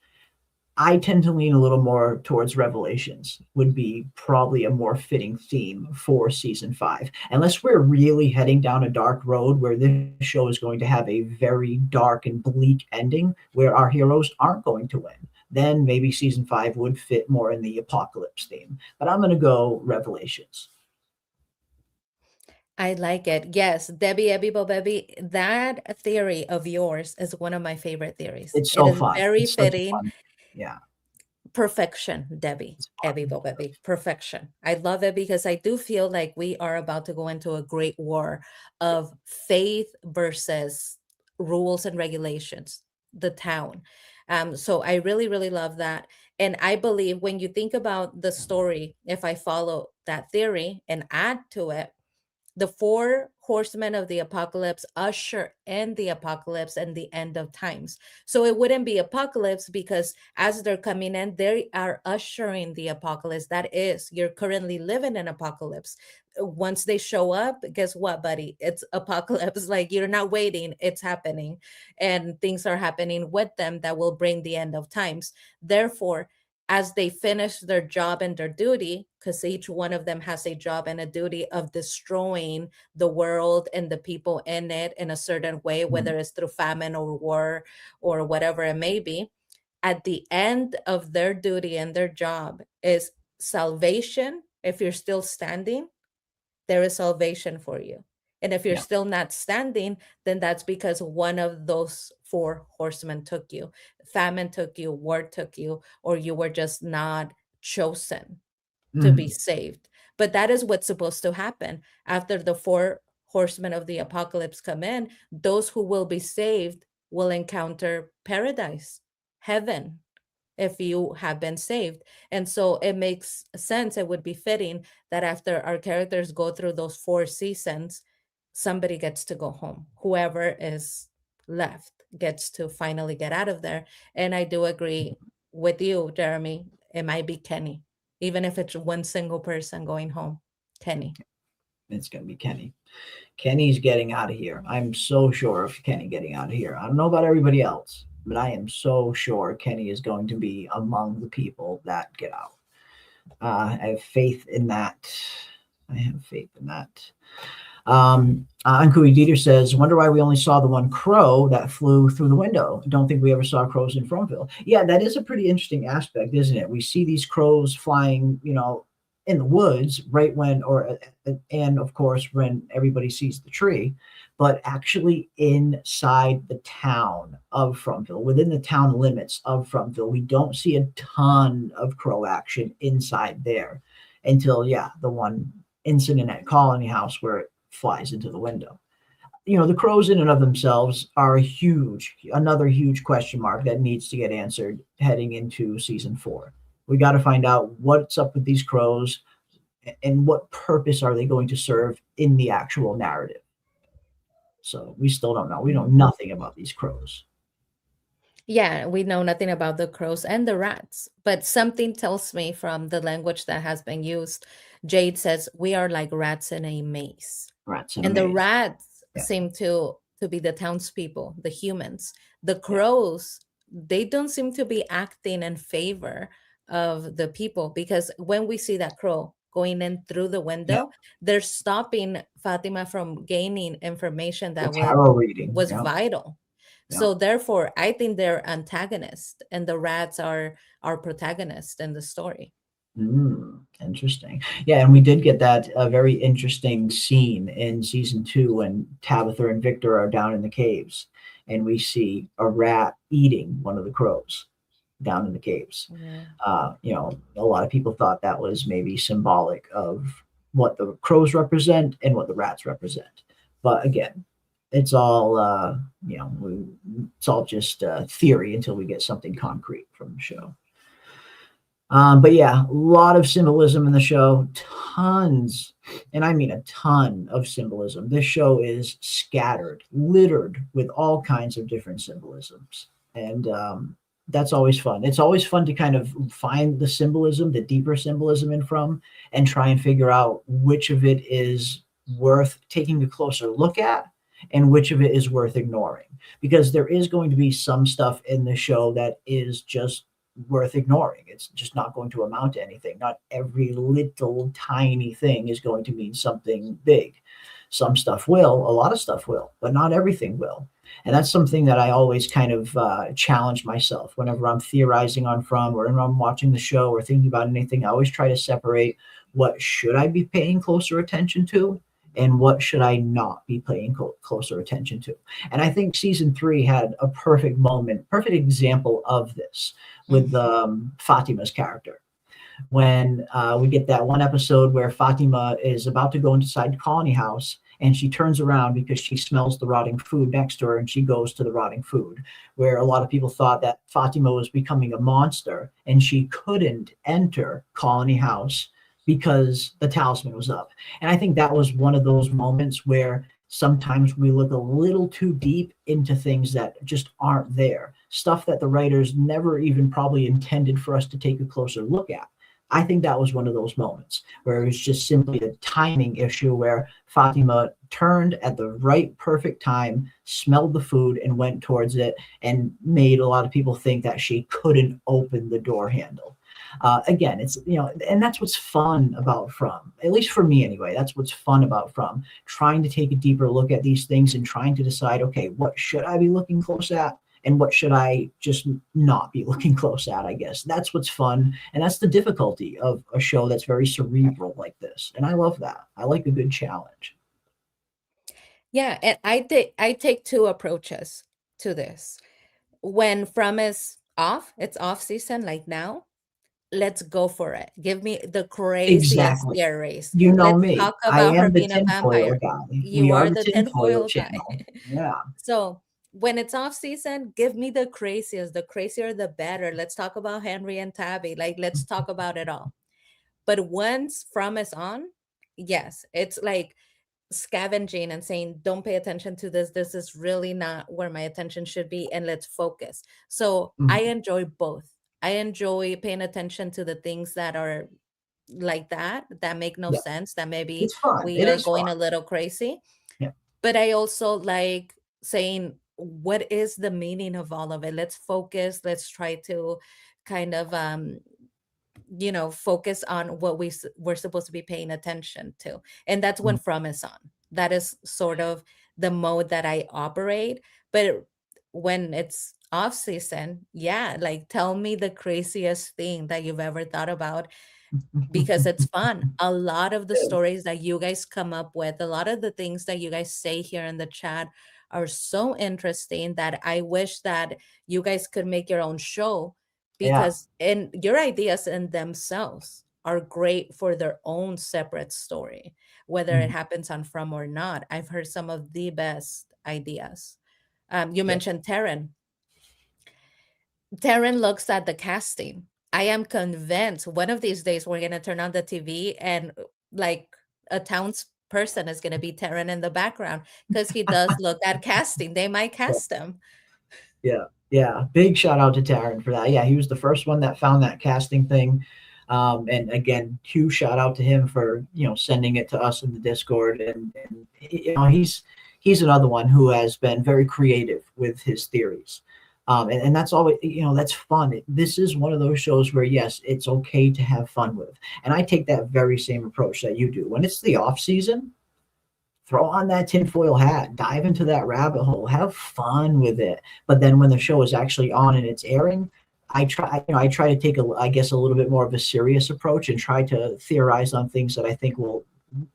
I tend to lean a little more towards Revelations would be probably a more fitting theme for season 5. Unless we're really heading down a dark road where this show is going to have a very dark and bleak ending where our heroes aren't going to win. Then maybe season 5 would fit more in the apocalypse theme. But I'm going to go Revelations. I like it. Yes, Debbie Ebby Bobebi, that theory of yours is one of my favorite theories. It's It so is fun. very It's such a fitting. fun. Yeah. Perfection, Debbie. Baby, perfection. I love it because I do feel like we are about to go into a great war of faith versus rules and regulations, the town. So I really, really love that. And I believe when you think about the story, if I follow that theory and add to it, the four horsemen of the apocalypse usher in the apocalypse and the end of times. So it wouldn't be apocalypse because as they're coming in, they are ushering the apocalypse. That is, you're currently living in apocalypse. Once they show up, guess what, buddy? It's apocalypse. Like you're not waiting, it's happening. And things are happening with them that will bring the end of times. Therefore, as they finish their job and their duty, because each one of them has a job and a duty of destroying the world and the people in it in a certain way, whether it's through famine or war or whatever it may be, at the end of their duty and their job is salvation. If you're still standing, there is salvation for you. And if you're still not standing, then that's because one of those four horsemen took you. Famine took you, war took you, or you were just not chosen to be saved. But that is what's supposed to happen. After the four horsemen of the apocalypse come in, those who will be saved will encounter paradise, heaven, if you have been saved. And so it makes sense. It would be fitting that after our characters go through those 4 seasons, somebody gets to go home. Whoever is left gets to finally get out of there. And I do agree with you, Jeremy. It might be Kenny, even if it's one single person going home. Kenny. It's going to be Kenny. Kenny's getting out of here. I'm so sure of Kenny getting out of here. I don't know about everybody else, but I am so sure Kenny is going to be among the people that get out. I have faith in that. Uncle Dieter says, wonder why we only saw the one crow that flew through the window. Don't think we ever saw crows in Fromville. Yeah, that is a pretty interesting aspect, isn't it? We see these crows flying, in the woods right when, and of course, when everybody sees the tree, but actually inside the town of Fromville, within the town limits of Fromville, we don't see a ton of crow action inside there until, the one incident at Colony House where it flies into the window. The crows in and of themselves are another huge question mark that needs to get answered heading into season 4. We got to find out what's up with these crows and what purpose are they going to serve in the actual narrative. So we still don't know. We know nothing about these crows. Yeah, we know nothing about the crows and the rats, but something tells me from the language that has been used, Jade says, we are like rats in a maze. The rats seem to be the townspeople, the humans. The crows, they don't seem to be acting in favor of the people, because when we see that crow going in through the window, they're stopping Fatima from gaining information that was vital. So therefore, I think they're antagonists and the rats are our protagonist in the story. Interesting. Yeah, and we did get that very interesting scene in season 2 when Tabitha and Victor are down in the caves, and we see a rat eating one of the crows down in the caves. A lot of people thought that was maybe symbolic of what the crows represent and what the rats represent. But again, it's all it's all just theory until we get something concrete from the show. But yeah, a lot of symbolism in the show, tons, and I mean a ton of symbolism. This show is littered with all kinds of different symbolisms, and that's always fun. It's always fun to kind of find the symbolism, the deeper symbolism in From, and try and figure out which of it is worth taking a closer look at and which of it is worth ignoring, because there is going to be some stuff in the show that is just worth ignoring. It's just not going to amount to anything. Not every little tiny thing is going to mean something big. Some stuff will, a lot of stuff will, but not everything will. And that's something that I always kind of challenge myself whenever I'm theorizing on From, or when I'm watching the show or thinking about anything. I always try to separate what should I be paying closer attention to and what should I not be paying closer attention to? And I think season 3 had a perfect moment, perfect example of this with Fatima's character. When we get that one episode where Fatima is about to go inside Colony House, and she turns around because she smells the rotting food next to her, and she goes to the rotting food, where a lot of people thought that Fatima was becoming a monster and she couldn't enter Colony House because the talisman was up. And I think that was one of those moments where sometimes we look a little too deep into things that just aren't there, stuff that the writers never even probably intended for us to take a closer look at. I think that was one of those moments where it was just simply a timing issue where Fatima turned at the right perfect time, smelled the food and went towards it, and made a lot of people think that she couldn't open the door handle. Again, it's, and that's what's fun about From, at least for me anyway, that's what's fun about From, trying to take a deeper look at these things and trying to decide, okay, what should I be looking close at? And what should I just not be looking close at, I guess. That's what's fun. And that's the difficulty of a show that's very cerebral like this. And I love that. I like a good challenge. Yeah, and I take two approaches to this. When From is off, it's off season like now, let's go for it. Give me the craziest Exactly. theories. You know Let's me. talk I about her am the being a tinfoil vampire. guy. We You are are the the tinfoil tinfoil guy. channel. Yeah. So when it's off season, give me the craziest. The crazier, the better. Let's talk about Henry and Tabby. Like, let's talk about it all. But once From is on, yes, it's like scavenging and saying, don't pay attention to this. This is really not where my attention should be. And let's focus. So I enjoy both. I enjoy paying attention to the things that are like that make no sense, that maybe It's fun. we It are is going fun. a little crazy. Yeah. But I also like saying, what is the meaning of all of it? Let's focus. Let's try to kind of focus on what we're supposed to be paying attention to. And that's when From is on. That is sort of the mode that I operate. But when it's off season, yeah, like tell me the craziest thing that you've ever thought about, because it's fun. A lot of the stories that you guys come up with, a lot of the things that you guys say here in the chat are so interesting that I wish that you guys could make your own show, because and your ideas in themselves are great for their own separate story, whether it happens on From or not. I've heard some of the best ideas. You mentioned Taryn. Taryn looks at the casting. I am convinced one of these days we're going to turn on the TV and like a townsperson is going to be Taryn in the background, because he does look at casting. They might cast him. Yeah. Big shout out to Taryn for that. Yeah, he was the first one that found that casting thing. And again, huge shout out to him for, sending it to us in the Discord. And he's another one who has been very creative with his theories. And that's always, that's fun. This is one of those shows where, yes, it's okay to have fun with. And I take that very same approach that you do. When it's the off season, throw on that tinfoil hat, dive into that rabbit hole, have fun with it. But then when the show is actually on and it's airing, I try to take a little bit more of a serious approach and try to theorize on things that I think will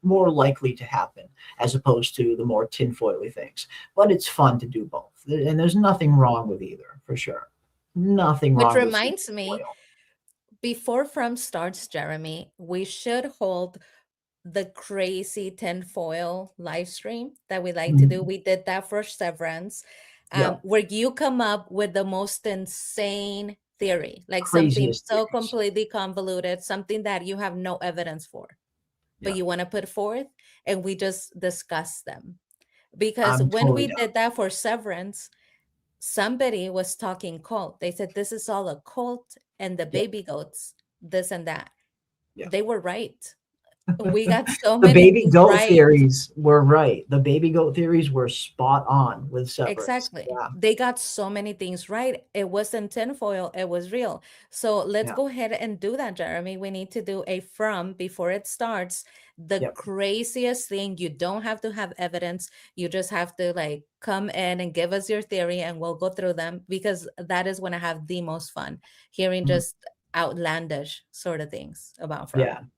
more likely to happen, as opposed to the more tinfoily things. But it's fun to do both, and there's nothing wrong with either, for sure. Nothing wrong. Which reminds me, before From starts, Jeremy, we should hold the crazy tinfoil live stream that we like to do. We did that for Severance, where you come up with the most insane theory, like something so completely convoluted, something that you have no evidence for, but you want to put forth, and we just discuss them. Because when we did that for Severance, somebody was talking cult. They said, this is all a cult, and the baby goats, this and that. They were right. We got so the many baby goat right. theories were right. The baby goat theories were spot on with Severance. Exactly. They got so many things right. It wasn't tinfoil, it was real. So let's go ahead and do that, Jeremy. We need to do a From before it starts. The craziest thing. You don't have to have evidence. You just have to like come in and give us your theory, and we'll go through them, because that is when I have the most fun, hearing just outlandish sort of things about From.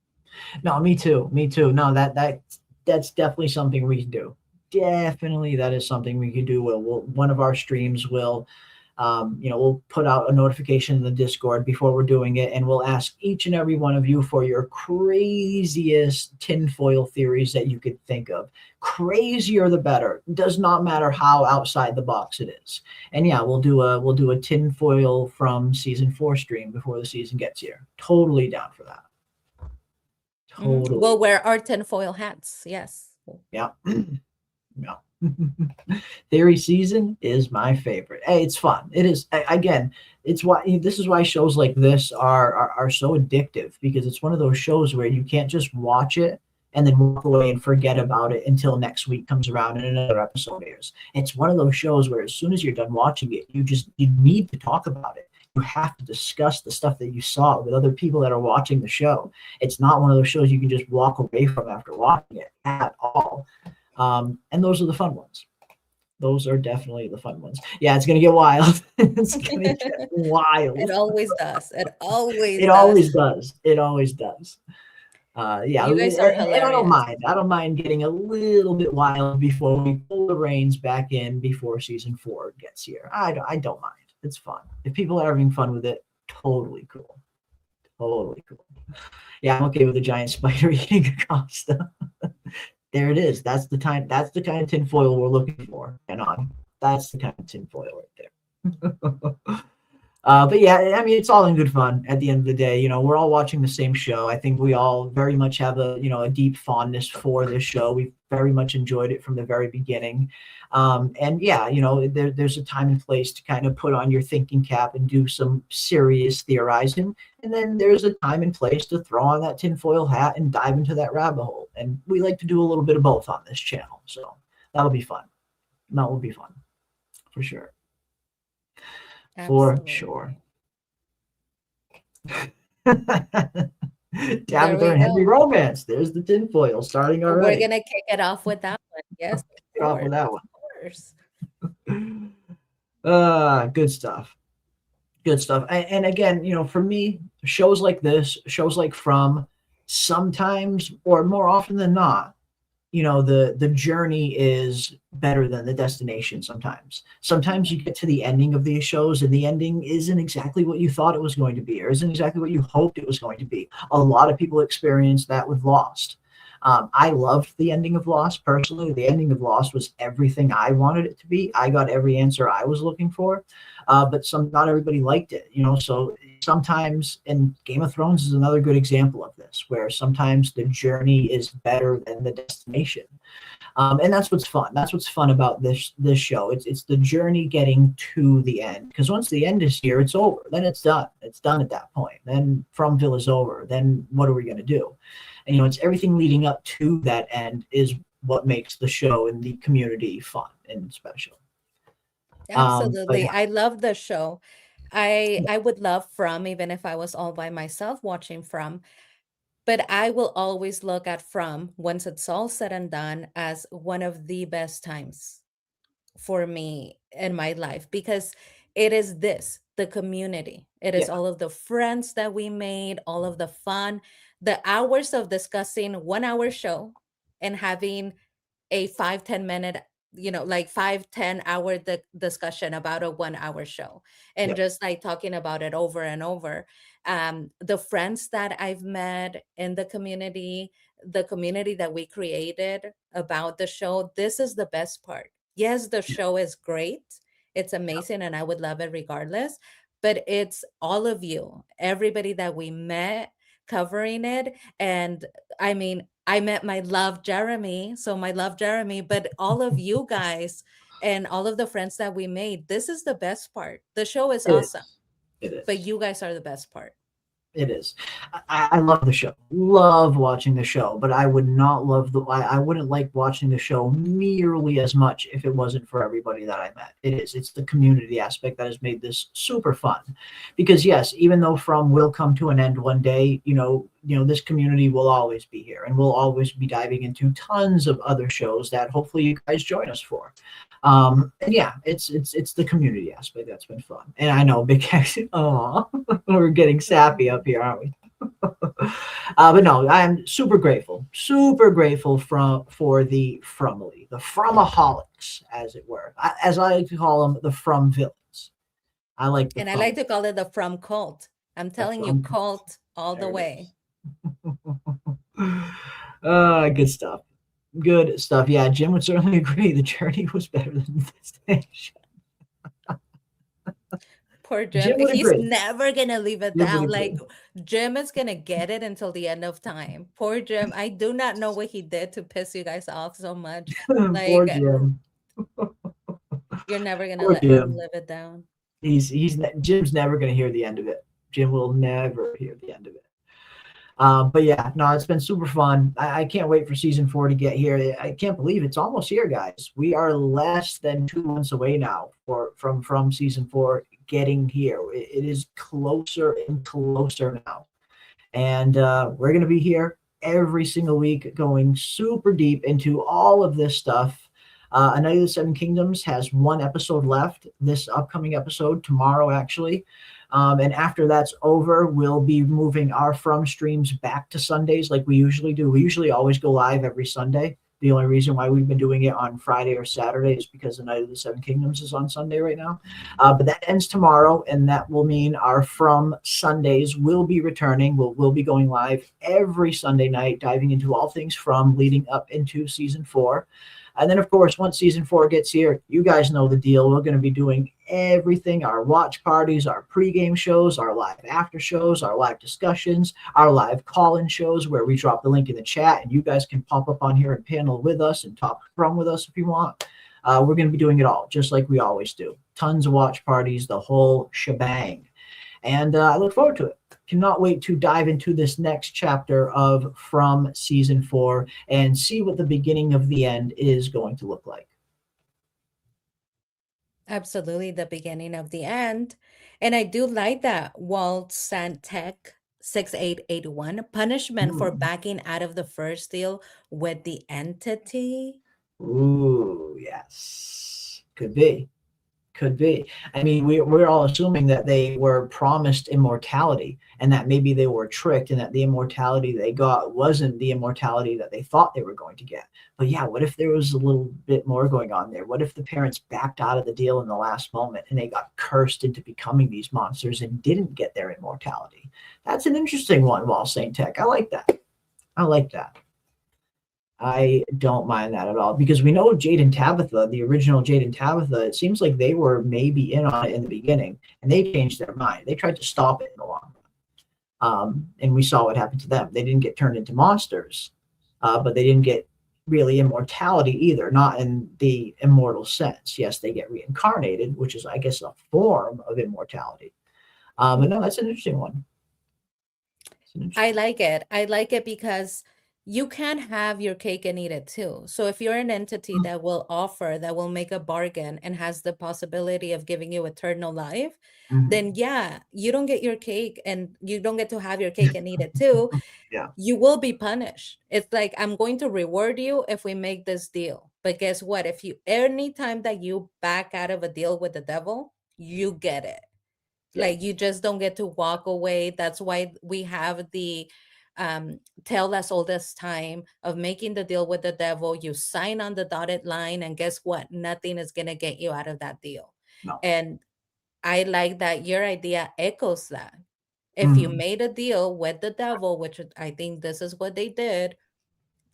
No, me too. No, that that's definitely something we can do. Definitely, that is something we can do. One of our streams will, we'll put out a notification in the Discord before we're doing it, and we'll ask each and every one of you for your craziest tinfoil theories that you could think of. Crazier the better. Does not matter how outside the box it is. And yeah, we'll do a tinfoil from season 4 stream before the season gets here. Totally down for that. Totally. We'll wear our tinfoil hats. Yes. Yeah. Yeah. Theory season is my favorite. Hey, it's fun. It is. Again, it's why this is why shows like this are so addictive, because it's one of those shows where you can't just watch it and then walk away and forget about it until next week comes around and another episode airs. It's one of those shows where as soon as you're done watching it, you need to talk about it. You have to discuss the stuff that you saw with other people that are watching the show. It's not one of those shows you can just walk away from after watching it at all. And those are the fun ones. Those are definitely the fun ones. Yeah, it's gonna get wild. It's gonna get wild. It always does. It always does. It always does. Yeah, you guys are hilarious. And I don't mind getting a little bit wild before we pull the reins back in before season 4 gets here. I don't mind. It's fun. If people are having fun with it, totally cool. Totally cool. Yeah, I'm okay with the giant spider eating a Costa. There it is. That's the kind of tinfoil we're looking for. And that's the kind of tinfoil right there. But yeah, I mean, it's all in good fun at the end of the day. We're all watching the same show. I think we all very much have a deep fondness for this show. We've very much enjoyed it from the very beginning. And yeah, there's a time and place to kind of put on your thinking cap and do some serious theorizing. And then there's a time and place to throw on that tinfoil hat and dive into that rabbit hole. And we like to do a little bit of both on this channel. So that'll be fun. That will be fun for sure. Absolutely. For sure. Tabitha and Henry romance. There's the tinfoil starting already. We're gonna kick it off with that one. Yes. Off with that one. Of course. Good stuff. Good stuff. And again, for me, shows like this, shows like From, sometimes or more often than not, the journey is better than the destination sometimes. Sometimes you get to the ending of these shows and the ending isn't exactly what you thought it was going to be, or isn't exactly what you hoped it was going to be. A lot of people experience that with Lost. I loved the ending of Lost personally. The ending of Lost was everything I wanted it to be. I got every answer I was looking for, but not everybody liked it. So sometimes, and Game of Thrones is another good example of this, where sometimes the journey is better than the destination, and that's what's fun. That's what's fun about this show. It's the journey getting to the end, because once the end is here, it's over. Then it's done. It's done at that point. Then Fromville is over. Then what are we going to do? And it's everything leading up to that end is what makes the show and the community fun and special. Absolutely. I love the show. I would love From, even if I was all by myself watching From. But I will always look at From, once it's all said and done, as one of the best times for me in my life, because it is the community. It is all of the friends that we made, all of the fun, the hours of discussing 1 hour show and having a 5-10 minute, 5-10 hour discussion about a 1 hour show, and just like talking about it over and over. The friends that I've met in the community that we created about the show, this is the best part. Yes, the show is great. It's amazing, and I would love it regardless. But it's all of you, everybody that we met covering it. And I mean, I met my love Jeremy, but all of you guys and all of the friends that we made, this is the best part. The show is awesome. It is. But you guys are the best part. It is. I love the show. Love watching the show, but I would not I wouldn't like watching the show nearly as much if it wasn't for everybody that I met. It's the community aspect that has made this super fun. Because yes, even though From will come to an end one day, this community will always be here, and we'll always be diving into tons of other shows that hopefully you guys join us for. And yeah, it's the community aspect that's been fun. And I know Big X, we're getting sappy up here, aren't we? But no, I am super grateful for the Fromily, the Fromaholics, as it were, as I like to call them, the From villains. I like the And I From, like to call it the From cult. I'm the telling you, From. cult all the There it way. Good stuff. Good stuff. Yeah, Jim would certainly agree. The journey was better than the destination. Poor Jim. Jim would He's agree. never gonna leave it Jim would down. agree. Like Jim is gonna get it until the end of time. Poor Jim. I do not know what he did to piss you guys off so much. Poor Like Jim. you're never gonna Poor let him Jim. live it down. Jim's never going to hear the end of it. Jim will never hear the end of it. But yeah, no, it's been super fun. I can't wait for season 4 to get here. I can't believe it's almost here, guys. We are less than 2 months away now from season 4 getting here. It is closer and closer now, and we're going to be here every single week, going super deep into all of this stuff. A Night of the Seven Kingdoms has 1 episode left, this upcoming episode, tomorrow actually. And after that's over, we'll be moving our From streams back to Sundays like we usually do. We usually always go live every Sunday. The only reason why we've been doing it on Friday or Saturday is because the Night of the Seven Kingdoms is on Sunday right now. But that ends tomorrow, and that will mean our From Sundays will be returning. We'll be going live every Sunday night, diving into all things From, leading up into season 4. And then, of course, once season 4 gets here, you guys know the deal. We're going to be doing everything, our watch parties, our pregame shows, our live after shows, our live discussions, our live call-in shows where we drop the link in the chat and you guys can pop up on here and panel with us and talk From with us if you want. We're going to be doing it all, just like we always do. Tons of watch parties, the whole shebang. And I look forward to it. Cannot wait to dive into this next chapter of From season 4 and see what the beginning of the end is going to look like. Absolutely, the beginning of the end. And I do like that Walt Santec 6881 punishment for backing out of the first deal with the entity. Ooh, yes. Could be. Could be. I mean, we're all assuming that they were promised immortality and that maybe they were tricked and that the immortality they got wasn't the immortality that they thought they were going to get. But yeah, what if there was a little bit more going on there? What if the parents backed out of the deal in the last moment and they got cursed into becoming these monsters and didn't get their immortality? That's an interesting one, Wall Saint Tech. I like that. I like that. I don't mind that at all because we know Jade and Tabitha, the original Jade and Tabitha, it seems like they were maybe in on it in the beginning and they changed their mind. They tried to stop it in the long run. And we saw what happened to them. They didn't get turned into monsters, but they didn't get really immortality either, not in the immortal sense. Yes, they get reincarnated, which is, I guess, a form of immortality. But no, that's an interesting one. I like it. I like it because you can have your cake and eat it too. So if you're an entity that will offer, that will make a bargain and has the possibility of giving you eternal life, then yeah, you don't get your cake and you don't get to have your cake and eat it too. Yeah. You will be punished. It's like, I'm going to reward you if we make this deal. But guess what? If you, anytime that you back out of a deal with the devil, you get it. Yeah. Like you just don't get to walk away. That's why we have the tale as old as time of making the deal with the devil. You sign on the dotted line and guess what? Nothing is going to get you out of that deal. No. And I like that your idea echoes that. If you made a deal with the devil, which I think this is what they did,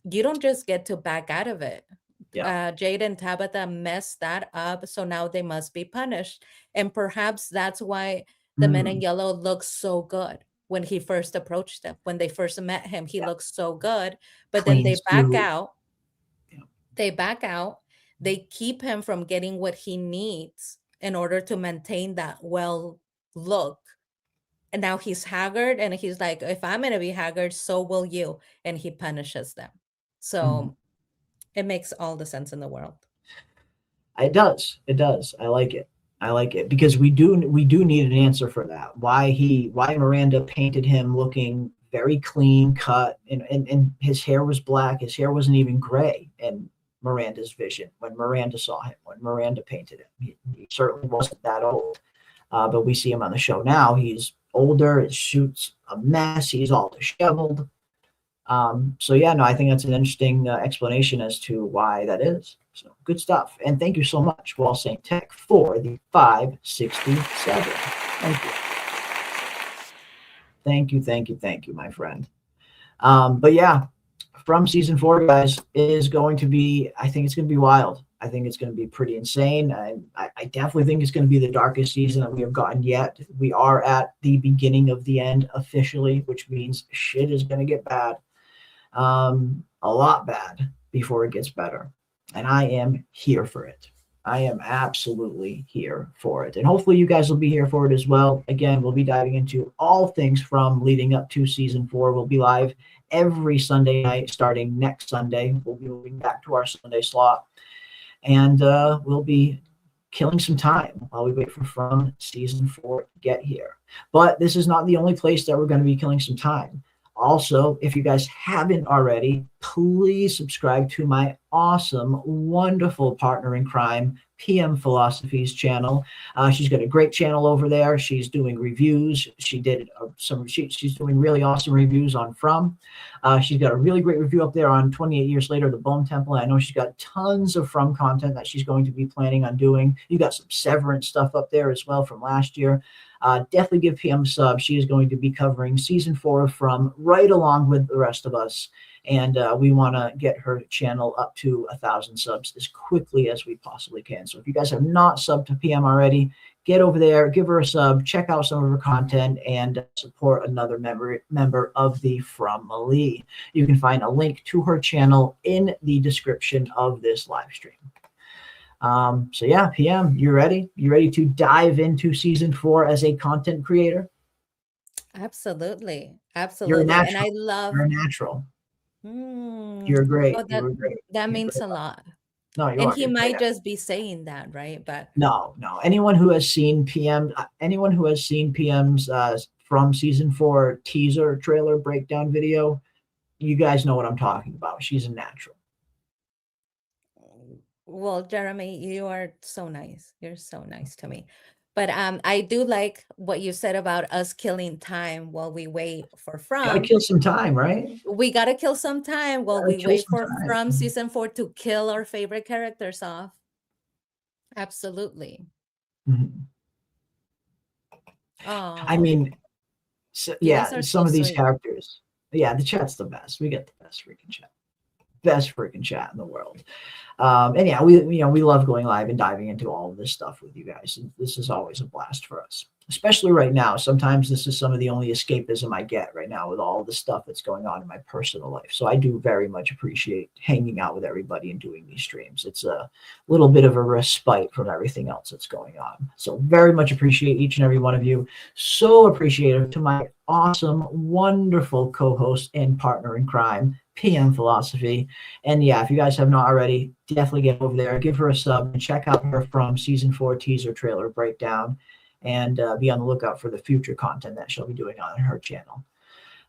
you don't just get to back out of it. Yeah. Jade and Tabitha messed that up, so now they must be punished. And perhaps that's why the man in yellow looks so good when he first approached them. When they first met him, he looks so good. But then they back out. They back out. They keep him from getting what he needs in order to maintain that well look. And now he's haggard and he's like, if I'm going to be haggard, so will you. And he punishes them. So it makes all the sense in the world. It does. It does. I like it. I like it because we do need an answer for that. Why Miranda painted him looking very clean cut and his hair was black. His hair wasn't even gray in Miranda's vision when Miranda saw him, when Miranda painted him. He certainly wasn't that old. But we see him on the show now. He's older. His suit's a mess. He's all disheveled. So yeah, no, I think that's an interesting explanation as to why that is. So good stuff. And thank you so much, Wall St. Tech, for the 567. Thank you. Thank you, my friend. But yeah, from season 4, guys, is going to be, I think it's going to be wild. I think it's going to be pretty insane. I definitely think it's going to be the darkest season that we have gotten yet. We are at the beginning of the end officially, which means shit is going to get bad. A lot bad before it gets better. And I am here for it. I am absolutely here for it. And hopefully you guys will be here for it as well. Again, we'll be diving into all things from leading up to season 4. We'll be live every Sunday night starting next Sunday. We'll be moving back to our Sunday slot. And we'll be killing some time while we wait for From season 4 to get here. But this is not the only place that we're going to be killing some time. Also, if you guys haven't already, please subscribe to my awesome, wonderful partner in crime, PM Philosophy's channel. She's got a great channel over there. She's doing reviews. She did she's doing really awesome reviews on From. She's got a really great review up there on 28 Years Later, The Bone Temple. I know she's got tons of From content that she's going to be planning on doing. You got some Severance stuff up there as well from last year. Definitely give PM a sub. She is going to be covering season 4 of From right along with the rest of us. And we want to get her channel up to 1,000 subs as quickly as we possibly can. So if you guys have not subbed to PM already, get over there, give her a sub, check out some of her content, and support another member of the Fromily. You can find a link to her channel in the description of this live stream. So yeah, PM, you ready? You ready to dive into season 4 as a content creator? Absolutely. You're a natural. And I love. You're a natural. You're great. You're great. That means a lot. No, you And are. he You're might great. just be saying that, right? But No. Anyone who has seen PM, anyone who has seen PM's From season 4 teaser trailer breakdown video, you guys know what I'm talking about. She's a natural. well, Jeremy, you are so nice. You're so nice to me. But I do like what you said about us killing time while we wait for Gotta From. kill some time, right? We gotta kill some time while Gotta we kill wait some for time. From season 4 to kill our favorite characters off. Absolutely. Mhm. I Oh, mean, so, you guys yeah, are some so of these sweet. characters. Yeah, the chat's the best. We get the best freaking chat. Best freaking chat in the world. And yeah, we love going live and diving into all of this stuff with you guys. And this is always a blast for us, especially right now. Sometimes this is some of the only escapism I get right now with all the stuff that's going on in my personal life. So I do very much appreciate hanging out with everybody and doing these streams. It's a little bit of a respite from everything else that's going on. So very much appreciate each and every one of you. So appreciative to my awesome, wonderful co-host and partner in crime, PM Philosophy. And yeah, if you guys have not already, definitely get over there, give her a sub, and check out her From season 4 teaser trailer breakdown, and be on the lookout for the future content that she'll be doing on her channel.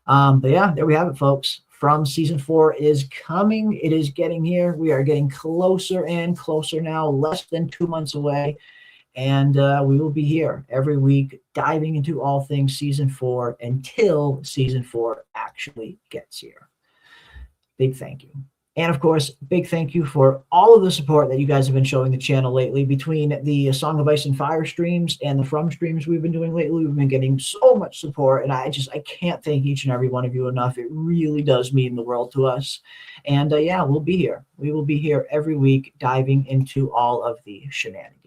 But yeah, there we have it, folks. From season 4 is coming. It is getting here. We are getting closer and closer now, less than 2 months away. And we will be here every week diving into all things season 4 until season 4 actually gets here. Big thank you. And of course, big thank you for all of the support that you guys have been showing the channel lately. Between the Song of Ice and Fire streams and the From streams we've been doing lately, we've been getting so much support. And I can't thank each and every one of you enough. It really does mean the world to us. And yeah, we'll be here. We will be here every week diving into all of the shenanigans.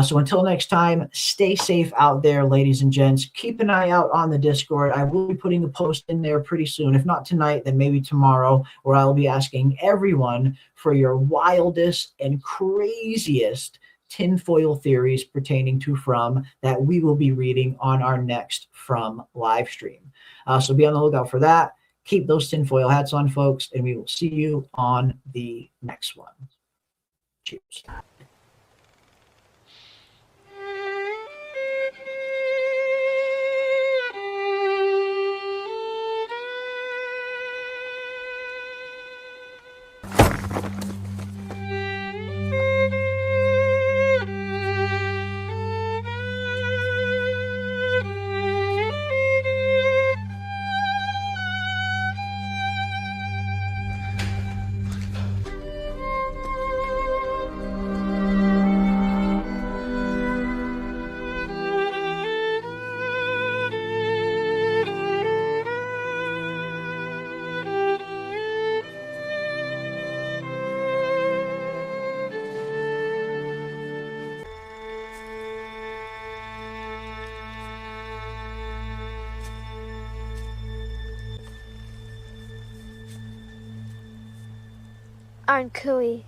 So until next time, stay safe out there, ladies and gents. Keep an eye out on the Discord. I will be putting a post in there pretty soon. If not tonight, then maybe tomorrow, where I'll be asking everyone for your wildest and craziest tinfoil theories pertaining to From that we will be reading on our next From live stream. So be on the lookout for that. Keep those tinfoil hats on, folks, and we will see you on the next one. Cheers. aren't cooey.